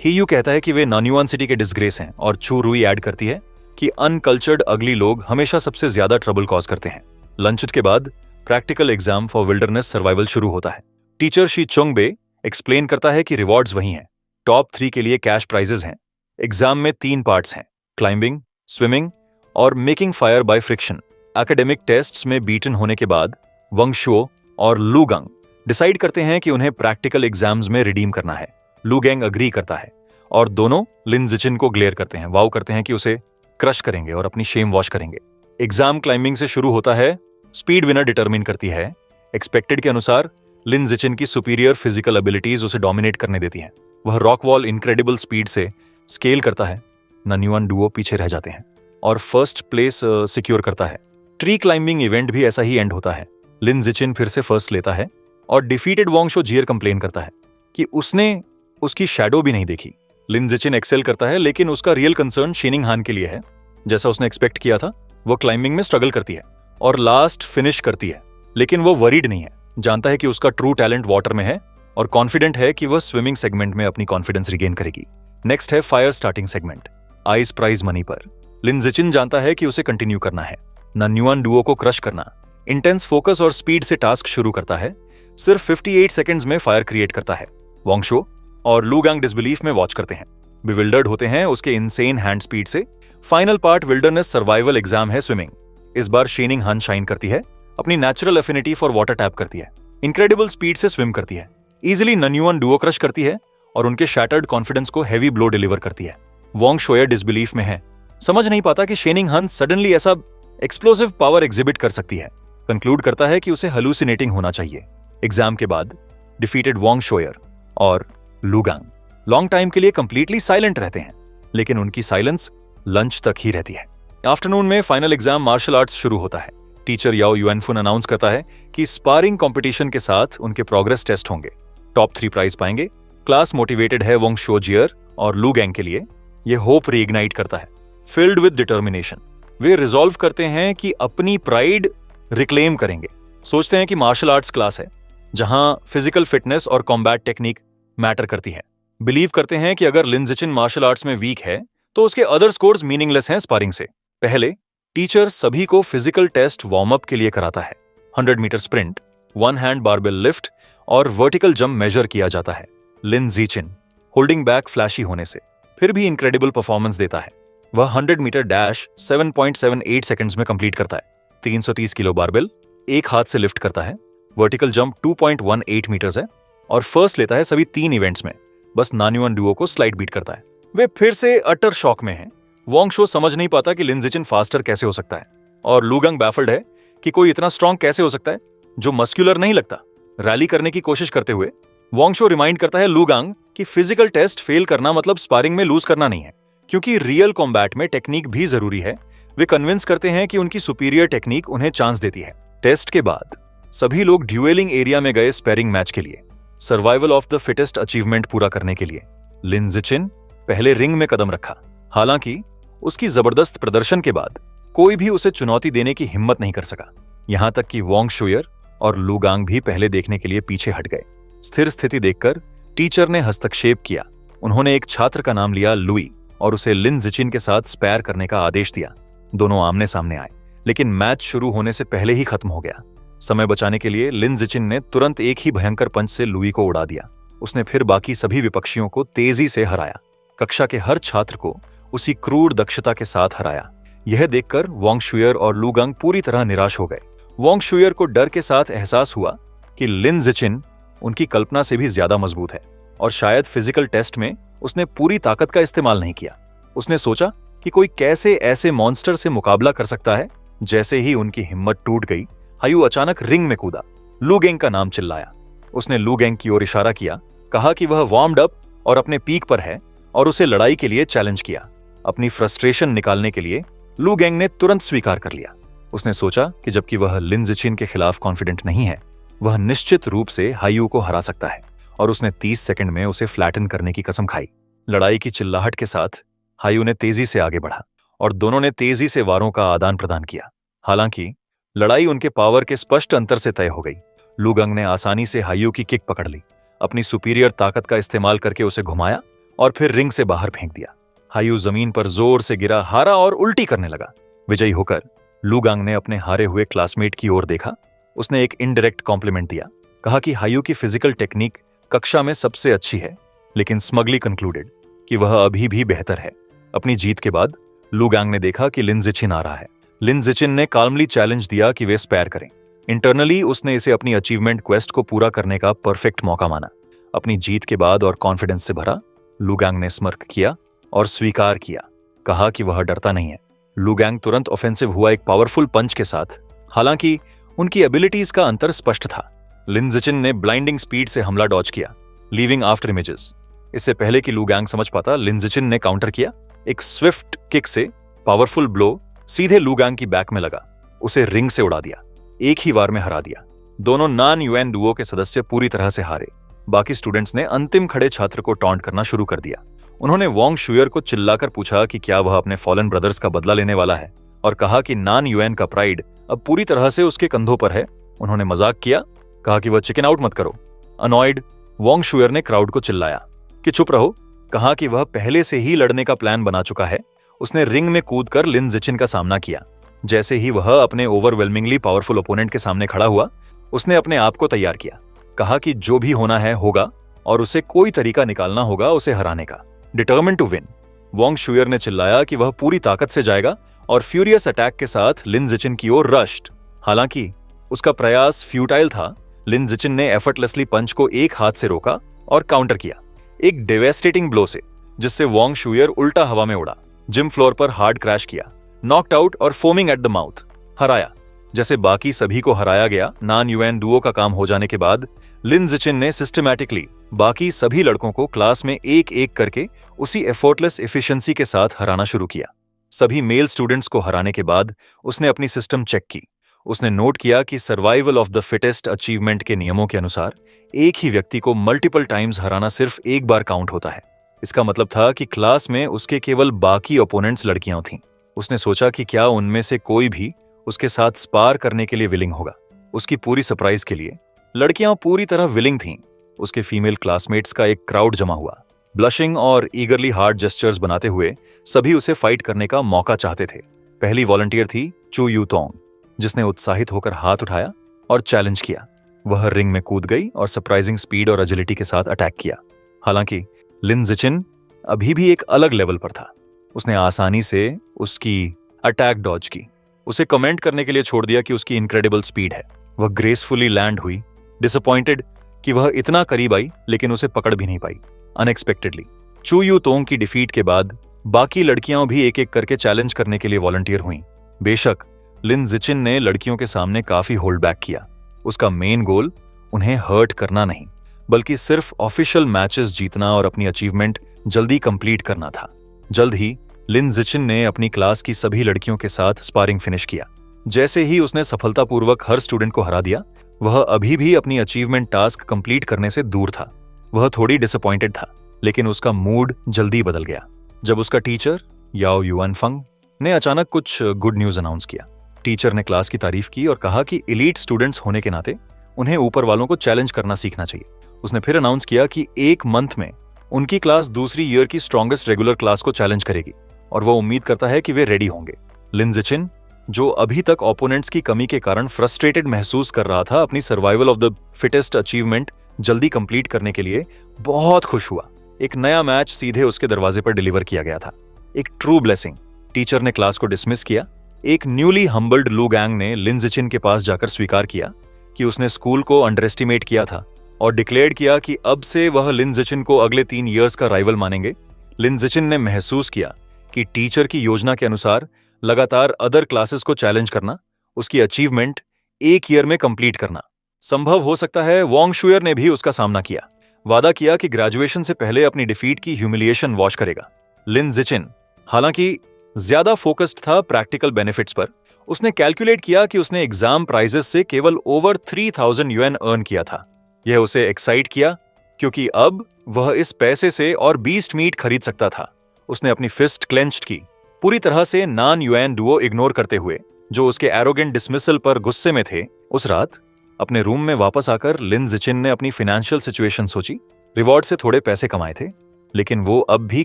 ही यू कहता है कि वे नन्युआन सिटी के डिसग्रेस हैं और चू रुई ऐड करती है कि अनकल्चर्ड अगली लोग हमेशा सबसे ज्यादा ट्रबल कॉज करते हैं। लंच के बाद practical exam for wilderness survival शुरू होता है। टीचर शी चोंगबे एक्सप्लेन करता है कि रिवॉर्ड्स वही हैं। टॉप 3 के लिए कैश प्राइजेस हैं। एग्जाम में 3 पार्ट्स हैं, क्लाइंबिंग, स्विमिंग और making fire by friction. Academic tests में बीटन होने के बाद वंगशो और लूगांग डिसाइड करते हैं कि उन्हें प्रैक्टिकल एग्जाम्स में रिडीम करना है। लू गैंग अग्री करता है और दोनों लिन जिचिन को ग्लेयर करते हैं, वाव करते हैं कि उसे क्रश करेंगे और अपनी शेम वॉश करेंगे। एग्जाम क्लाइंबिंग से शुरू होता है। स्पीड विनर डिटरमिन करती है। एक्सपेक्टेड के अनुसार लिन जिचिन की सुपीरियर फिजिकल एबिलिटीज उसे डोमिनेट करने देती हैं। वह रॉक वॉल इनक्रेडिबल स्पीड से स्केल करता है। नन्युआन डुओ पीछे रह जाते हैं और फर्स्ट प्लेस सिक्योर करता है। ट्री क्लाइंबिंग इवेंट भी ऐसा ही एंड होता है। लिन जिचिन फिर से फर्स्ट लेता है और डिफीटेड वोंगशो जियर कंप्लेन करता है कि उसने उसकी शैडो भी नहीं देखी। लिन जिचिन एक्सेल करता है, लेकिन उसका रियल कंसर्न शिनिंग हान के लिए है। जैसा उसने एक्सपेक्ट किया था, वो क्लाइंबिंग में स्ट्रगल करती है और लास्ट फिनिश करती है, लेकिन वो वरीड नहीं है। जानता है कि उसका ट्रू टैलेंट वाटर में है और कॉन्फिडेंट है कि वह स्विमिंग सेगमेंट में अपनी कॉन्फिडेंस रिगेन करेगी। नेक्स्ट है fire starting segment, ice prize money पर। लिन जिचिन जानता है कि उसे कंटिन्यू करना है, नन्युआन डुओ को क्रश करना। इंटेंस फोकस और स्पीड से टास्क शुरू करता है। सिर्फ 58 सेकंड्स में फायर क्रिएट करता है। वोंगशो और लू गैंग डिसबिलीफ में वॉच करते हैं, बिविल्डर्ड होते हैं उसके इनसेन हैंड स्पीड से। Final part wilderness survival exam है स्विमिंग। इस बार शेनिंग हान शाइन करती है, अपनी natural affinity for water tap करती है, इनक्रेडिबल स्पीड से स्विम करती है, इजिली नन्युआन डुओ क्रश करती है और उनके शैटर्ड कॉन्फिडेंस को हेवी ब्लो डिलीवर करती है। वोंगशोयर डिसबिलीफ में है, समझ नहीं पाता कि शेनिंग हान सडनली ऐसा एक्सप्लोसिव पावर एग्जिबिट कर सकती है। कंक्लूड करता है कि उसे हेलुसिनेटिंग होना चाहिए। एग्जाम के बाद डिफीटेड वोंगशोयर और लू गैंग लॉन्ग टाइम के लिए कंप्लीटली साइलेंट रहते हैं, लेकिन उनकी साइलेंस लंच तक ही रहती है। आफ्टरनून में फाइनल एग्जाम मार्शल आर्ट्स शुरू होता है। टीचर याओ युएनफुन अनाउंस करता है कि स्पारिंग कंपटीशन के साथ उनके प्रोग्रेस टेस्ट होंगे। टॉप 3 प्राइज पाएंगे। क्लास मोटिवेटेड है वोंगशो जियर और लू गैंग के लिए। ये होप रीइग्नाइट करता है, filled with determination. Way resolve करते हैं कि अपनी प्राइड रिक्लेम करेंगे। सोचते हैं कि मार्शल आर्ट्स क्लास है जहां फिजिकल फिटनेस और कॉम्बैट टेक्निक मैटर करती है। बिलीव करते हैं कि अगर लिन जिचिन मार्शल आर्ट्स में वीक है तो उसके अदर स्कोर्स मीनिंगलेस हैं स्पारिंग से। पहले टीचर सभी को फिजिकल टेस्ट वार्म अप के लिए कराता है। 100 metre sprint, 1 hand barbell lift और वर्टिकल जंप मेजर किया जाता है। लिन जिचिन होल्डिंग बैक फ्लैशी होने से फिर भी इनक्रेडिबल परफॉर्मेंस देता है। वह 100 मीटर डैश 7.78 सेकंड्स में कंप्लीट करता है। 330 किलो बारबेल एक हाथ से लिफ्ट करता है। वर्टिकल जंप 2.18 मीटर्स है और फर्स्ट लेता है सभी 3 इवेंट्स में। बस नन्युआन डुओ को स्लाइड बीट करता है। वे फिर से अटर शॉक में हैं। वोंगशो समझ नहीं पाता कि लिन जिचिन फास्टर कैसे हो सकता है और लू गैंग बैफल्ड है कि कोई इतना स्ट्रांग कैसे हो सकता है जो मस्कुलर नहीं लगता। रैली करने की कोशिश करते हुए वोंगशो रिमाइंड करता है लू गैंग कि फिजिकल टेस्ट फेल करना मतलब स्पारिंग में लूज करना नहीं है, क्योंकि रियल कॉम्बैट में टेक्निक भी जरूरी है। वे कन्विंस करते हैं कि उनकी सुपीरियर टेक्निक उन्हें चांस देती है। टेस्ट के बाद सभी लोग ड्यूएलिंग एरिया में गए स्पेरिंग मैच के लिए, survival of the fittest achievement पूरा करने के लिए। लिन जिचिन पहले रिंग में कदम रखा, हालांकि उसकी जबरदस्त प्रदर्शन के बाद कोई भी उसे चुनौती देने की हिम्मत नहीं कर सका। यहां तक कि वोंगशोयर और लू गैंग भी पहले देखने के लिए पीछे हट गए। स्थिर स्थिति देखकर टीचर ने हस्तक्षेप किया। उन्होंने एक छात्र का नाम लिया लुई और उसे लिन जिचिन के साथ स्पैर करने का आदेश दिया। दोनों आमने सामने आए, लेकिन मैच शुरू होने से पहले ही खत्म हो गया। समय बचाने के लिए लिन जिचिन ने तुरंत एक ही भयंकर पंच से लुई को उड़ा दिया। उसने फिर बाकी सभी विपक्षियों को तेजी से हराया, कक्षा के हर छात्र को उसी क्रूर दक्षता के साथ हराया। यह देखकर वोंगशोयर और लू गैंग पूरी तरह निराश हो गए। वोंगशोयर को डर के साथ एहसास हुआ कि लिन जिचिन उनकी कल्पना से भी ज्यादा मजबूत है और शायद फिजिकल टेस्ट में उसने पूरी ताकत का इस्तेमाल नहीं किया। उसने सोचा कि कोई कैसे ऐसे मॉन्स्टर से मुकाबला कर सकता है। जैसे ही उनकी हिम्मत टूट गई, हायू अचानक रिंग में कूदा, लू गैंग का नाम चिल्लाया। उसने लू गैंग की ओर इशारा किया, कहा कि वह वार्म्ड अप और अपने पीक पर है और उसे लड़ाई के लिए चैलेंज किया। अपनी फ्रस्ट्रेशन निकालने के लिए लू गैंग ने तुरंत स्वीकार कर लिया। उसने सोचा कि जबकि वह लिन जिचिन के खिलाफ कॉन्फिडेंट नहीं है, वह निश्चित रूप से हायू को हरा सकता है, और उसने 30 सेकंड में उसे फ्लैटन करने की कसम खाई। लड़ाई की चिल्लाहट के साथ हायू ने तेजी से आगे बढ़ा और दोनों ने तेजी से वारों का आदान प्रदान किया। हालांकि लड़ाई उनके पावर के स्पष्ट अंतर से तय हो गई। लू गैंग ने आसानी से हायू की किक पकड़ ली, अपनी सुपीरियर ताकत का इस्तेमाल करके उसे घुमाया और फिर रिंग से बाहर फेंक दिया। हायू जमीन पर जोर से गिरा, हारा और उल्टी करने लगा। विजयी होकर लू गैंग ने अपने हारे हुए क्लासमेट की ओर देखा। उसने एक इनडायरेक्ट कॉम्प्लीमेंट दिया, कहा कि हायू की फिजिकल टेक्निक कक्षा में सबसे अच्छी है, लेकिन स्मगली कंक्लूडेड कि वह अभी भी बेहतर है। अपनी जीत के बाद लू गैंग ने देखा कि लिन जिचिन आ रहा है। लिन जिचिन ने काल्मली चैलेंज दिया कि वे स्पैर करें। इंटरनली उसने इसे अपनी अचीवमेंट क्वेस्ट को पूरा करने का परफेक्ट मौका माना। अपनी जीत के बाद और कॉन्फिडेंस से भरा, लुगैंग ने स्मर्क किया और स्वीकार किया, कहा कि वह डरता नहीं है। लुगैंग तुरंत ऑफेंसिव हुआ एक पावरफुल पंच के साथ। हालांकि उनकी एबिलिटीज का अंतर स्पष्ट था। लिन जिचिन ने ब्लाइंडिंग स्पीड से हमला डॉज किया, लीविंग आफ्टर इमेजेस। इससे पहले कि लुगैंग समझ पाता, लिन जिचिन ने काउंटर किया। एक स्विफ्ट किक से पावरफुल ब्लो सीधे लुगैंग की बैक में लगा, उसे रिंग से उड़ा दिया, एक ही वार में हरा दिया। दोनों नॉन यूएन डुओ के सदस्य पूरी तरह से हारे। बाकी स्टूडेंट्स ने अंतिम खड़े छात्र को टॉन्ट करना शुरू कर दिया। उन्होंने वोंग शुयर को चिल्लाकर पूछा कि क्या वह अपने फॉलन ब्रदर्स का बदला लेने वाला है, और कहा कि नॉन यूएन का प्राइड अब पूरी तरह से उसके कंधों पर है। उन्होंने मजाक किया, कहा कि वह चिकन आउट मत करो। अनॉयड वोंग शुयर ने क्राउड को चिल्लाया कि चुप रहो, कहा कि वह पहले से ही लड़ने का प्लान बना चुका है। उसने रिंग में कूदकर लिन जिचिन का सामना किया। जैसे ही वह अपने ओवरवेलमिंगली पावरफुल ओपोनेंट के सामने खड़ा हुआ, उसने अपने आप को तैयार किया, कहा कि जो भी होना है होगा और उसे कोई तरीका निकालना होगा उसे हराने का। डिटर्मिन्ड टू विन, वोंग शुयर ने चिल्लाया कि वह पूरी ताकत से जाएगा और फ्यूरियस अटैक के साथ लिन जिचिन की ओर रश्ड। हालांकि उसका प्रयास फ्यूटाइल था। लिन जिचिन ने एफर्टलेसली पंच को एक हाथ से रोका और काउंटर किया, एक डेवेस्टेटिंग ब्लो से, जिससे वोंग शुयर उल्टा हवा में उड़ा, जिम फ्लोर पर हार्ड क्रैश किया, नॉकड आउट और फोमिंग एट द माउथ, हराया। जैसे बाकी सभी को हराया गया, नॉन यूएन डुओ का काम हो जाने के बाद लिन जिचिन ने सिस्टमैटिकली बाकी सभी लड़कों को क्लास में एक एक करके उसी एफर्टलेस एफिशिएंसी के साथ हराना शुरू किया। सभी मेल स्टूडेंट्स को हराने के बाद उसने अपनी सिस्टम चेक की। उसने नोट किया कि survival of the fittest achievement के नियमों के अनुसार एक ही व्यक्ति को मल्टीपल टाइम्स हराना सिर्फ एक बार काउंट होता है। इसका मतलब था कि क्लास में उसके केवल बाकी ओपोनेंट्स लड़कियां थीं। उसने सोचा कि क्या उनमें से कोई भी उसके साथ स्पार करने के लिए विलिंग होगा। उसकी पूरी सरप्राइज के लिए लड़कियां पूरी तरह विलिंग थीं। उसके फीमेल क्लासमेट्स का एक क्राउड जमा हुआ, ब्लशिंग और ईगरली हार्ड जेस्चर्स बनाते हुए सभी उसे फाइट करने का मौका चाहते थे। पहली वॉलंटियर थी चू यू तोंग, जिसने उत्साहित होकर हाथ उठाया और चैलेंज किया। वह रिंग में कूद गई और सरप्राइजिंग स्पीड और एजिलिटी के साथ अटैक किया। हालांकि लिन जिचिन अभी भी एक अलग लेवल पर था। उसने आसानी से उसकी अटैक डॉज की, उसे कमेंट करने के लिए छोड़ दिया कि उसकी इनक्रेडिबल स्पीड है। वह ग्रेसफुली लैंड हुई, डिसअपॉइंटेड कि वह इतना करीब आई लेकिन उसे पकड़ भी नहीं पाई। अनएक्सपेक्टेडली चू यू तोंग की डिफीट के बाद बाकी लड़कियां भी एक एक करके चैलेंज करने के लिए वॉलंटियर हुईं। बेशक लिन जिचिन ने लड़कियों के सामने काफी होल्ड बैक किया। उसका मेन गोल उन्हें हर्ट करना नहीं, बल्कि सिर्फ ऑफिशियल मैचेस जीतना और अपनी अचीवमेंट जल्दी कंप्लीट करना था। जल्द ही लिन जिचिन ने अपनी क्लास की सभी लड़कियों के साथ स्पारिंग फिनिश किया। जैसे ही उसने सफलतापूर्वक हर स्टूडेंट को हरा दिया, वह अभी भी अपनी अचीवमेंट टास्क कंप्लीट करने से दूर था। वह थोड़ी डिसअपॉइंटेड था, लेकिन उसका मूड जल्दी बदल गया जब उसका टीचर याओ युआन फंग ने अचानक कुछ गुड न्यूज अनाउंस किया। टीचर ने क्लास की तारीफ की और कहा कि एलीट स्टूडेंट्स होने के नाते उन्हें ऊपर वालों को चैलेंज करना सीखना चाहिए। उसने फिर अनाउंस किया कि एक मंथ में उनकी क्लास दूसरी ईयर की स्ट्रॉन्गेस्ट रेगुलर क्लास को चैलेंज करेगी और वो उम्मीद करता है कि वे रेडी होंगे। लिन जिचिन, जो अभी तक ओपोनेंट्स की कमी के कारण फ्रस्ट्रेटेड महसूस कर रहा था, अपनी survival of the fittest achievement जल्दी कंप्लीट करने के लिए बहुत खुश हुआ। एक नया मैच सीधे उसके दरवाजे पर डिलीवर किया गया था, एक ट्रू ब्लेसिंग। टीचर ने क्लास को डिसमिस किया। एक न्यूली हम्बल्ड लुगैंग ने लिन जिचिन के पास जाकर स्वीकार किया कि उसने स्कूल को अंडर एस्टिमेट किया था और डिक्लेयर किया कि अब से वह लिन जिचिन को अगले 3 इयर्स का राइवल मानेंगे। लिन जिचिन ने महसूस किया कि टीचर की योजना के अनुसार लगातार अदर क्लासेस को चैलेंज करना, उसकी अचीवमेंट एक ईयर में कंप्लीट करना संभव हो सकता है। वोंग शुयर ने भी उसका सामना किया, वादा किया कि ग्रेजुएशन से पहले अपनी डिफीट की ह्यूमिलिएशन वॉश करेगा। लिन जिचिन हालांकि ज्यादा फोकस्ड था प्रैक्टिकल बेनिफिट्स पर। उसने कैलकुलेट किया कि उसने एग्जाम प्राइजेस से केवल ओवर 3000 युएन अर्न किया था। यह उसे एक्साइट किया क्योंकि अब वह इस पैसे से और बीस्ट मीट खरीद सकता था। उसने अपनी फिस्ट क्लेंच्ड की, पूरी तरह से नॉन युएन डुओ इग्नोर करते हुए जो उसके एरोगेंट डिसमिसल पर गुस्से में थे। उस रात अपने रूम में वापस आकर लिन जिचिन ने अपनी फाइनेंशियल सिचुएशन सोची। रिवॉर्ड से थोड़े पैसे कमाए थे, लेकिन वो अब भी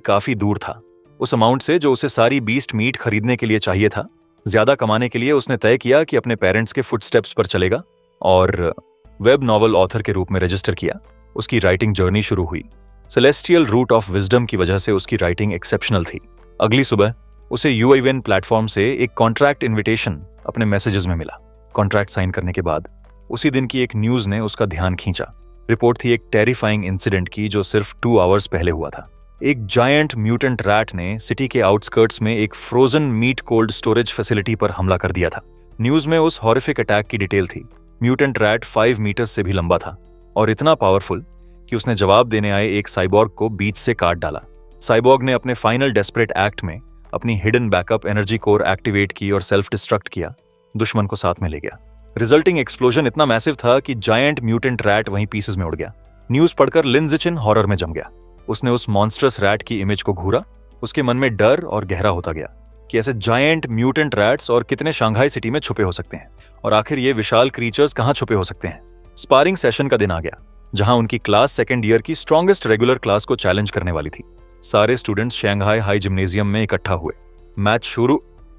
काफी दूर था उस अमाउंट से जो उसे सारी बीस्ट मीट खरीदने के लिए चाहिए था। ज्यादा कमाने के लिए उसने तय किया कि अपने पेरेंट्स के फुटस्टेप्स पर चलेगा और वेब नॉवल ऑथर के रूप में रजिस्टर किया। उसकी राइटिंग जर्नी शुरू हुई। सेलेस्टियल रूट ऑफ विजडम की वजह से उसकी राइटिंग एक्सेप्शनल थी। अगली सुबह उसे यूआईवेन प्लेटफॉर्म से एक कॉन्ट्रैक्ट इन्विटेशन अपने मैसेजेस में मिला। कॉन्ट्रैक्ट साइन करने के बाद उसी दिन की एक न्यूज ने उसका ध्यान खींचा। रिपोर्ट थी एक टेरिफाइंग इंसिडेंट की जो सिर्फ 2 आवर्स पहले हुआ था। एक जायंट म्यूटेंट रैट ने सिटी के आउटस्कर्ट्स में एक frozen meat cold storage facility पर हमला कर दिया था। न्यूज में उस हॉरिफिक अटैक की डिटेल थी। म्यूटेंट रैट 5 मीटर्स से भी लंबा था और इतना पावरफुल कि उसने जवाब देने आए एक साइबॉर्ग को बीच से काट डाला। साइबॉर्ग ने अपने फाइनल डेस्परेट एक्ट में अपनी hidden backup energy core activate की और सेल्फ डिस्ट्रक्ट किया, दुश्मन को साथ में ले गया। रिजल्टिंग एक्सप्लोजन इतना मैसिव था कि जायंट म्यूटेंट रैट वहीं पीसेस में उड़ गया। न्यूज पढ़कर लिन जिचिन हॉरर में जम गया। उसने उस मॉन्स्टरस रैट की इमेज को घूरा। उसके मन में डर और गहरा होता गया कि ऐसे जायंट म्यूटेंट रैट्स और कितने शंघाई सिटी में छुपे हो सकते हैं, और आखिर ये विशाल क्रीचर्स कहां छुपे हो सकते हैं। स्पारिंग सेशन का दिन आ गया, जहां उनकी क्लास सेकेंड ईयर की स्ट्रॉन्गेस्ट रेगुलर क्लास को चैलेंज करने वाली थी। सारे स्टूडेंट्स शंघाई हाई जिम्नेजियम में इकट्ठा हुए। मैच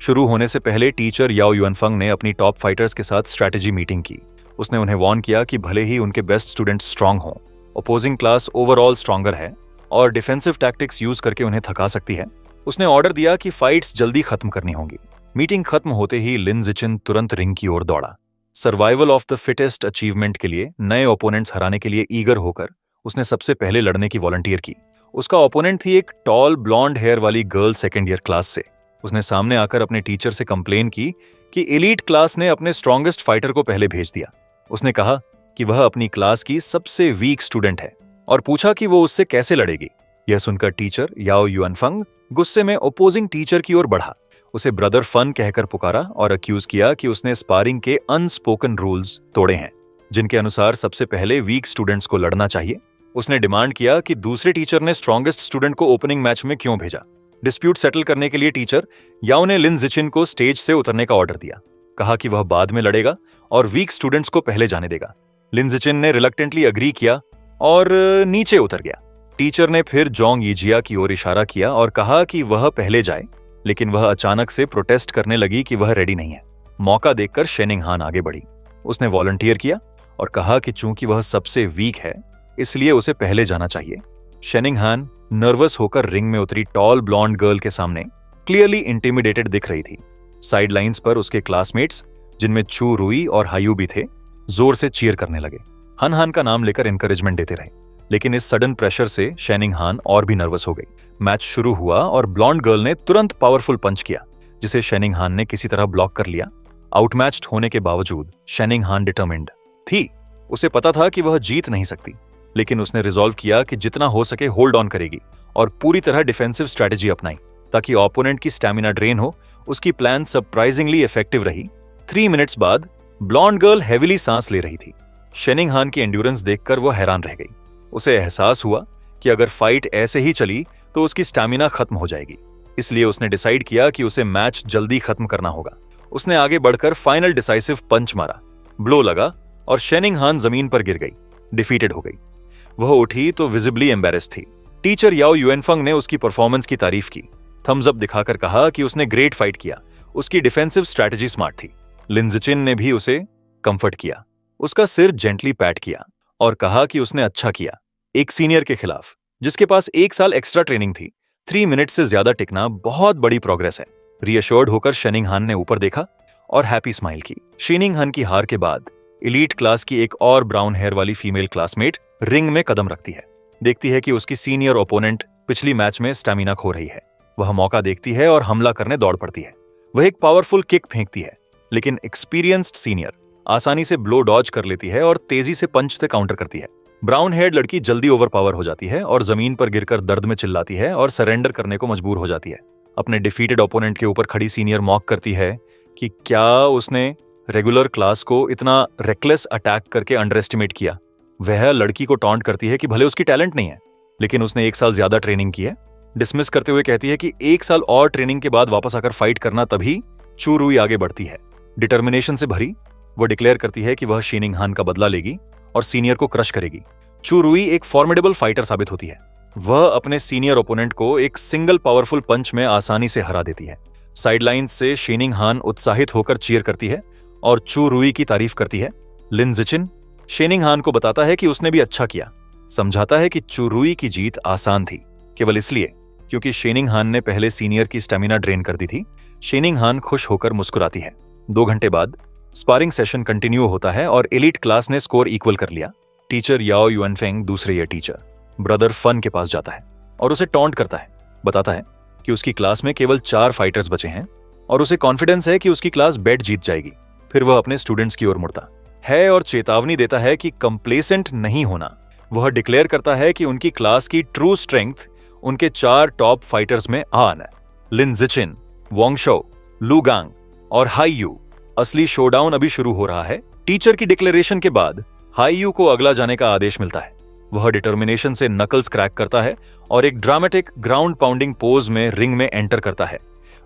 शुरू होने से पहले टीचर याओ युएनफंग ने अपनी टॉप फाइटर्स के साथ स्ट्रैटेजी मीटिंग की। उसने उन्हें वार्न किया कि भले ही उनके बेस्ट स्टूडेंट्स स्ट्रांग हों, अपोजिंग क्लास ओवरऑल स्ट्रॉन्गर है और डिफेंसिव टैक्टिक्स यूज करके उन्हें थका सकती है। उसने ऑर्डर दिया कि फाइट्स जल्दी खत्म करनी होंगी। मीटिंग खत्म होते ही लिन जिचिन तुरंत रिंग की ओर दौड़ा। Survival of the fittest achievement के लिए, नए ओपोनेंट्स हराने के लिए ईगर होकर उसने सबसे पहले लड़ने की वॉलंटियर की। उसका ओपोनेंट थी एक टॉल ब्लॉन्ड हेयर वाली गर्ल सेकेंड ईयर क्लास से। उसने सामने आकर अपने टीचर से कंप्लेन की कि एलीट क्लास ने अपने स्ट्रॉन्गेस्ट फाइटर को पहले भेज दिया। उसने कहा कि वह अपनी क्लास की सबसे वीक स्टूडेंट है और पूछा कि वो उससे कैसे लड़ेगी। यह सुनकर टीचर याओ युएनफंग गुस्से में ओपोजिंग टीचर की ओर बढ़ा, उसे ब्रदर फन कहकर पुकारा और अक्यूज किया कि उसने स्पारिंग के अनस्पोकन रूल्स तोड़े हैं, जिनके अनुसार सबसे पहले वीक स्टूडेंट्स को लड़ना चाहिए। उसने डिमांड किया कि दूसरे टीचर ने स्ट्रॉन्गेस्ट स्टूडेंट को ओपनिंग मैच में क्यों भेजा। डिस्प्यूट सेटल करने के लिए टीचर याओ ने लिन जिचिन को स्टेज से उतरने का ऑर्डर दिया। कहा कि वह बाद में लड़ेगा और वीक स्टूडेंट्स को पहले जाने देगा। लिन जिचिन ने रिलक्टेंटली अग्री किया और नीचे उतर गया। टीचर ने फिर जोंग यीजिया की ओर इशारा किया और कहा कि वह पहले जाए, लेकिन वह अचानक से प्रोटेस्ट करने लगी कि वह रेडी नहीं है। मौका देखकर शेनिंग हान आगे बढ़ी। उसने वॉलंटियर किया और कहा कि चूंकि वह सबसे वीक है, इसलिए उसे पहले जाना चाहिए। शेनिंग हान नर्वस होकर रिंग में उतरी टॉल ब्लॉन्ड गर्ल के सामने क्लियरली इंटिमिडेटेड दिख रही थी। साइडलाइंस पर उसके क्लासमेट्स, जिनमें चू रुई और हायू भी थे, जोर से चीयर करने लगे। हन हान का नाम लेकर एनकरेजमेंट देते रहे, लेकिन इस सडन प्रेशर से शेनिंग हान और भी नर्वस हो गई। मैच शुरू हुआ और ब्लॉन्ड गर्ल ने तुरंत पावरफुल पंच किया, जिसे शेनिंग हान ने किसी तरह ब्लॉक कर लिया। आउटमैच्ड होने के बावजूद शेनिंग हान डिटरमिन्ड थी। उसे पता था कि वह जीत नहीं सकती, लेकिन उसने रिजॉल्व किया कि जितना हो सके होल्ड ऑन करेगी और पूरी तरह डिफेंसिव स्ट्रैटेजी अपनाई ताकि ओपोनेंट की स्टैमिना ड्रेन हो। उसकी प्लान सरप्राइजिंगली इफेक्टिव रही। 3 मिनट्स बाद ब्लॉन्ड गर्ल हेविली सांस ले रही थी। शेनिंग हान की एंड्योरेंस देखकर वो हैरान रह गई। उसे एहसास हुआ कि अगर फाइट ऐसे ही चली तो उसकी स्टैमिना खत्म हो जाएगी। इसलिए उसने डिसाइड किया कि उसे मैच जल्दी खत्म करना होगा। उसने आगे बढ़कर फाइनल डिसाइसिव पंच मारा। ब्लो लगा और शेनिंग हान जमीन पर गिर गई, डिफीटेड हो गई। वह उठी तो विजिबली एम्बेरेस थी। टीचर याओ युएनफंग ने उसकी परफॉर्मेंस की तारीफ की, थम्स अप दिखाकर कहा कि उसने ग्रेट फाइट किया, उसकी डिफेंसिव स्ट्रैटेजी स्मार्ट थी। लिन जिचिन ने भी उसे कंफर्ट किया, उसका सिर जेंटली पैट किया और कहा कि उसने अच्छा किया। एक सीनियर के खिलाफ, जिसके पास 1 साल एक्स्ट्रा ट्रेनिंग थी, 3 मिनट से ज्यादा टिकना बहुत बड़ी प्रोग्रेस है। रीअश्योर्ड होकर शेनिंग हान ने ऊपर देखा और हैप्पी स्माइल की। शेनिंग हान की हार के बाद एलीट क्लास की एक और ब्राउन हेयर वाली फीमेल क्लासमेट रिंग में कदम रखती है। देखती है कि उसकी सीनियर ओपोनेंट पिछली मैच में स्टैमिना खो रही है। वह मौका देखती है और हमला करने दौड़ पड़ती है। वह एक पावरफुल किक फेंकती है, लेकिन एक्सपीरियंस्ड सीनियर आसानी से ब्लो डॉज कर लेती है और तेजी से पंच से काउंटर करती है। ब्राउन हेयर्ड लड़की जल्दी ओवरपावर हो जाती है और जमीन पर गिरकर दर्द में चिल्लाती है और सरेंडर करने को मजबूर हो जाती है। अपने डिफीटेड ओपोनेंट के ऊपर खड़ी सीनियर मॉक करती है कि क्या उसने रेगुलर क्लास को इतना रेकलेस अटैक करके अंडर एस्टिमेट किया। वह लड़की को टॉन्ट करती है कि भले उसकी टैलेंट नहीं है, लेकिन उसने 1 साल ज्यादा ट्रेनिंग की है। डिसमिस करते हुए कहती है कि 1 साल और ट्रेनिंग के बाद वापस आकर फाइट करना, तभी चू रुई आगे बढ़ती है। डिटर्मिनेशन से भरी, वो डिक्लेयर करती है कि वह शेनिंग हान का बदला लेगी और सीनियर को क्रश करेगी। चू रुई एक फॉर्मिडेबल फाइटर साबित होती है। वह अपने सीनियर ओपोनेंट को एक सिंगल पावरफुल पंच में आसानी से हरा देती है। साइडलाइन से शेनिंग हान उत्साहित होकर चीयर करती है और चू रुई की तारीफ करती है। लिन जिचिन शेनिंग हान को बताता है कि उसने भी अच्छा किया, समझाता है कि चू रुई की जीत आसान थी, केवल इसलिए क्योंकि शेनिंग हान ने पहले सीनियर की स्टैमिना ड्रेन कर दी थी। शेनिंग हान खुश होकर मुस्कुराती है। 2 घंटे बाद स्पारिंग सेशन कंटिन्यू होता है और एलिट क्लास ने स्कोर इक्वल कर लिया। टीचर याओ युएनफेंग, दूसरे ईयर टीचर, ब्रदर फन के पास जाता है और उसे टॉन्ट करता है। बताता है कि उसकी क्लास में केवल 4 फाइटर्स बचे हैं और उसे कॉन्फिडेंस है कि उसकी क्लास बेट जीत जाएगी। फिर वह अपने स्टूडेंट्स की ओर मुड़ता है और चेतावनी देता है कि कंप्लेसेंट नहीं होना। वह डिक्लेयर करता है कि उनकी क्लास की ट्रू स्ट्रेंथ उनके 4 टॉप फाइटर्स में आना है, लिन जिचिन, वोंग शो, लू गांग और हाई यू। असली शोडाउन अभी शुरू हो रहा है। टीचर की डिक्लेरेशन के बाद हाई यू को अगला जाने का आदेश मिलता है। वह डिटर्मिनेशन से नकल्स क्रैक करता है और एक ड्रामेटिक ग्राउंड पाउंडिंग पोज में रिंग में एंटर करता है।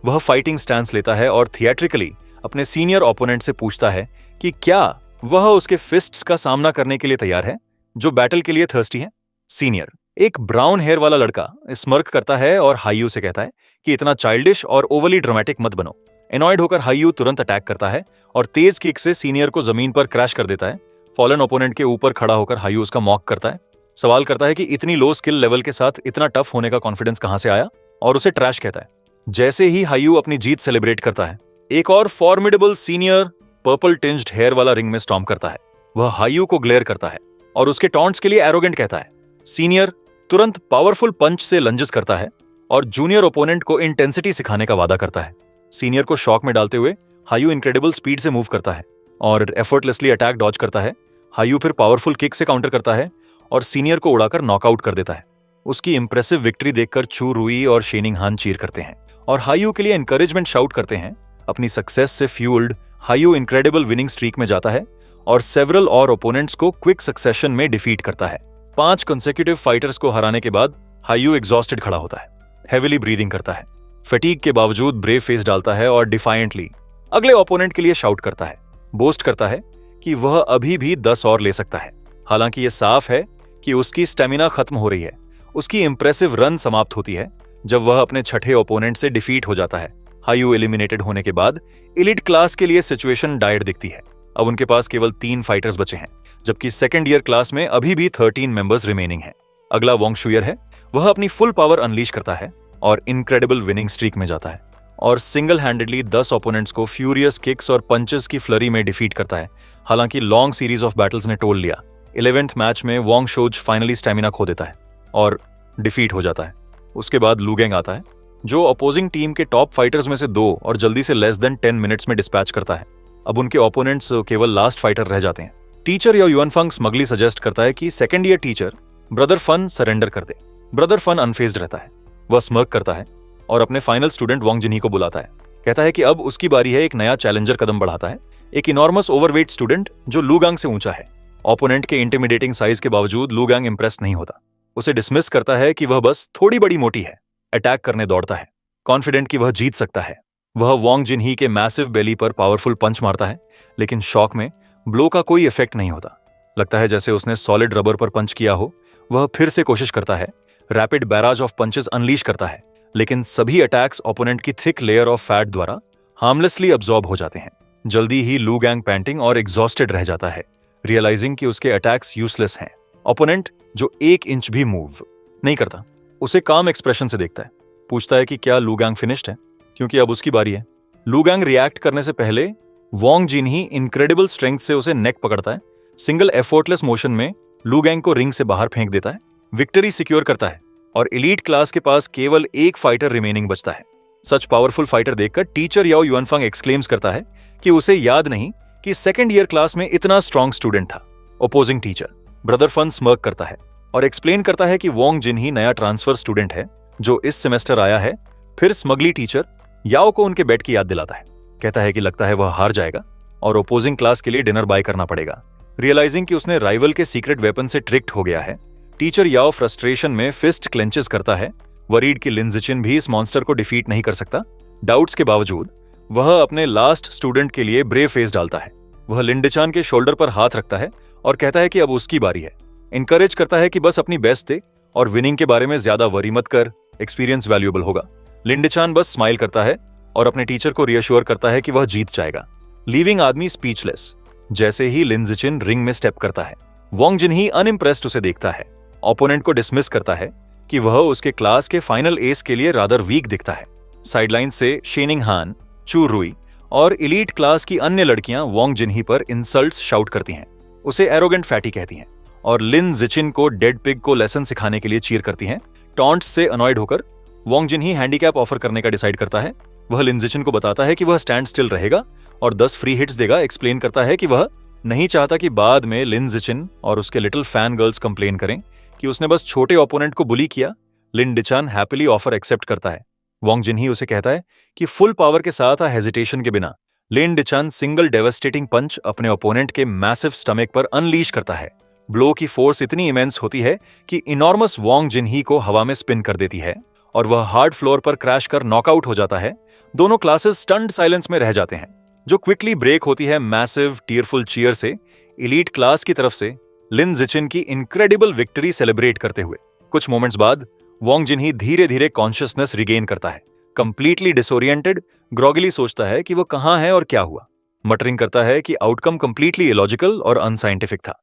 वह फाइटिंग स्टैंस लेता है और थिएट्रिकली अपने सीनियर ओपोनेंट से पूछता है कि क्या वह उसके फिस्ट्स का सामना करने के लिए तैयार है, जो बैटल के लिए थर्स्टी है। सीनियर, एक ब्राउन हेयर वाला लड़का, स्मर्क करता है और हाईयू से कहता है कि इतना चाइल्डिश और ओवरली ड्रामेटिक मत बनो। एनॉयड होकर हाईयू तुरंत अटैक करता है और तेज किक से सीनियर को जमीन पर क्रैश कर देता है। फॉलन ओपोनेंट के ऊपर खड़ा होकर हाईयू उसका मॉक करता है, सवाल करता है कि इतनी लो स्किल लेवल के साथ इतना टफ होने का कॉन्फिडेंस कहां से आया, और उसे ट्रैश कहता है। जैसे ही हाईयू अपनी जीत सेलिब्रेट करता है, एक और फॉर्मिडेबल सीनियर पर्पल टिंज्ड हेयर वाला रिंग में स्टॉर्म करता है। वह हाईयू को ग्लेयर करता है और उसके टॉन्ट्स के लिए एरोगेंट कहता है। सीनियर तुरंत पावरफुल पंच से लंजेस करता है और जूनियर ओपोनेंट को इंटेंसिटी सिखाने का वादा करता है। सीनियर को शॉक में डालते हुए हाईयू इनक्रेडिबल स्पीड से मूव करता है और एफर्टलेसली अटैक डॉज करता है। हाईयू फिर पावरफुल किक से काउंटर करता है और सीनियर को उड़ाकर नॉकआउट कर देता है। उसकी इंप्रेसिव विक्ट्री देखकर चू रुई और शेनिंग हान चीर करते हैं और हाईयू के लिए एनकरेजमेंट शाउट करते हैं। अपनी सक्सेस से फ्यूल्ड हाईयू इनक्रेडिबल विनिंग स्ट्रीक में जाता है और सेवरल और ओपोनेंट्स को क्विक सक्सेशन में डिफीट करता है। 5 कंसेक्यूटिव फाइटर्स को हराने के बाद हाईयू एग्जॉस्टेड खड़ा होता है, हेविली ब्रीदिंग करता है, फटीग के बावजूद ब्रेव फेस डालता है और डिफाइंटली अगले ओपोनेंट के लिए शाउट करता है। बोस्ट करता है कि वह अभी भी 10 और ले सकता है। हालांकि यह साफ है कि उसकी स्टेमिना खत्म हो रही है। उसकी इंप्रेसिव रन समाप्त होती है जब वह अपने छठे ओपोनेंट से डिफीट हो जाता है। हाईयू एलिमिनेटेड होने के बाद एलिट क्लास के लिए सिचुएशन डायर दिखती है। अब उनके पास केवल 3 फाइटर्स बचे हैं, जबकि सेकेंड ईयर क्लास में अभी भी 13 मेंबर्स रिमेनिंग हैं। अगला वोंग शुयर है। वह अपनी फुल पावर अनलीश करता है और इनक्रेडिबल विनिंग स्ट्रीक में जाता है और सिंगल हैंडेडली 10 ओपोनेंट्स को फ्यूरियस किक्स और पंचेस की फ्लरी में डिफीट करता है। हालांकि लॉन्ग सीरीज ऑफ बैटल्स ने टोल लिया। 11th मैच में वोंग शोज फाइनली स्टेमिना खो देता है और डिफीट हो जाता है। उसके बाद लू गैंग आता है, जो अपोजिंग टीम के टॉप फाइटर्स में से 2 और जल्दी से लेस देन 10 मिनट्स में डिस्पैच करता है। अब उनके ओपोनेंट्स केवल लास्ट फाइटर रह जाते हैं। टीचर या युएनफंग स्मगली सजेस्ट करता है कि second year teacher brother Fan surrender कर दे। ब्रदर फन अनफेज्ड रहता है। वह स्मर्क करता है और अपने फाइनल स्टूडेंट वोंग जिन्ही को बुलाता है। कहता है कि अब उसकी बारी है। एक नया चैलेंजर कदम बढ़ाता है, एक इनॉर्मस ओवरवेट स्टूडेंट जो लू गांग से ऊंचा है। ओपोनेंट के इंटिमिडेटिंग साइज के बावजूद लू गांग इंप्रेस नहीं होता। उसे डिसमिस करता है कि वह बस थोड़ी बड़ी मोटी है। अटैक करने दौड़ता है, कॉन्फिडेंट कि वह जीत सकता है। वह वोंग जिन्ही के मैसिव बेली पर पावरफुल पंच मारता है, लेकिन शॉक में ब्लो का कोई इफेक्ट नहीं होता। लगता है जैसे उसने सॉलिड रबर पर पंच किया हो। वह फिर से कोशिश करता है, rapid barrage of punches unleash करता है, लेकिन सभी अटैक्स ओपोनेंट की थिक लेयर ऑफ फैट द्वारा हार्मलेसली अब्सॉर्ब हो जाते हैं। जल्दी ही लू गैंग पैंटिंग और एग्जॉस्टेड रह जाता है, रियलाइजिंग कि उसके अटैक्स यूजलेस हैं। ओपोनेंट, जो 1 इंच भी मूव नहीं करता, उसे काम एक्सप्रेशन से देखता है। पूछता है कि क्या लू गैंग फिनिश्ड है, क्योंकि अब उसकी बारी है। लू गैंग रिएक्ट करने से पहले वोंग जिन्ही इनक्रेडिबल स्ट्रेंथ से उसे नेक पकड़ता है। सिंगल एफर्टलेस मोशन में लू गैंग को रिंग से बाहर फेंक देता है, विक्ट्री सिक्योर करता है और एलीट क्लास के पास केवल 1 फाइटर रिमेनिंग बचता है। सच पावरफुल फाइटर देखकर टीचर याओ युएनफंग एक्सक्लेम्स करता है कि उसे याद नहीं कि सेकेंड ईयर क्लास में इतना स्ट्रॉन्ग स्टूडेंट था। Opposing teacher brother Fan smirk करता है और एक्सप्लेन करता है कि वोंग जिन्ही नया ट्रांसफर स्टूडेंट है जो इस सेमेस्टर आया है। फिर स्मगली टीचर याओ को उनके बेट की याद दिलाता है। कहता है कि लगता है वह हार जाएगा और ओपोजिंग क्लास के लिए डिनर बाय करना पड़ेगा। रियलाइजिंग कि उसने राइवल के सीक्रेट वेपन से ट्रिक्ड हो गया है, टीचर याओ फ्रस्ट्रेशन में फिस्ट क्लेंचेस करता है। वरीड की लिन जिचिन भी इस मॉन्स्टर को डिफीट नहीं कर सकता। डाउट्स के बावजूद वह अपने लास्ट स्टूडेंट के लिए ब्रेव फेस डालता है। वह लिंडिचान के शोल्डर पर हाथ रखता है और कहता है कि अब उसकी बारी है। इनकरेज करता है कि बस अपनी बेस्ट दे और विनिंग के बारे में ज्यादा वरी मत कर, एक्सपीरियंस वैल्यूएबल होगा। लिंडिचान बस स्माइल करता है और अपने टीचर को रियश्योर करता है कि वह जीत जाएगा। लीविंग आदमी स्पीचलेस। जैसे ही लिन जिचिन रिंग में स्टेप करता है, वोंग जिन्ही अनइम्प्रेस्ड उसे देखता है। ओपोनेंट को डिसमिस करता है कि वह उसके क्लास के फाइनल एस के लिए रादर वीक दिखता है। साइडलाइन से शेनिंग हान, चू रुई और इलीट क्लास की अन्य लड़कियां वोंग जिनही पर इंसल्ट्स शाउट करती हैं, उसे एरोगेंट फैटी कहती हैं और लिन जिचिन को डेड पिग को लेसन सिखाने के लिए चीयर करती हैं। टॉन्ट्स से अनॉयड होकर वोंग जिनही हैंडीकैप ऑफर करने का डिसाइड करता है। वह लिन जिचिन को बताता है कि वह स्टैंड स्टिल रहेगा और 10 फ्री हिट्स देगा। एक्सप्लेन करता है कि वह नहीं चाहता कि बाद में लिन जिचिन और उसके लिटिल फैन गर्ल्स कंप्लेन करें कि उसने बस छोटे ओपोनेंट को बुली किया। लिन डिचान हैप्पीली ऑफर एक्सेप्ट करता है। वोंग जिनही उसे कहता है कि फुल पावर के साथ हेजिटेशन के बिना लिन डिचान सिंगल डेवास्टेटिंग पंच अपने ओपोनेंट के मैसिव स्टमक पर अनलीश करता है। ब्लो की फोर्स इतनी इमेंस होती है कि इनॉर्मस वोंग जिनही को हवा में स्पिन कर देती है और वह हार्ड फ्लोर पर क्रैश कर नॉकआउट हो जाता है। दोनों क्लासेस स्टन्ड साइलेंस में रह जाते हैं, जो क्विकली ब्रेक होती है मैसिव टीयरफुल चीयर से। इलीट क्लास की तरफ से लिन जिचिन की इनक्रेडिबल विक्ट्री सेलिब्रेट करते हुए कुछ मोमेंट्स बाद वोंग जिनही धीरे धीरे कॉन्शियसनेस रिगेन करता है। कंप्लीटली डिसोरिएंटेड, ग्रॉगली सोचता है कि वो कहां है और क्या हुआ। मटरिंग करता है कि आउटकम कंप्लीटली इलॉजिकल और अनसाइंटिफिक था।